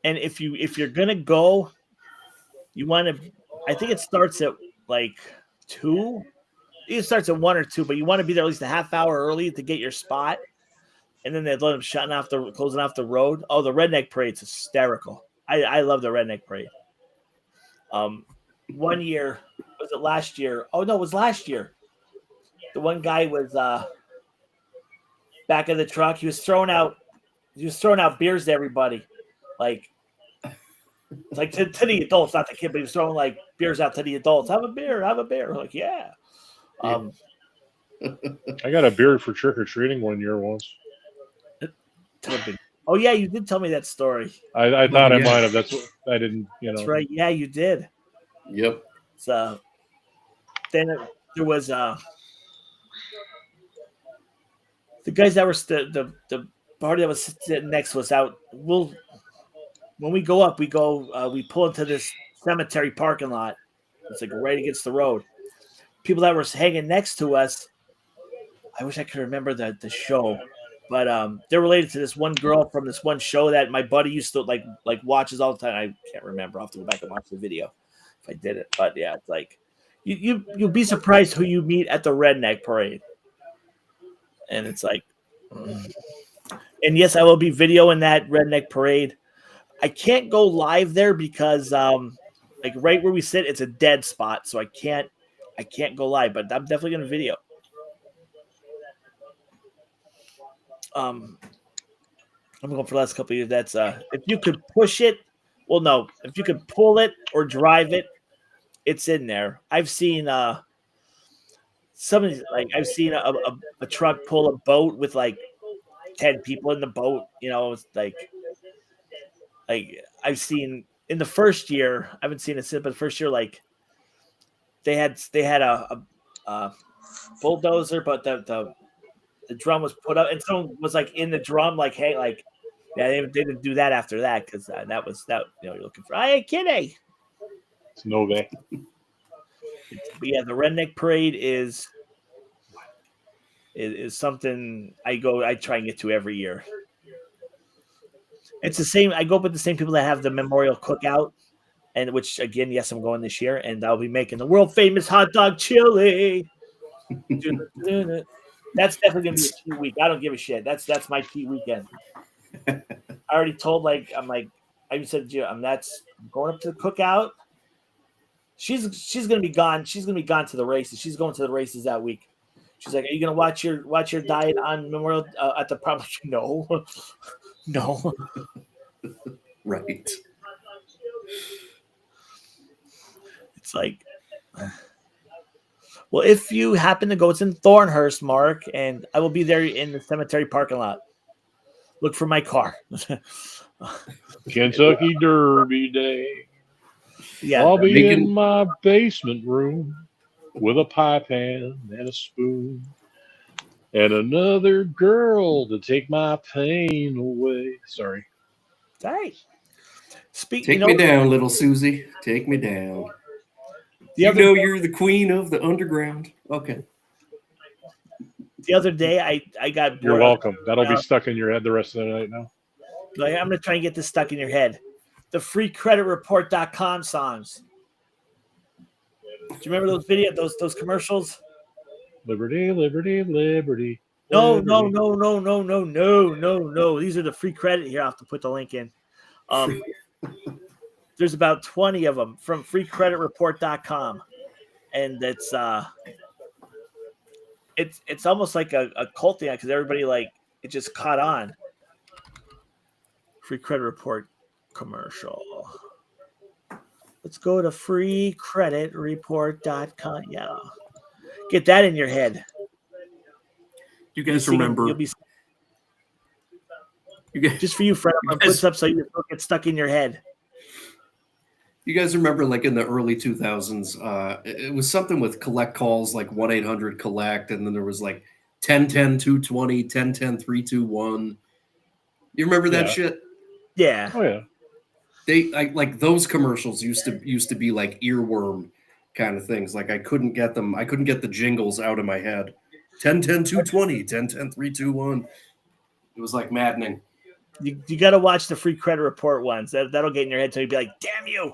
And if you're gonna go, you want to. I think it starts at like 2. It starts at 1 or 2, but you want to be there at least a half hour early to get your spot. And then they let them closing off the road. Oh, the redneck parade's hysterical. I love the redneck parade. 1 year, was it last year? Oh no, it was last year. The one guy was back of the truck. He was throwing out beers to everybody, like to the adults, not the kid, but he was throwing like beers out to the adults. Have a beer. Like, yeah. I got a beer for trick or treating 1 year once. Oh yeah, you did tell me that story. I thought I yeah. might have. That's what I didn't. That's right. Yeah, you did. Yep. So then there was the guys that were the party that was sitting next to us out. When we go up, we pull into this cemetery parking lot. It's like right against the road. People that were hanging next to us, I wish I could remember the show, but they're related to this one girl from this one show that my buddy used to like watches all the time. I can't remember. I'll have to go back and watch the video if I did it. But yeah, it's like you'll be surprised who you meet at the redneck parade. And it's like, and yes, I will be videoing that redneck parade. I can't go live there because like right where we sit, it's a dead spot, so I can't go live, but I'm definitely gonna video. I'm going for the last couple of years. That's if you could push it, well, no, if you could pull it or drive it, it's in there. I've seen somebody like I've seen a truck pull a boat with like 10 people in the boat. It's like I've seen in the first year. I haven't seen it since, but the first year, like they had a bulldozer, but the drum was put up, and someone was like in the drum, like, hey, like, yeah, they didn't do that after that because that was that. You're looking for. Hey, kidding. It's no way. But yeah, the redneck parade is something I try and get to every year. It's the same. I go up with the same people that have the memorial cookout, and which again, yes, I'm going this year, and I'll be making the world famous hot dog chili. That's definitely gonna be a key week. I don't give a shit. That's my key weekend. I already told I said I'm going up to the cookout. She's gonna be gone. She's gonna be gone to the races. She's going to the races that week. She's like, "Are you gonna watch your diet on Memorial at the prom?" No, no. Right. It's like, well, if you happen to go, it's in Thornhurst, Mark, and I will be there in the cemetery parking lot. Look for my car. Kentucky Derby Day. Yeah, I'll be in my basement room with a pie pan and a spoon. And another girl to take my pain away. Sorry. All right. Take me down, little Susie. Take me down. The You other know you're the queen of the underground. Okay. the other day, I got You're bored. welcome. That'll be stuck in your head the rest of the night now. Like, I'm gonna try and get this stuck in your head. The freecreditreport.com songs. Do you remember those those commercials? Liberty, liberty, liberty. No. These are the free credit. Here, I'll have to put the link in. There's about 20 of them from freecreditreport.com. And it's almost like a cult thing because everybody like it just caught on. Free credit report commercial. Let's go to freecreditreport.com. Yeah. Get that in your head. You guys remember? Just for you, Fred, I'm going to put this up so you don't get stuck in your head. You guys remember, like in the early 2000s, it was something with collect calls, like 1-800-COLLECT, and then there was like 1010-220, 1010-321. You remember that shit? Yeah. Oh yeah. Like those commercials used to be like earworm kind of things. Like I couldn't get them. I couldn't get the jingles out of my head. 1010-220, 1010-321. It was like maddening. You got to watch the free credit report ones. That'll get in your head so you'll be like, damn you.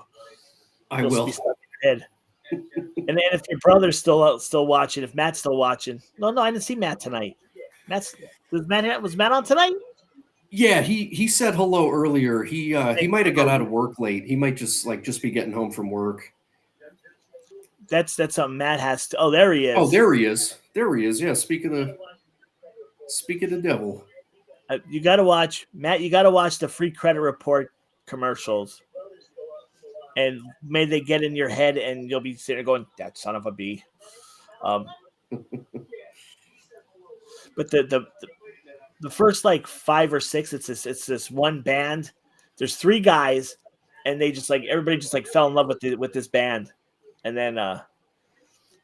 I will. Be stuck in your head. And then if your brother's still watching, if Matt's still watching. No, I didn't see Matt tonight. Was Matt on tonight? Yeah, he said hello earlier. He might have got out of work late. He might just be getting home from work. That's something Matt has to. Oh, there he is. Oh, there he is. Yeah, speaking of the devil. You got to watch, Matt. You got to watch the free credit report commercials, and may they get in your head, and you'll be sitting there going, "That son of a bee." But the first like 5 or 6, it's this one band. There's 3 guys, and they just like everybody just like fell in love with this band, and then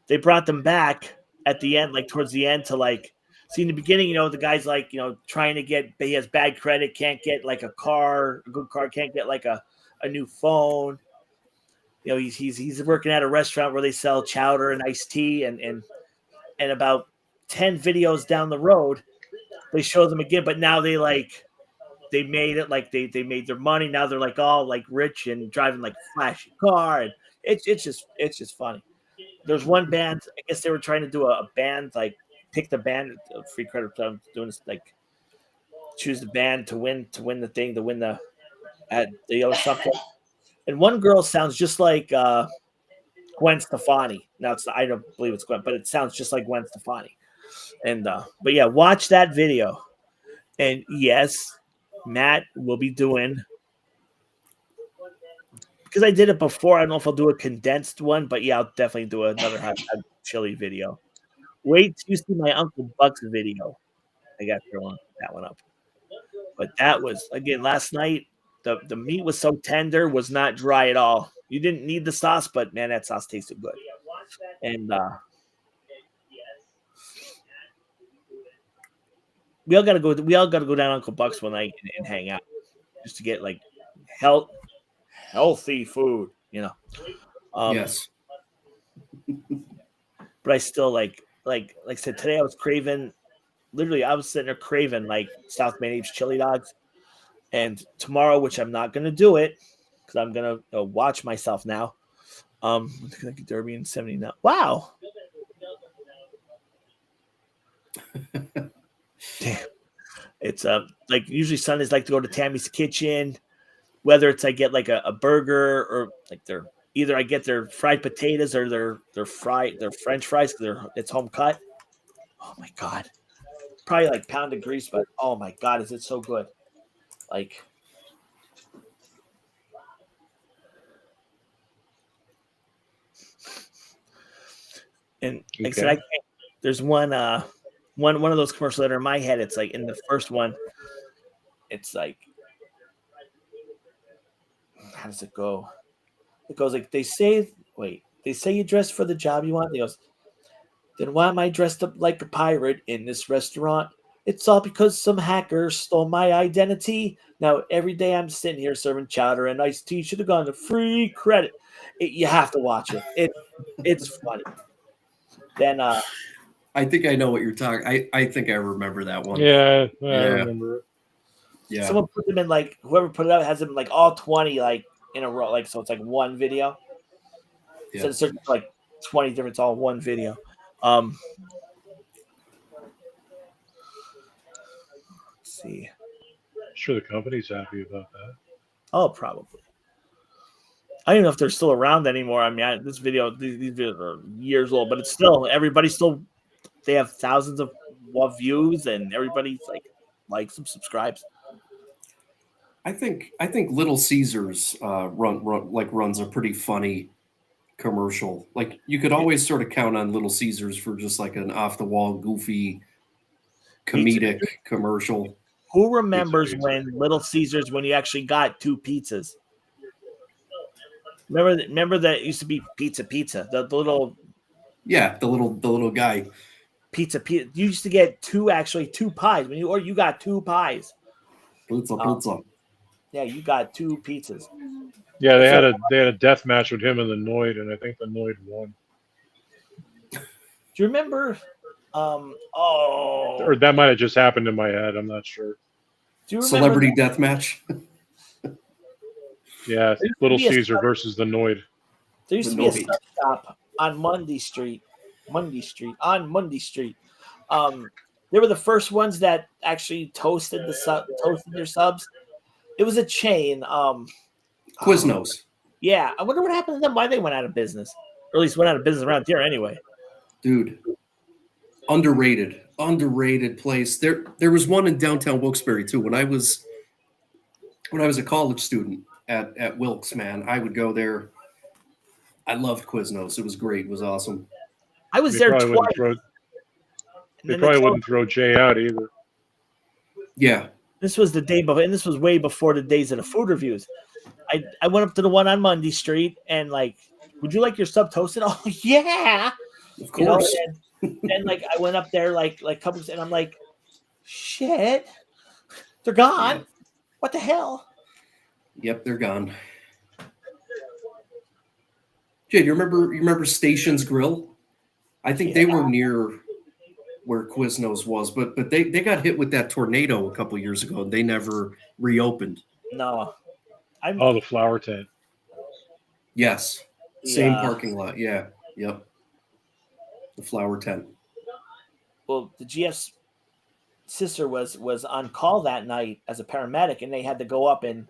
they brought them back at the end, like towards the end, to like. See, in the beginning, the guy's like, trying to get, he has bad credit, can't get like a good car, can't get like a new phone. He's working at a restaurant where they sell chowder and iced tea, and about 10 videos down the road, they show them again, but now they made it like they made their money. Now they're like all like rich and driving like a flashy car, and it's just funny. There's one band, I guess they were trying to do a band like. Pick the band, free credit. I'm doing this like choose the band to win the thing, to win the or something. And one girl sounds just like Gwen Stefani. Now I don't believe it's Gwen, but it sounds just like Gwen Stefani. And but yeah, watch that video. And yes, Matt will be doing, because I did it before. I don't know if I'll do a condensed one, but yeah, I'll definitely do another hot chili video. Wait till you see my Uncle Buck's video. I got that one up. But that was, again, last night, the meat was so tender, was not dry at all. You didn't need the sauce, but man, that sauce tasted good. And we all gotta go down Uncle Buck's one night and hang out just to get like healthy food, Yes. But I still like I said, today I was craving, literally I was sitting there craving like South Main Apes chili dogs. And tomorrow, which I'm not going to do it because I'm going to watch myself now. Derby in 79. Wow. Damn. It's like usually Sundays like to go to Tammy's Kitchen, whether it's I get like a burger or like either I get their fried potatoes or their French fries because it's home cut. Oh my God. Probably like pounded grease, but oh my God, is it so good? Like, and like I said, there's one of those commercials that are in my head. It's like in the first one, it's like, how does it go? It goes like, they say you dress for the job you want. He goes, Then why am I dressed up like a pirate in this restaurant? It's all because some hacker stole my identity. Now every day I'm sitting here serving chowder and iced tea. Should have gone to free credit. You have to watch it. It's funny. Then I think I know what you're talking. I think I remember that one. Yeah, I Yeah. remember it. Yeah. someone put them in like whoever put it up has them in like all 20 like in a row, like so it's like one video. Yeah. So it's searching for like 20 different, it's all one video. Let's see. Sure, the company's happy about that. Oh, probably. I don't know if they're still around anymore. I mean, these videos are years old, but it's still they have thousands of views, and everybody's like likes them, subscribes. I think Little Caesars runs a pretty funny commercial. Like you could always sort of count on Little Caesars for just like an off the wall, goofy, comedic commercial. Who remembers Pizza. when Little Caesars, when you actually got two pizzas? Remember that it used to be pizza, the little Yeah, the little guy. pizza. You used to get two pies you got two pies. Pizza. Yeah, you got two pizzas. Yeah, they had a death match with him and the Noid, and I think the Noid won. Do you remember? Or that might have just happened in my head. I'm not sure. Do you remember Celebrity death match. Yeah, Little Caesar versus the Noid. There used to be a sub shop on Mundy Street. They were the first ones that actually toasted their subs. It was a chain. Quiznos. Yeah, I wonder what happened to them. Why they went out of business, or at least went out of business around here anyway. Dude, underrated place. There was one in downtown Wilkes-Barre too. When I was a college student at Wilkes, man, I would go there. I loved Quiznos. It was great. It was awesome. I was there twice. They probably wouldn't throw Jay out either. Yeah. This was the day before, and this was way before the days of the food reviews. I went up to the one on Mundy Street and like, would you like your sub toasted? Oh yeah, Of course. And like I went up there like couple, and I'm like, shit, they're gone. Yeah. What the hell? Yep, they're gone. Jay, you remember Stations Grill? I think they were near where Quiznos was, but they got hit with that tornado a couple years ago. They never reopened. No, the flower tent. Yes, same parking lot. Yeah, yep. The flower tent. Well, the GF's sister was on call that night as a paramedic, and they had to go up and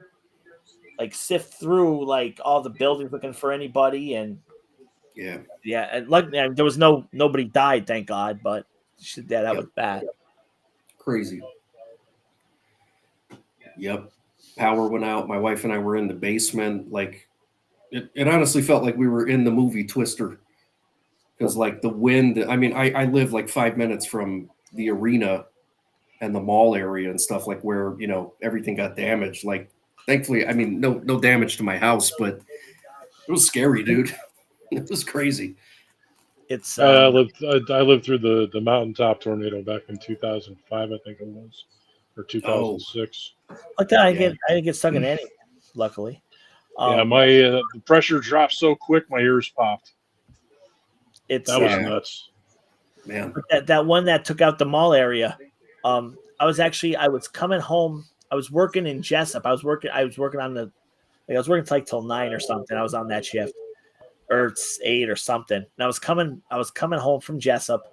like sift through like all the buildings looking for anybody, and and luckily there was nobody died, thank God, but that was bad. Crazy. Yep. Power went out. My wife and I were in the basement. Like it honestly felt like we were in the movie Twister. Because like the wind, I mean, I live like 5 minutes from the arena and the mall area and stuff, like where, everything got damaged. Like thankfully, I mean, no damage to my house, but it was scary, dude. It was crazy. It's I lived through the mountaintop tornado back in 2005, I think it was, or 2006. Like that, I didn't get stuck in any, luckily. Yeah, my the pressure dropped so quick, my ears popped. That was nuts, man. That one that took out the mall area. I was coming home. I was working in Jessup. I was working on I was working till 9 or something. I was on that shift, or it's 8 or something. And I was coming home from Jessup.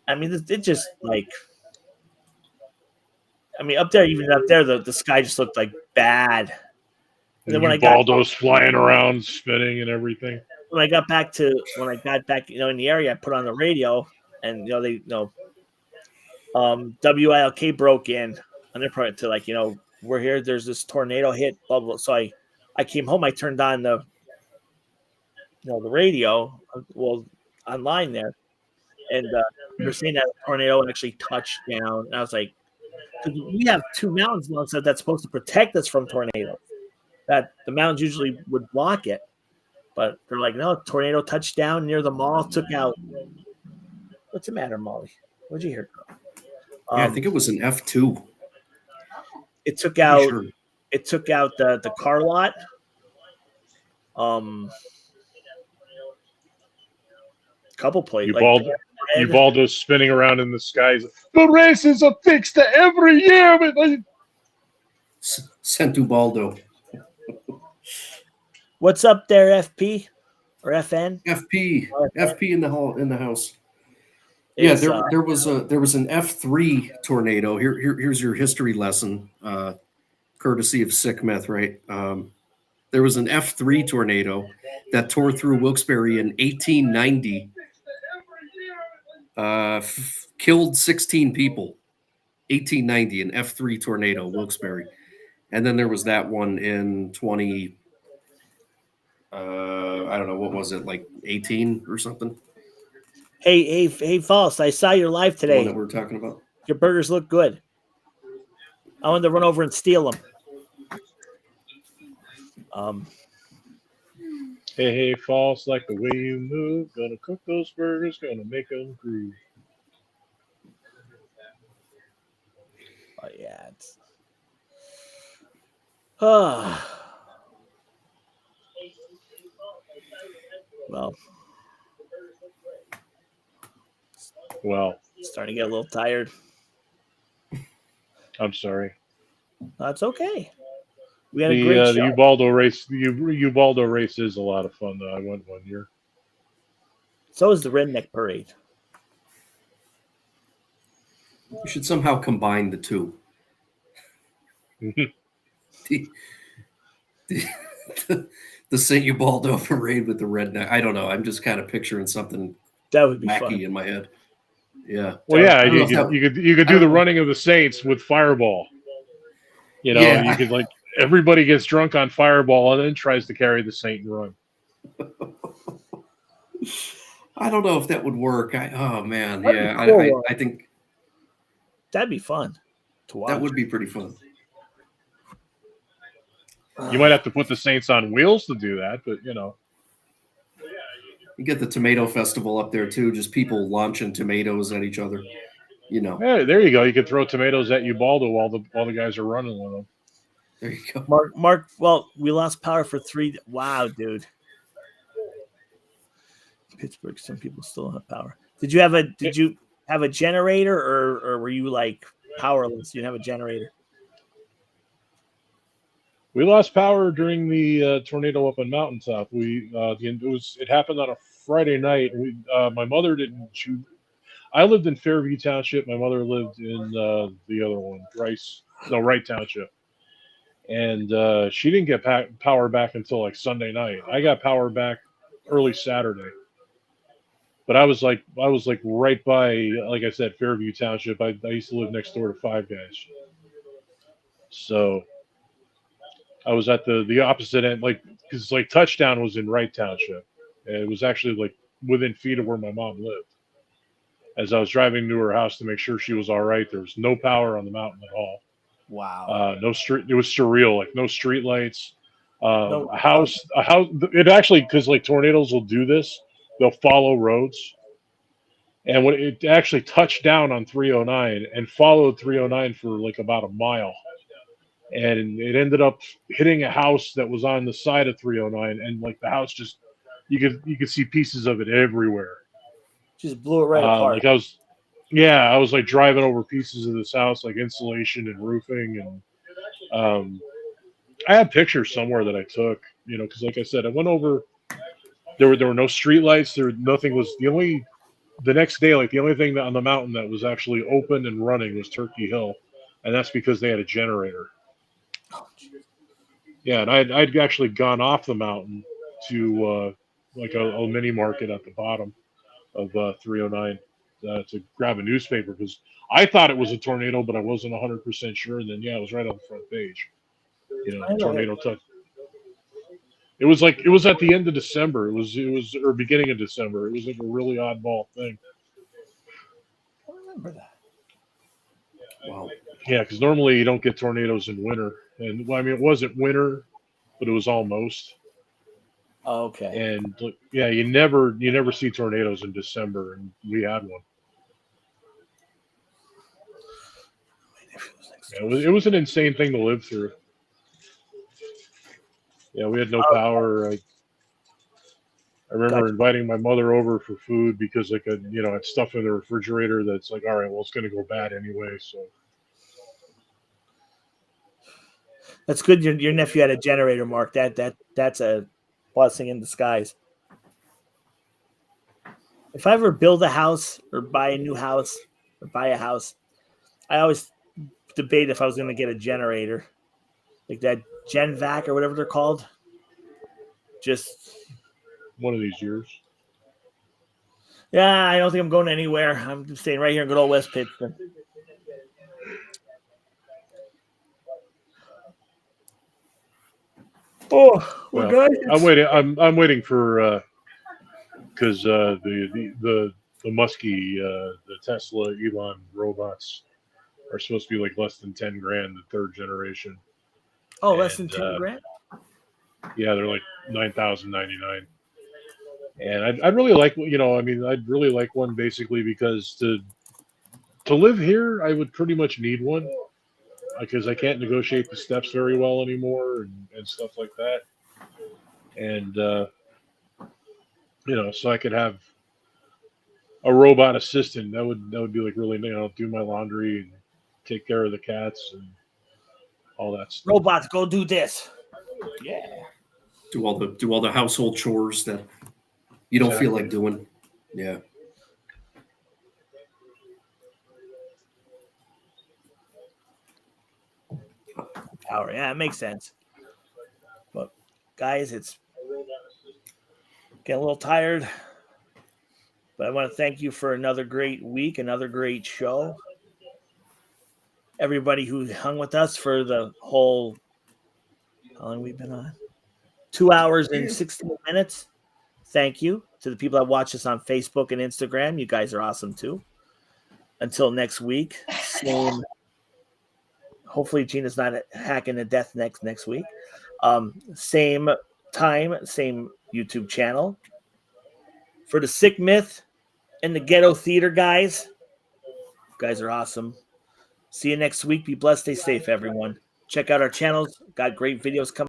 I mean, it just like, up there, the sky just looked like bad. And then when Baldos flying around, spinning and everything. When I got back, in the area, I put on the radio, and WILK broke in, and they're probably to like, we're here. There's this tornado hit, blah blah. So I came home. I turned on the radio, online there, and they're saying that the tornado actually touched down. And I was like, because we have two mountains now that's supposed to protect us from tornadoes. That the mountains usually would block it. But they're like, no, tornado touched down near the mall, took out What's the matter, Molly? What'd you hear, girl? Yeah, I think it was an F2. It took Pretty out. sure. It took out the car lot. Couple plates. Ubaldo's spinning around in the skies. The races are fixed every year. Sent Ubaldo. What's up there, FP or FN? FP in the house. It's, there was an F3 tornado. Here's your history lesson, courtesy of Sick Myth, right? There was an F3 tornado that tore through Wilkes-Barre in 1890. Killed 16 people. 1890, an F3 tornado, Wilkes-Barre. And then there was that one in 20. I don't know, what was it, like 18 or something? Hey, False, I saw your live The one today. that we're talking about. Your burgers look good. I wanted to run over and steal them. Hey, false, like the way you move. Gonna cook those burgers, gonna make them groove. Oh, yeah. It's... Well, starting to get a little tired. I'm sorry. That's okay. We had a The great show. Ubaldo race. The Ubaldo race is a lot of fun, though. I went one year. So is the Redneck Parade. You should somehow combine the two. the St. Ubaldo parade with the redneck. I don't know. I'm just kind of picturing something that would be wacky fun in my head. Yeah. Well, yeah, you could do the know. running of the Saints with Fireball. You know, Yeah. you could like everybody gets drunk on Fireball and then tries to carry the Saint and run. I don't know if that would work. Oh man, That'd be yeah. cool. I think that'd be fun to watch. that would be pretty fun. You might have to put the Saints on wheels to do that, but you know. You get the tomato festival up there too, just people launching tomatoes at each other. You know. Hey, there you go. You could throw tomatoes at Ubaldo while the guys are running with them. There you go. Mark. Well, we lost power for 3. Wow, dude. Pittsburgh. Some people still don't have power. Did you have a generator, or were you like powerless? You didn't have a generator. We lost power during the tornado up in Mountaintop. It happened on a Friday night. My mother didn't. I lived in Fairview Township. My mother lived in the other one, Wright Township. And she didn't get power back until like Sunday night. I got power back early Saturday. But I was like right by, like I said, Fairview Township. I used to live next door to Five Guys. So I was at the opposite end, because Touchdown was in Wright Township. And it was actually like within feet of where my mom lived. As I was driving to her house to make sure she was all right, there was no power on the mountain at all. Wow. No street. It was surreal. Like no street lights. No. A house. It actually, because like tornadoes will do this, they'll follow roads. And when it actually touched down on 309 and followed 309 for like about a mile, and it ended up hitting a house that was on the side of 309, and like the house just you could see pieces of it everywhere. Just blew it right apart. Like I was like driving over pieces of this house, like insulation and roofing, and I have pictures somewhere that I took, you know, because like I said, I went over. There were no street lights. Nothing was the next day, like the only thing on the mountain that was actually open and running was Turkey Hill, and that's because they had a generator. Yeah, and I'd actually gone off the mountain to like a mini market at the bottom of 309 to grab a newspaper because I thought it was a tornado, but I wasn't 100% sure. And then it was right on the front page. You know, tornado touch. It was at the end of December. It was or beginning of December. It was like a really oddball thing. I remember that. Wow. Yeah, because normally you don't get tornadoes in winter, and well, I mean it wasn't winter, but it was almost. Oh, okay. And yeah, you never see tornadoes in December, and we had one. It was an insane thing to live through. Yeah, we had no power. I remember Gotcha. inviting my mother over for food because I could, had stuff in the refrigerator that's like, all right, well, it's going to go bad anyway. So That's good. Your nephew had a generator, Mark. That's a blessing in disguise. If I ever build a house or buy a new house or buy a house, I always debate if I was going to get a generator, like that Gen Vac or whatever they're called. Just one of these years. yeah, I don't think I'm going anywhere. I'm just staying right here in good old West Pittston. Oh, well, guys, I'm waiting for because the Muskie the Tesla Elon robots are supposed to be like less than 10 grand, the third generation. less than 10 grand. Yeah, they're like 9,099. And I'd really like, I'd really like one basically because to live here, I would pretty much need one because I can't negotiate the steps very well anymore and stuff like that. And, so I could have a robot assistant that would be like really, do my laundry and take care of the cats and all that stuff. Robots, go do this. Yeah. Do all the household chores that you don't feel like doing. Yeah. Power. Yeah, it makes sense. But guys, it's getting a little tired. But I want to thank you for another great week, another great show. Everybody who hung with us for the whole, how long we've been on? 2 hours and 16 minutes. Thank you to the people that watch us on Facebook and Instagram. You guys are awesome too. Until next week, hopefully Gina's not hacking to death next week. Same time, same YouTube channel. For the Sick Myth and the Ghetto Theater guys, you guys are awesome. See you next week. Be blessed. Stay safe, everyone. Check out our channels. Got great videos coming.